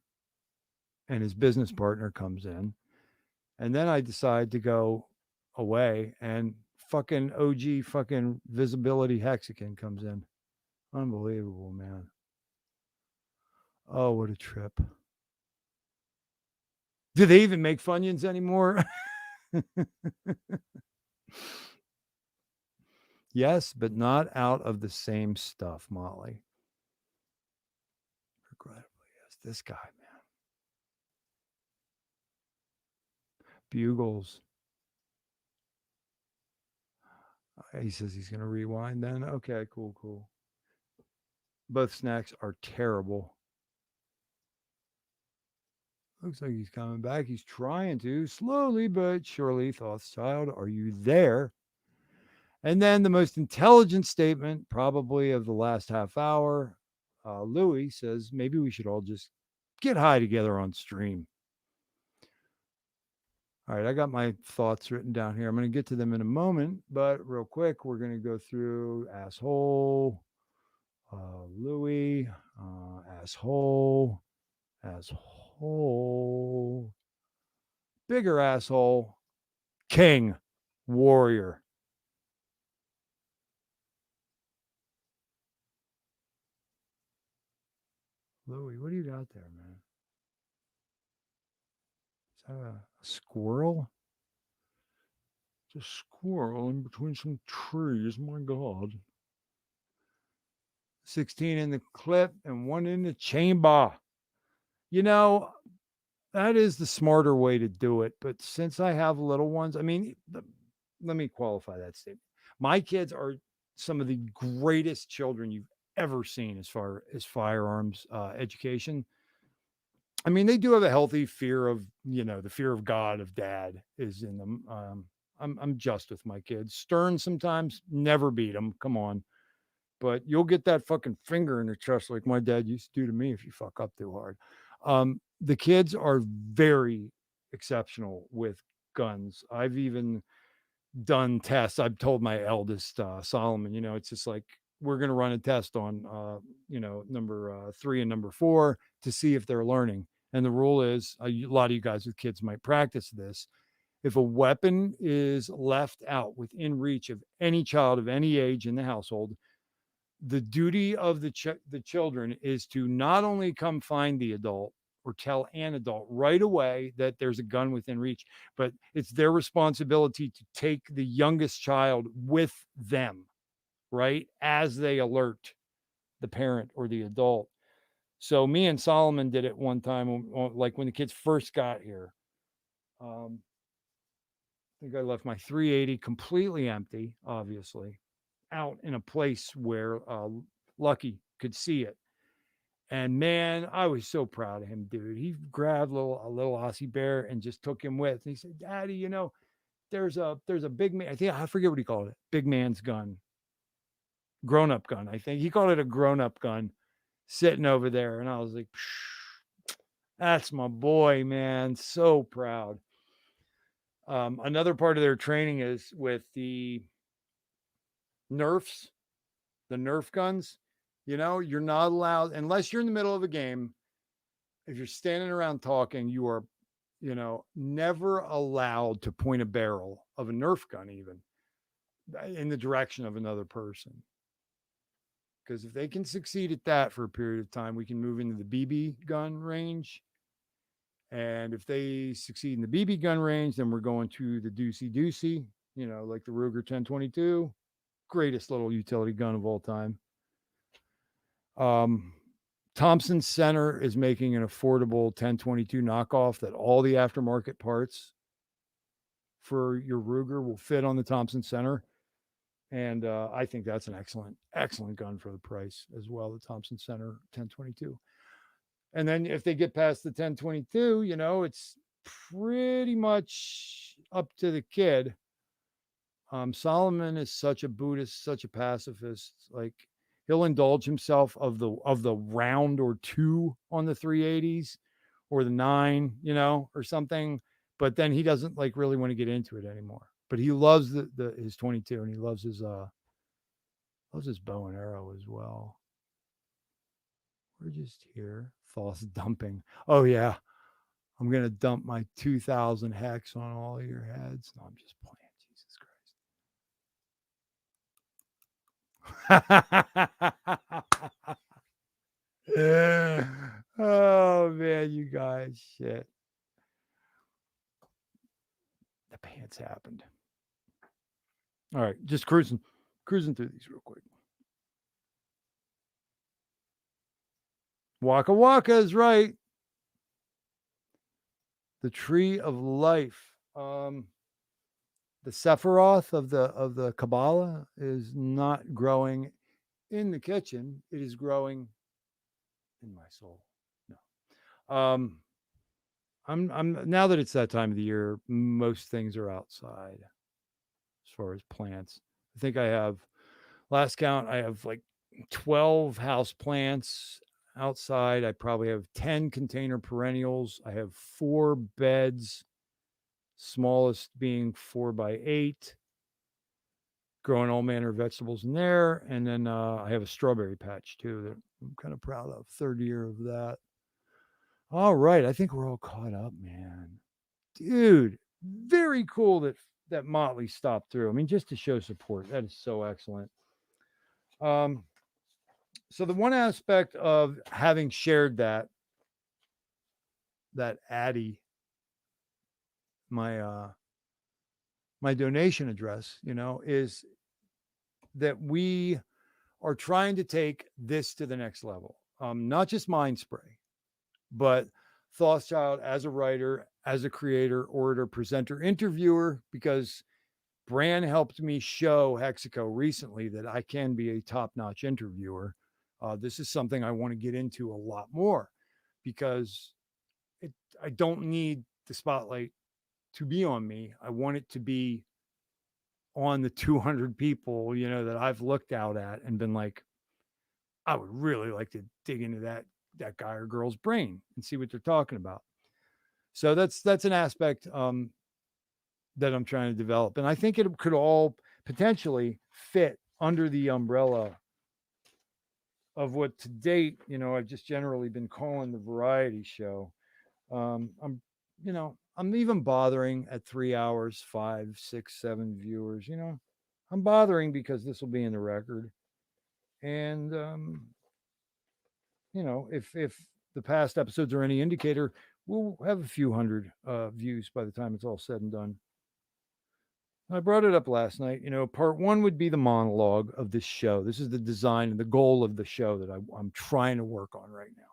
and his business partner comes in, and then I decide to go away, and fucking OG fucking visibility hexagon comes in. Unbelievable, man. Oh, what a trip. Do they even make Funyuns anymore? Yes, but not out of the same stuff, Molly. Regrettably, yes. This guy, man. Bugles. He says he's going to rewind then. Okay, cool. Both snacks are terrible. Looks like he's coming back. He's trying to, slowly but surely. Thothschild, are you there? And then the most intelligent statement, probably of the last half hour, Louis says, maybe we should all just get high together on stream. All right, I got my thoughts written down here. I'm going to get to them in a moment, but real quick, we're going to go through asshole, Louis, asshole, bigger asshole, king, warrior. Louis, what do you got there, man? Is that a squirrel? It's a squirrel in between some trees. My God. 16 in the clip and 1 in the chamber. You know, that is the smarter way to do it. But since I have little ones, I mean, let me qualify that statement. My kids are some of the greatest children you've ever seen as far as firearms education. I mean, they do have a healthy fear of, the fear of God, of dad is in them. I'm just with my kids. Stern sometimes, never beat them. Come on. But you'll get that fucking finger in the chest like my dad used to do to me if you fuck up too hard. The kids are very exceptional with guns. I've even done tests. I've told my eldest, Solomon, it's just like, we're going to run a test on, number 3 and number 4 to see if they're learning. And the rule is, a lot of you guys with kids might practice this. If a weapon is left out within reach of any child of any age in the household, the duty of the children is to not only come find the adult or tell an adult right away that there's a gun within reach, but it's their responsibility to take the youngest child with them, right, as they alert the parent or the adult. So me and Solomon did it one time, like when the kids first got here. I think I left my 380 completely empty, obviously, out in a place where Lucky could see it. And man, I was so proud of him, dude. He grabbed a little Aussie bear and just took him with. And he said, "Daddy, there's a big man. I forget what he called it. Big man's gun, grown up gun. I think he called it a grown up gun, sitting over there." And I was like, "That's my boy, man. So proud." Another part of their training is with the Nerfs, the Nerf guns. You're not allowed, unless you're in the middle of a game. If you're standing around talking, you are, never allowed to point a barrel of a Nerf gun even in the direction of another person. Because if they can succeed at that for a period of time, we can move into the BB gun range. And if they succeed in the BB gun range, then we're going to the doozy, like the Ruger 1022, greatest little utility gun of all time. Thompson Center is making an affordable 1022 knockoff that all the aftermarket parts for your Ruger will fit on the Thompson Center. And I think that's an excellent gun for the price as well, the Thompson Center 1022. And then if they get past the 1022, it's pretty much up to the kid. Solomon is such a Buddhist, such a pacifist. Like, he'll indulge himself of the round or 2 on the 380s or the 9, or something. But then he doesn't like really want to get into it anymore. But he loves his 22, and he loves his bow and arrow as well. We're just here. False dumping. Oh yeah, I'm gonna dump my 2,000 hex on all of your heads. No, I'm just playing. Jesus Christ. Oh man, you guys, shit. The pants happened. All right, just cruising through these real quick. Waka Waka is right. The tree of life. The Sephiroth of the Kabbalah is not growing in the kitchen. It is growing in my soul. No. I'm now that it's that time of the year, most things are outside as far as plants. I think I have, last count, I have like 12 house plants outside. I probably have 10 container perennials. I have 4 beds, smallest being 4x8, growing all manner of vegetables in there. And then I have a strawberry patch too that I'm kind of proud of. 3rd year of that. All right, I think we're all caught up, man. Dude, very cool that Motley stopped through. I mean, just to show support. That is so excellent. So the one aspect of having shared that Addie, my my donation address, is that we are trying to take this to the next level. Not just Mind Spray, but Thothschild as a writer, as a creator, orator, presenter, interviewer, because Bran helped me show Hexaco recently that I can be a top-notch interviewer. This is something I want to get into a lot more because I don't need the spotlight to be on me. I want it to be on the 200 people, that I've looked out at and been like, I would really like to dig into that guy or girl's brain and see what they're talking about. So that's an aspect that I'm trying to develop, and I think it could all potentially fit under the umbrella of what to date, I've just generally been calling the variety show. I'm even bothering at 3 hours, 5, 6, 7 viewers. I'm bothering because this will be in the record, and if the past episodes are any indicator, we'll have a few hundred views by the time it's all said and done. I brought it up last night. Part one would be the monologue of this show. This is the design and the goal of the show that I'm trying to work on right now.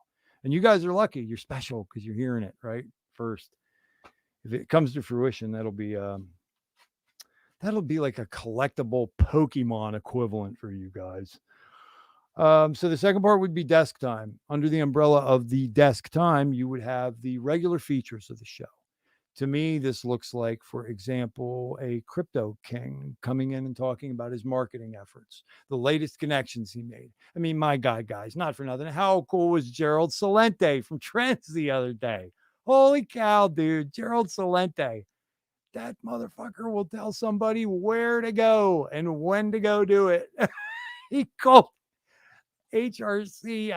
And you guys are lucky. You're special because you're hearing it right first. If it comes to fruition, that'll be like a collectible Pokemon equivalent for you guys. So the second part would be desk time. Under the umbrella of the desk time, you would have the regular features of the show. To me, this looks like, for example, a crypto king coming in and talking about his marketing efforts, the latest connections he made. I mean, my guys, not for nothing. How cool was Gerald Celente from Trends the other day? Holy cow, dude. Gerald Celente. That motherfucker will tell somebody where to go and when to go do it. He called HRC,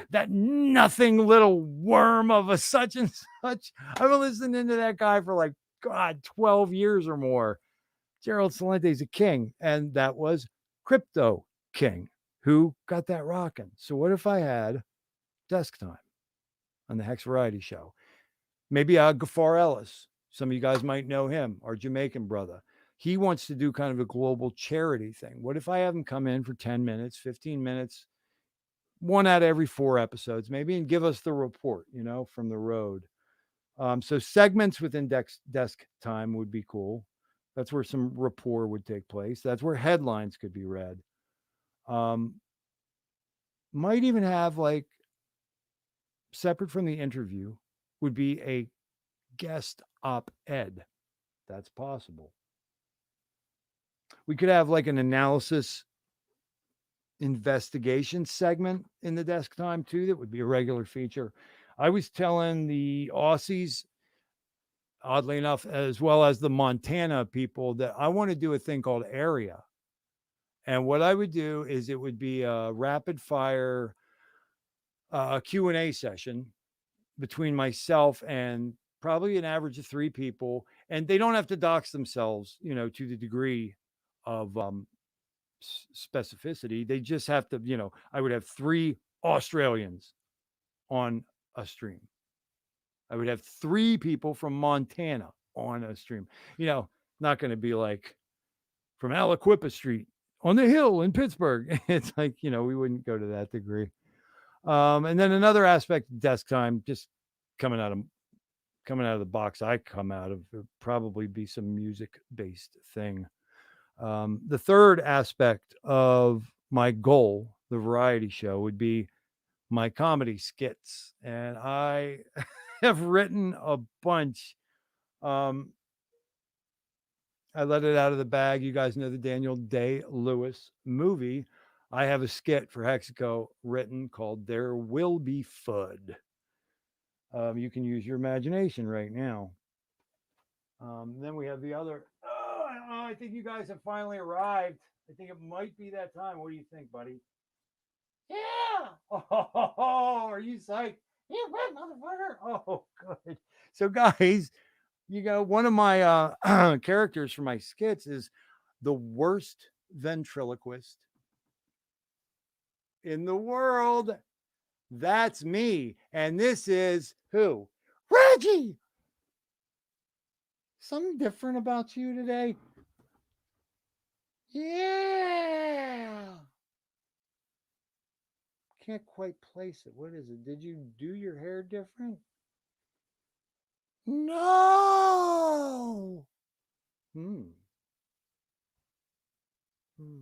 that nothing little worm of a such and such. I've been listening to that guy for like, God, 12 years or more. Gerald Celente's a king, and that was Crypto King who got that rocking. So what if I had desk time on the Hex Variety Show? Maybe Gafar Ellis. Some of you guys might know him, our Jamaican brother. He wants to do kind of a global charity thing. What if I have him come in for 10 minutes, 15 minutes, one out of every 4 episodes, maybe, and give us the report, from the road. So segments within desk time would be cool. That's where some rapport would take place. That's where headlines could be read. Might even have, like, separate from the interview would be a guest op-ed. That's possible. We could have like an analysis investigation segment in the desk time too. That would be a regular feature. I was telling the Aussies, oddly enough, as well as the Montana people, that I want to do a thing called Area. And what I would do is it would be a rapid fire Q&A session between myself and probably an average of 3 people. And they don't have to dox themselves, to the degree of specificity. They just have to, I would have 3 Australians on a stream. I would have 3 people from Montana on a stream. Not going to be like from Aliquippa Street on the hill in Pittsburgh. It's like, we wouldn't go to that degree. And then another aspect of desk time, just coming out of the box I come out of, would probably be some music-based thing. The third aspect of my goal, the variety show, would be my comedy skits. And I have written a bunch. I let it out of the bag. You guys know the Daniel Day-Lewis movie. I have a skit for Hexaco written called There Will Be Fud. You can use your imagination right now. Then we have the other. I think you guys have finally arrived. I think it might be that time. What do you think, buddy? Yeah. Oh, are you psyched? Yeah, what, motherfucker? Oh, good. So, guys, one of my characters for my skits is the worst ventriloquist in the world. That's me. And this is who? Reggie. Something different about you today? Yeah. Can't quite place it. What is it? Did you do your hair different? No. Hmm. Hmm.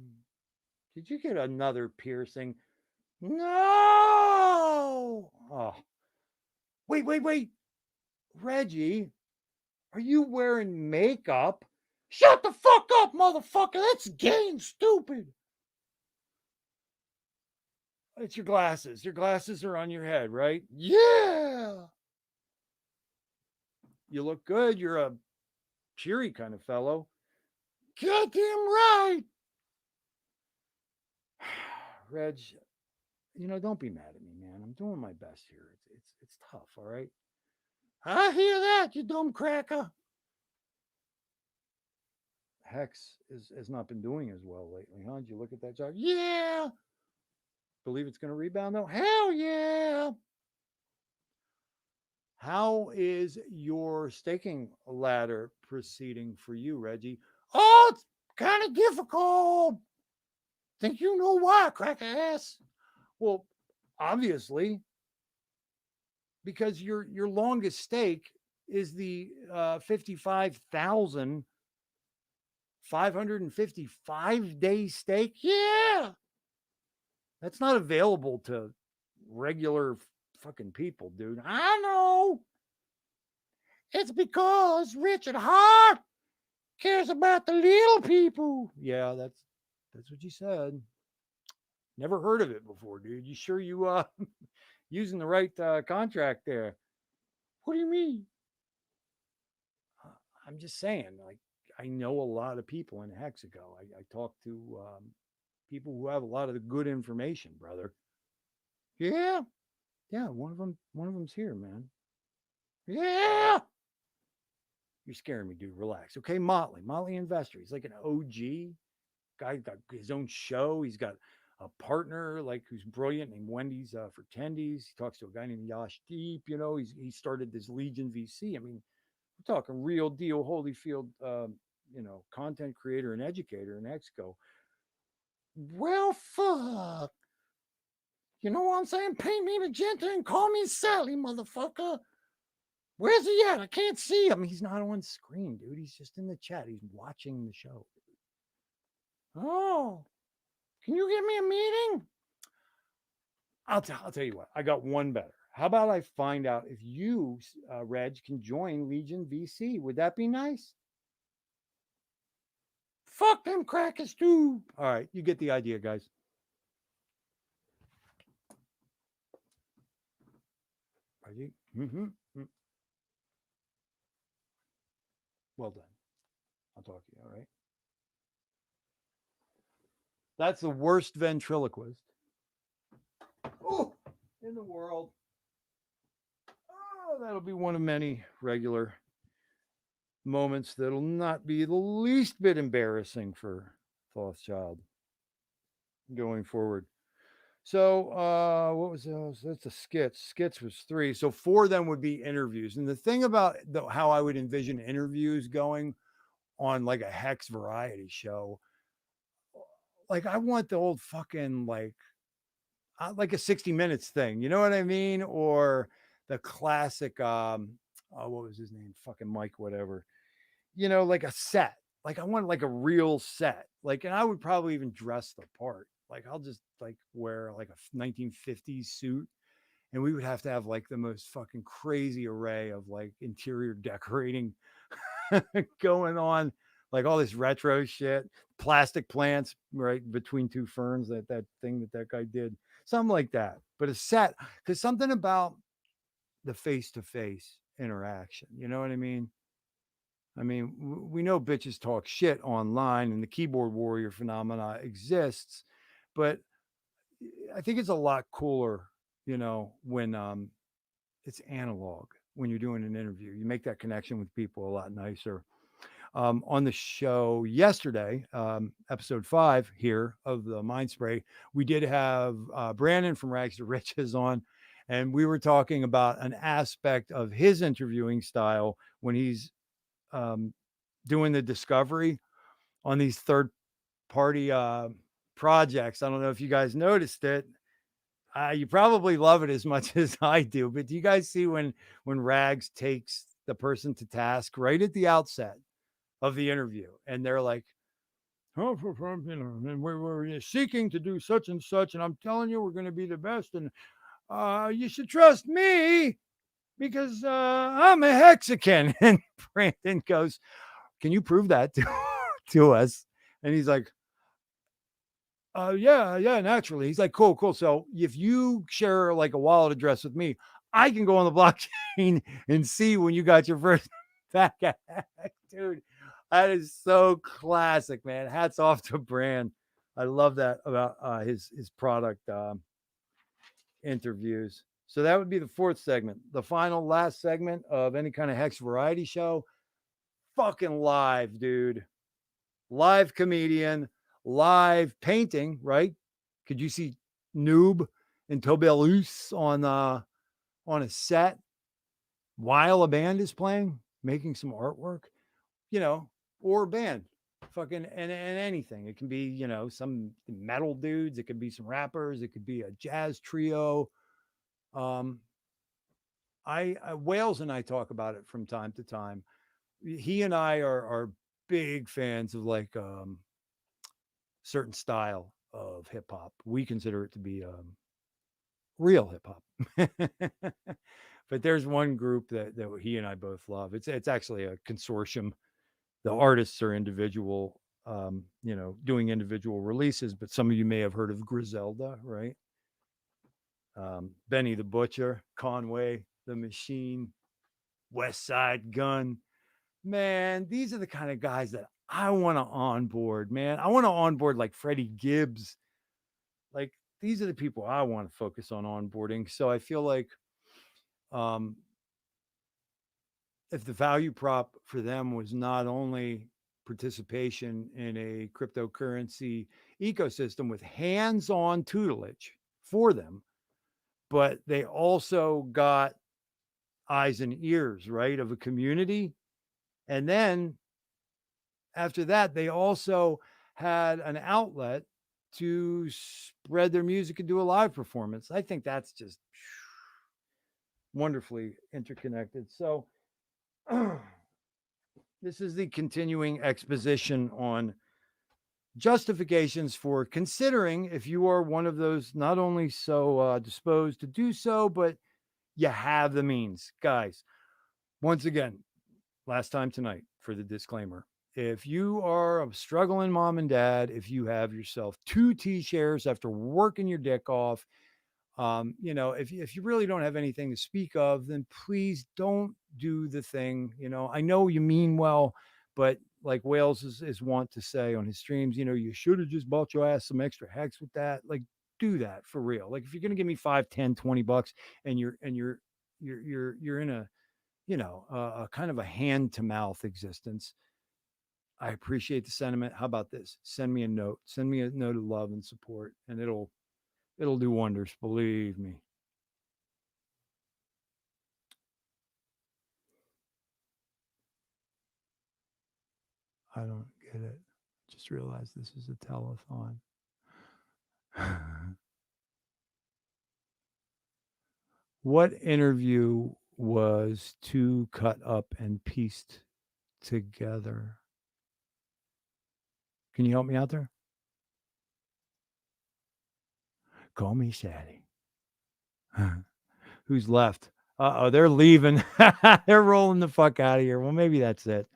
Did you get another piercing? No. Oh. Wait. Reggie, are you wearing makeup? Shut the fuck up, motherfucker. That's gay and stupid. It's your glasses. Your glasses are on your head, right? Yeah. You look good. You're a cheery kind of fellow. Goddamn right. Reg, don't be mad at me, man. I'm doing my best here. It's tough, all right? I hear that, you dumb cracker. Hex has not been doing as well lately, huh? Did you look at that job? Yeah. Believe it's going to rebound, though? Hell yeah. How is your staking ladder proceeding for you, Reggie? Oh, it's kind of difficult. Think you know why, cracker ass? Well, obviously, because your longest stake is the 55,555 day stake. Yeah. That's not available to regular fucking people, dude. I know. It's because Richard Hart cares about the little people. Yeah, that's what you said. Never heard of it before, dude. You sure you using the right contract there? What do you mean? I'm just saying, like, I know a lot of people in Hexago. I talk to people who have a lot of the good information, brother. Yeah, yeah. One of them's here, man. Yeah. You're scaring me, dude. Relax. Okay, Motley investor. He's like an OG guy. Got his own show. He's got a partner like who's brilliant named Wendy's for Tendies. He talks to a guy named Yash Deep. He started this Legion VC. I mean, we're talking real deal, Holyfield. Content creator and educator in Exco. Well, fuck. You know what I'm saying? Paint me magenta and call me Sally, motherfucker. Where's he at? I can't see him. He's not on screen, dude. He's just in the chat. He's watching the show. Oh, can you give me a meeting? I'll tell you what. I got one better. How about I find out if you, Reg, can join Legion VC? Would that be nice? Fuck them crackers too. All right, you get the idea, guys. Ready? Mm-hmm. Well done. I'll talk to you. All right. That's the worst ventriloquist in the world. Oh, that'll be one of many regular moments that'll not be the least bit embarrassing for Thothschild going forward. So what was those? That's the skits. Skits was 3. So 4 of them would be interviews. And the thing about how I would envision interviews going on like a Hex variety show, like I want the old fucking like a 60 Minutes thing. You know what I mean? Or the classic what was his name? Fucking Mike, whatever. Like a set. Like I want like a real set. Like, and I would probably even dress the part. Like I'll just like wear like a 1950s suit, and we would have to have like the most fucking crazy array of like interior decorating going on, like all this retro shit, plastic plants right between 2 ferns, that thing that guy did, something like that. But a set, because something about the face-to-face interaction, you know what I mean? We know bitches talk shit online and the keyboard warrior phenomena exists, but I think it's a lot cooler, when it's analog, when you're doing an interview. You make that connection with people a lot nicer. On the show yesterday, episode 5 here of the Mind Spray, we did have Brandon from Rags to Riches on, and we were talking about an aspect of his interviewing style when he's doing the discovery on these third party projects. I don't know if you guys noticed it. You probably love it as much as I do, but do you guys see when Rags takes the person to task right at the outset of the interview, and they're like, "Oh, and we're seeking to do such and such, and I'm telling you, we're going to be the best, and you should trust me because I'm a Mexican." And Brandon goes, "Can you prove that to us?" And he's like, yeah, naturally. He's like, cool. So if you share like a wallet address with me, I can go on the blockchain and see when you got your first back hack. Dude, that is so classic, man. Hats off to Brand. I love that about his product interviews. So that would be the fourth segment. The final last segment of any kind of hex variety show. Fucking live, dude. Live comedian, live painting, right? Could you see Noob and 𝕄𝕀ℕ𝔻𝕚𝕚𝕚 on a set while a band is playing, making some artwork, or a band, fucking and anything. It can be, some metal dudes, it could be some rappers, it could be a jazz trio. Wales and I talk about it from time to time. He and I are big fans of like certain style of hip hop. We consider it to be real hip hop. But there's one group that he and I both love. It's actually a consortium. The artists are individual, doing individual releases. But some of you may have heard of Griselda, right? Benny the Butcher, Conway the Machine, West Side Gun. Man, these are the kind of guys that I want to onboard, man. I want to onboard like Freddie Gibbs. Like, these are the people I want to focus on onboarding. So I feel like if the value prop for them was not only participation in a cryptocurrency ecosystem with hands-on tutelage for them, but they also got eyes and ears, right, of a community. And then after that, they also had an outlet to spread their music and do a live performance. I think that's just wonderfully interconnected. So this is the continuing exposition on justifications for considering if you are one of those not only so disposed to do so, but you have the means. Guys, once again, last time tonight for the disclaimer. If you are a struggling mom and dad, if you have yourself 2 T-shares after working your dick off, if you really don't have anything to speak of, then please don't do the thing. I know you mean well, but like Wales is wont to say on his streams, you should have just bought your ass some extra hex with that. Like, do that for real. Like, if you're gonna give me $5, $10, $20 and you're in a a kind of a hand to mouth existence, I appreciate the sentiment. How about this? Send me a note. Send me a note of love and support, and it'll do wonders. Believe me. I don't get it. Just realized this is a telethon. What interview was too cut up and pieced together? Can you help me out there? Call me Shaddy. Who's left? Uh-oh, they're leaving. They're rolling the fuck out of here. Well, maybe that's it.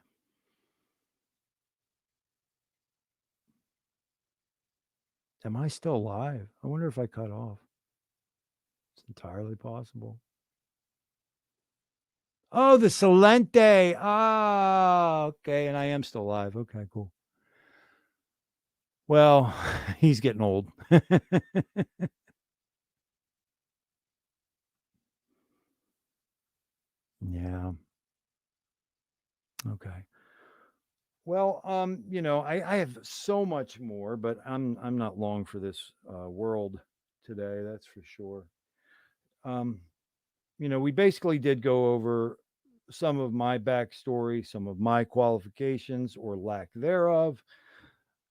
Am I still live? I wonder if I cut off. It's entirely possible. Oh, the Salente. Ah, okay. And I am still live. Okay, cool. Well, he's getting old. Yeah. Okay. Well, I have so much more, but I'm not long for this world today. That's for sure. We basically did go over some of my backstory, some of my qualifications or lack thereof,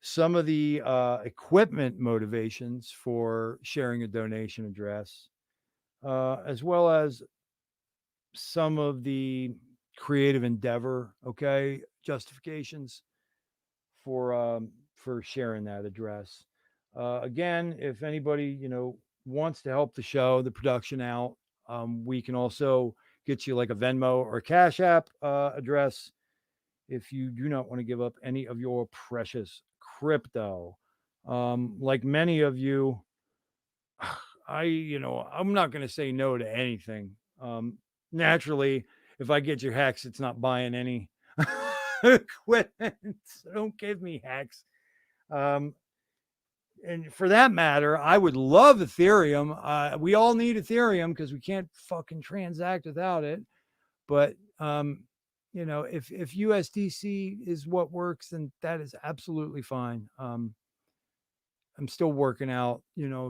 some of the equipment motivations for sharing a donation address, as well as some of the creative endeavor, okay, justifications for sharing that address. Again, if anybody wants to help the show, the production out, we can also get you like a Venmo or Cash App address if you do not want to give up any of your precious crypto. Like many of you, I'm not going to say no to anything. Naturally, if I get your hex, it's not buying any equipment. So don't give me hex. And for that matter, I would love Ethereum. We all need Ethereum because we can't fucking transact without it. But if USDC is what works, then that is absolutely fine. I'm still working out,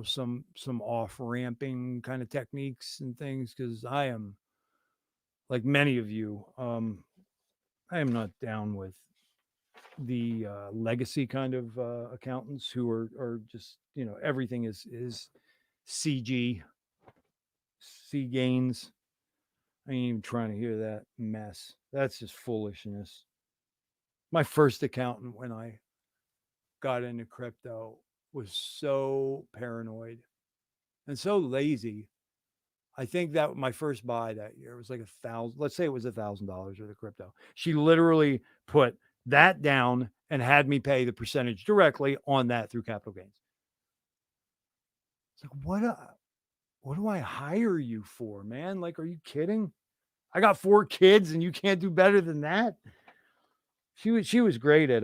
some off ramping kind of techniques and things because I am like many of you. I am not down with the legacy kind of accountants who are just everything is CG C gains. I ain't even trying to hear that mess. That's just foolishness. My first accountant when I got into crypto was so paranoid and so lazy. I think that my first buy that year was like 1,000. Let's say it was $1,000 worth of crypto. She literally put that down and had me pay the percentage directly on that through capital gains. It's like, what do I hire you for, man? Like, are you kidding? I got 4 kids and you can't do better than that. She was great at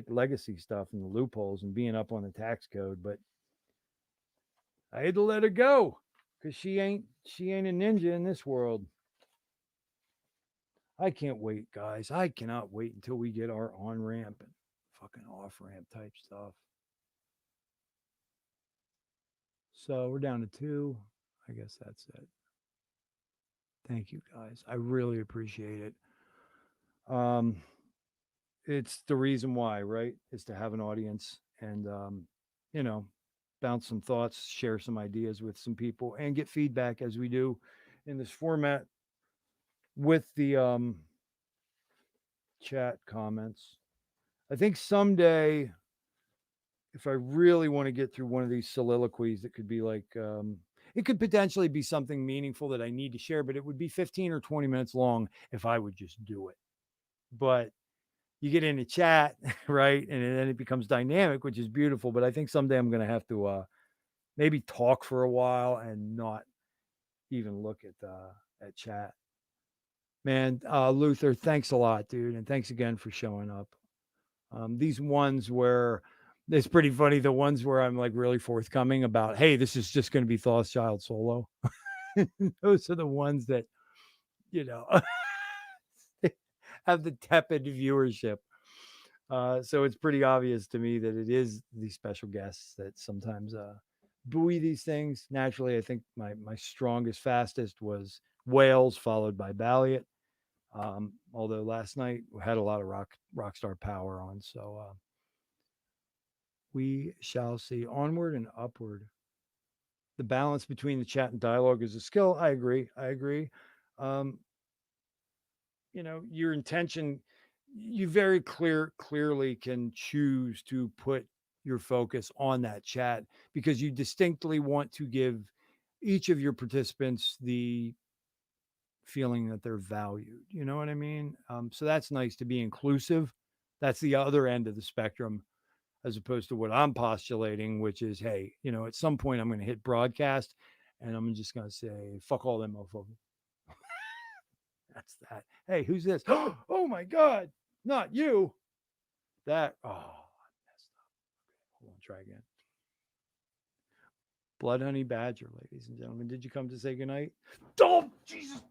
legacy stuff and the loopholes and being up on the tax code, but I had to let her go because she ain't a ninja in this world. I can't wait, guys. I cannot wait until we get our on ramp and fucking off ramp type stuff. So we're down to 2. I guess that's it. Thank you, guys. I really appreciate it. It's the reason why, right? Is to have an audience and bounce some thoughts, share some ideas with some people, and get feedback as we do in this format with the chat comments. I think someday, if I really want to get through one of these soliloquies, that could be like, it could potentially be something meaningful that I need to share, but it would be 15 or 20 minutes long if I would just do it. But you get in a chat, right? And then it becomes dynamic, which is beautiful. But I think someday I'm going to have to maybe talk for a while and not even look at chat. Man, Luther, thanks a lot, dude. And thanks again for showing up. These ones where it's pretty funny. The ones where I'm like really forthcoming about, hey, this is just going to be Thothschild solo. Those are the ones that, have the tepid viewership. So it's pretty obvious to me that it is these special guests that sometimes buoy these things. Naturally, I think my strongest, fastest was Wales, followed by Balliot. Although last night we had a lot of rockstar power on. So we shall see. Onward and upward. The balance between the chat and dialogue is a skill. I agree. Your intention, you very clearly can choose to put your focus on that chat because you distinctly want to give each of your participants the feeling that they're valued. You know what I mean? So that's nice to be inclusive. That's the other end of the spectrum, as opposed to what I'm postulating, which is, hey, at some point I'm going to hit broadcast and I'm just going to say, fuck all them motherfuckers. That's that. Hey, who's this? Oh my God, not you. I messed up. Hold on, try again. Blood Honey Badger, ladies and gentlemen. Did you come to say goodnight? Oh, Jesus.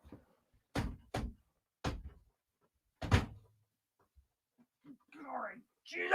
All right, Jesus.